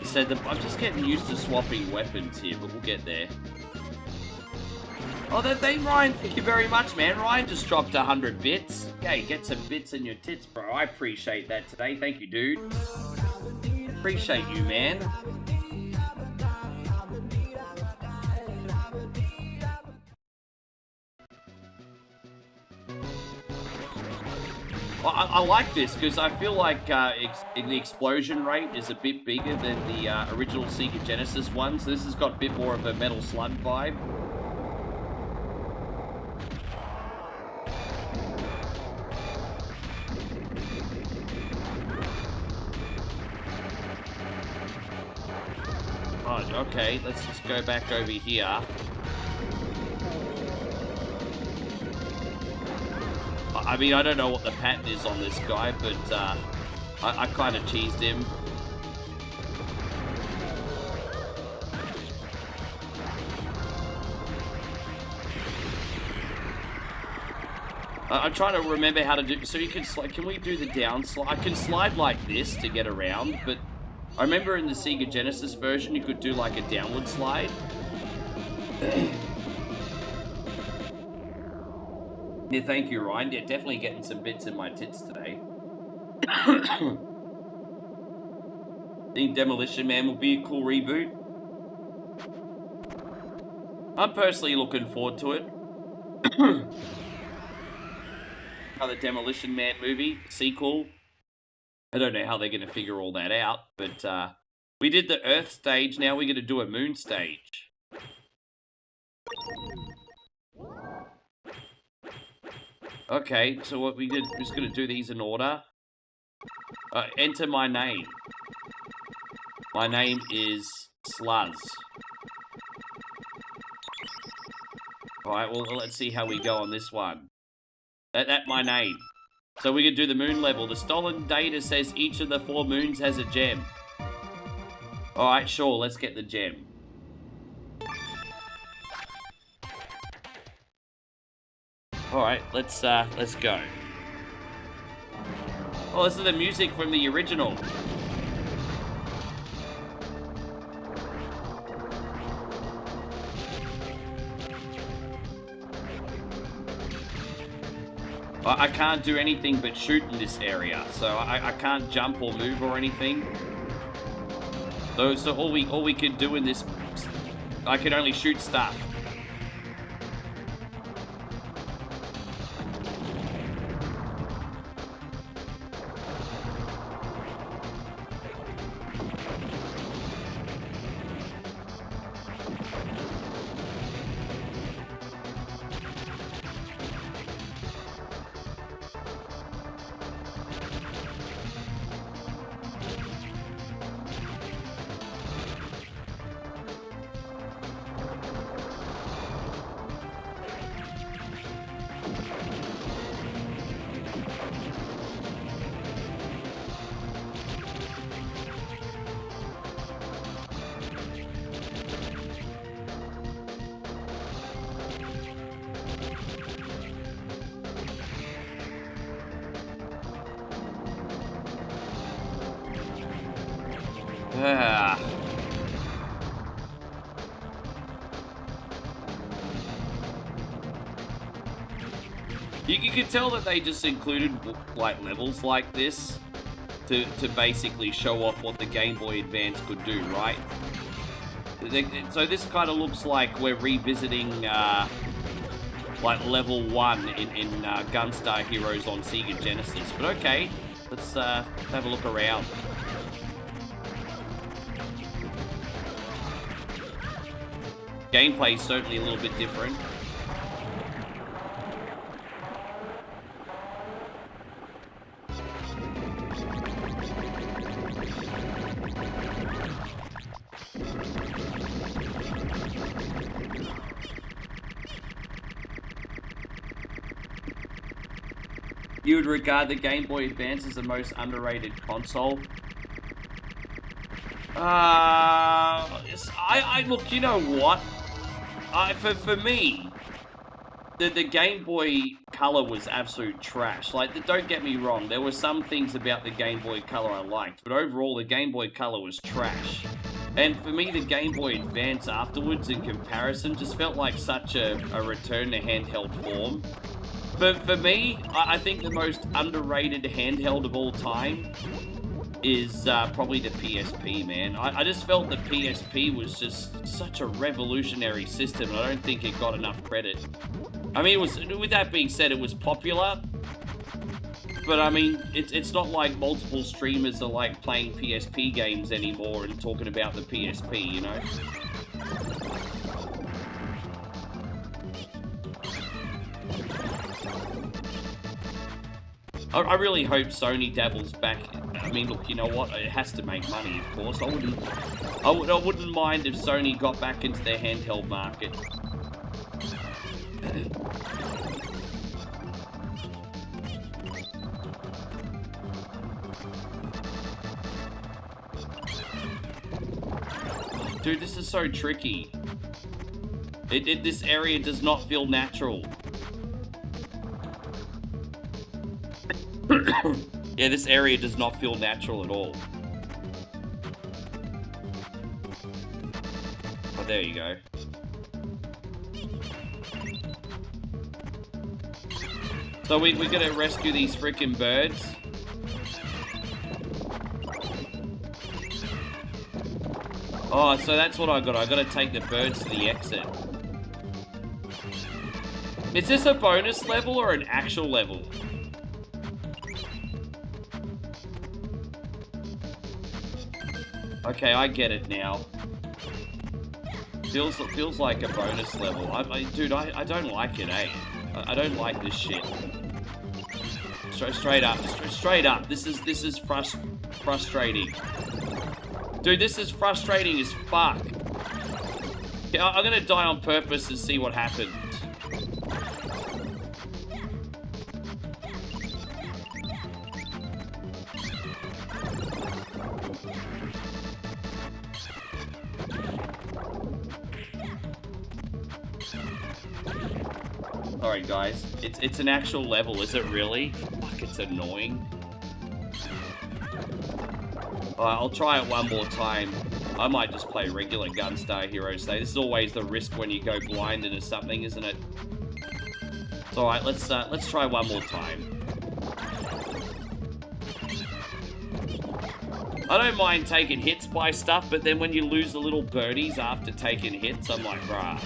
Said that I'm just getting used to swapping weapons here, but we'll get there. Oh, Ryan, thank you very much, man. Ryan just dropped 100 bits. Okay, get some bits in your tits, bro. I appreciate that today. Thank you, dude. Appreciate you, man. Well, I like this because I feel like the explosion rate is a bit bigger than the original Sega Genesis one, so this has got a bit more of a Metal Slug vibe. Oh, okay, let's just go back over here. I mean, I don't know what the pattern is on this guy, but I kind of cheesed him. I'm trying to remember how to do... So you can slide... Can we do the down slide? I can slide like this to get around, but... I remember in the Sega Genesis version, you could do like a downward slide. Yeah, thank you, Ryan. Yeah, definitely getting some bits in my tits today. Think Demolition Man will be a cool reboot? I'm personally looking forward to it. Another Demolition Man movie, sequel. I don't know how they're going to figure all that out, but we did the Earth stage, now we're going to do a Moon stage. Okay, so what we did, we're just going to do these in order. Enter my name. My name is Sluz. Alright, well, let's see how we go on this one. That's my name. So we can do the moon level. The stolen data says each of the 4 moons has a gem. Alright, sure, let's get the gem. Alright, let's go. Oh, this is the music from the original. I can't do anything but shoot in this area, so I can't jump or move or anything. So all we could do in this, I could only shoot stuff. You can tell that they just included like levels like this to basically show off what the Game Boy Advance could do, right? So this kind of looks like we're revisiting like level 1 in Gunstar Heroes on Sega Genesis. But okay, let's have a look around. Gameplay is certainly a little bit different. You would regard the Game Boy Advance as the most underrated console? Look, you know what? For me, the Game Boy Color was absolute trash. Like, don't get me wrong, there were some things about the Game Boy Color I liked, but overall, the Game Boy Color was trash. And for me, the Game Boy Advance afterwards, in comparison, just felt like such a return to handheld form. But for me, I think the most underrated handheld of all time is probably the PSP, man. I just felt the PSP was just such a revolutionary system, and I don't think it got enough credit. I mean, with that being said, it was popular, but I mean, it's not like multiple streamers are like playing PSP games anymore and talking about the PSP, you know? I really hope Sony dabbles back I mean, look, you know what? It has to make money, of course. I wouldn't mind if Sony got back into their handheld market. Dude, this is so tricky. This area does not feel natural. Yeah, this area does not feel natural at all. Oh, there you go. So we're gonna rescue these freaking birds. Oh, so that's what I got. I gotta take the birds to the exit. Is this a bonus level or an actual level? Okay, I get it now. Feels like a bonus level. Dude, I don't like it, eh? I don't like this shit. Straight up. This is frustrating. Dude, this is frustrating as fuck. Yeah, I'm gonna die on purpose to see what happens. Alright guys, it's an actual level, is it really? Fuck, it's annoying. I'll try it one more time. I might just play regular Gunstar Heroes today. This is always the risk when you go blind into something, isn't it? It's alright, let's try one more time. I don't mind taking hits by stuff, but then when you lose the little birdies after taking hits, I'm like, bruh.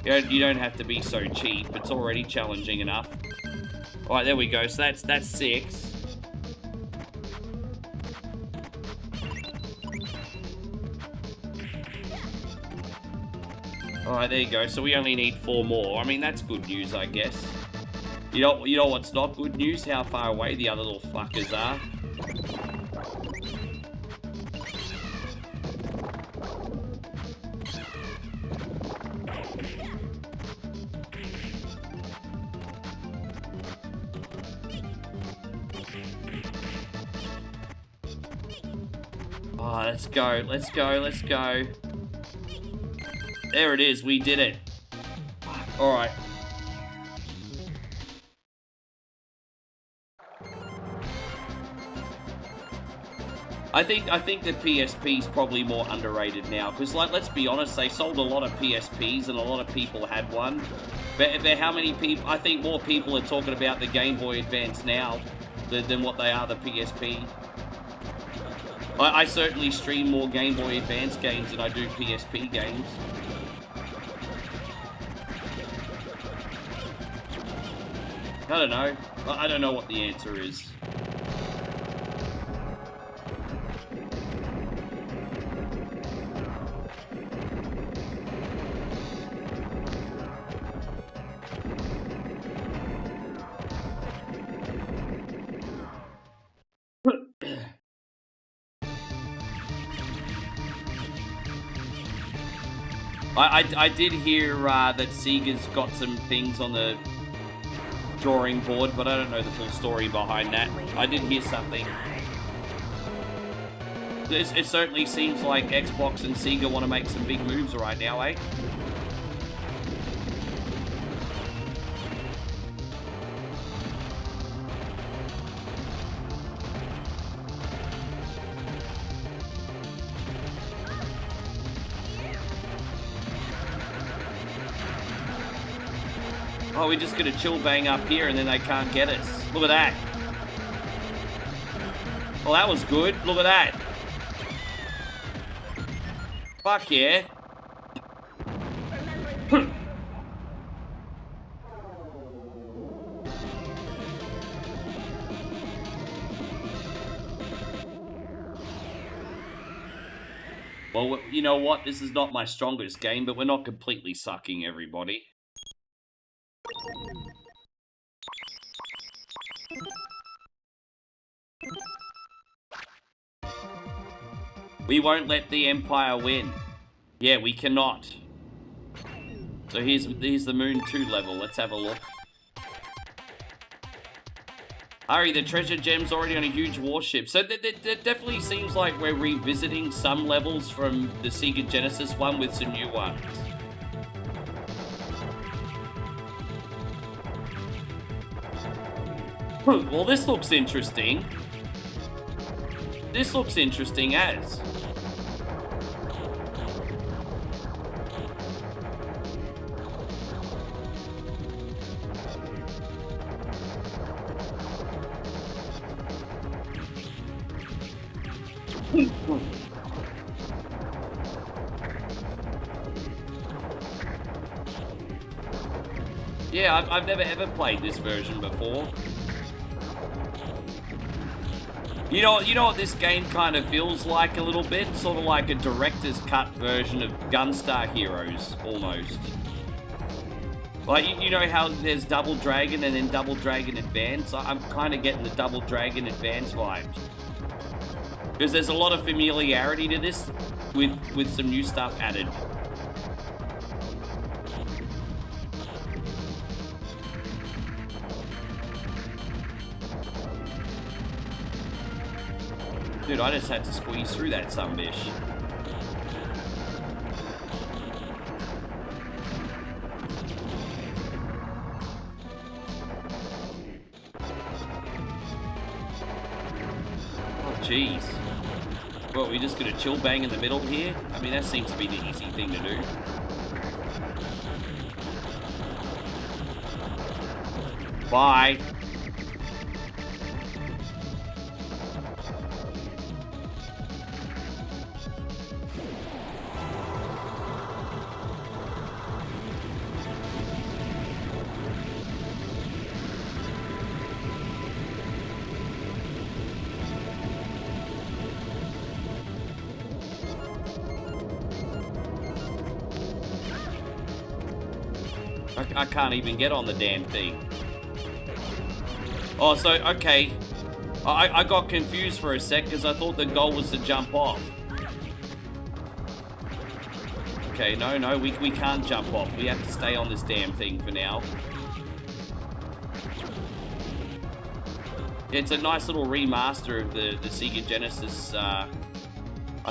You don't have to be so cheap. It's already challenging enough. Alright, there we go. So that's 6. Alright, there you go. So we only need 4 more. I mean, that's good news, I guess. You know what's not good news? How far away the other little fuckers are. Oh, let's go. There it is, we did it. Alright. I think the PSP is probably more underrated now, because like, let's be honest, they sold a lot of PSPs and a lot of people had one. But how many people, I think more people are talking about the Game Boy Advance now than what they are the PSP. I certainly stream more Game Boy Advance games than I do PSP games. I don't know. I don't know what the answer is. I did hear that Sega's got some things on the drawing board, but I don't know the full story behind that. I did hear something. It certainly seems like Xbox and Sega want to make some big moves right now, eh? Oh, we're just gonna chill bang up here and then they can't get us. Look at that. Well, that was good. Look at that. Fuck yeah. Well, you know what? This is not my strongest game, but we're not completely sucking, everybody. We won't let the Empire win. Yeah, we cannot. So here's the Moon 2 level. Let's have a look. Ari, the treasure gem's already on a huge warship. So that definitely seems like we're revisiting some levels from the Sega Genesis one with some new ones. Well, this looks interesting. This looks interesting as. Yeah, I've never ever played this version before. You know what this game kind of feels like a little bit? Sort of like a director's cut version of Gunstar Heroes, almost. Like, you know how there's Double Dragon and then Double Dragon Advance? I'm kind of getting the Double Dragon Advance vibes. Because there's a lot of familiarity to this with some new stuff added. Dude, I just had to squeeze through that sumbitch. Oh, jeez. Well, we just gonna chill bang in the middle here? I mean, that seems to be the easy thing to do. Bye. I can't even get on the damn thing. Oh, so, okay. I got confused for a sec because I thought the goal was to jump off. Okay, no, we can't jump off. We have to stay on this damn thing for now. It's a nice little remaster of the Sega Genesis. I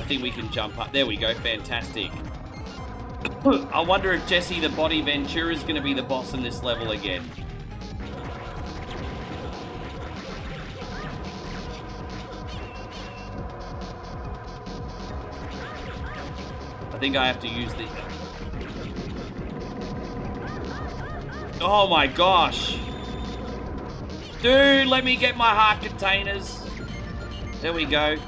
think we can jump up. There we go, fantastic. I wonder if Jesse the Body Ventura is going to be the boss in this level again. I think I have to use the... Oh my gosh! Dude, let me get my heart containers. There we go.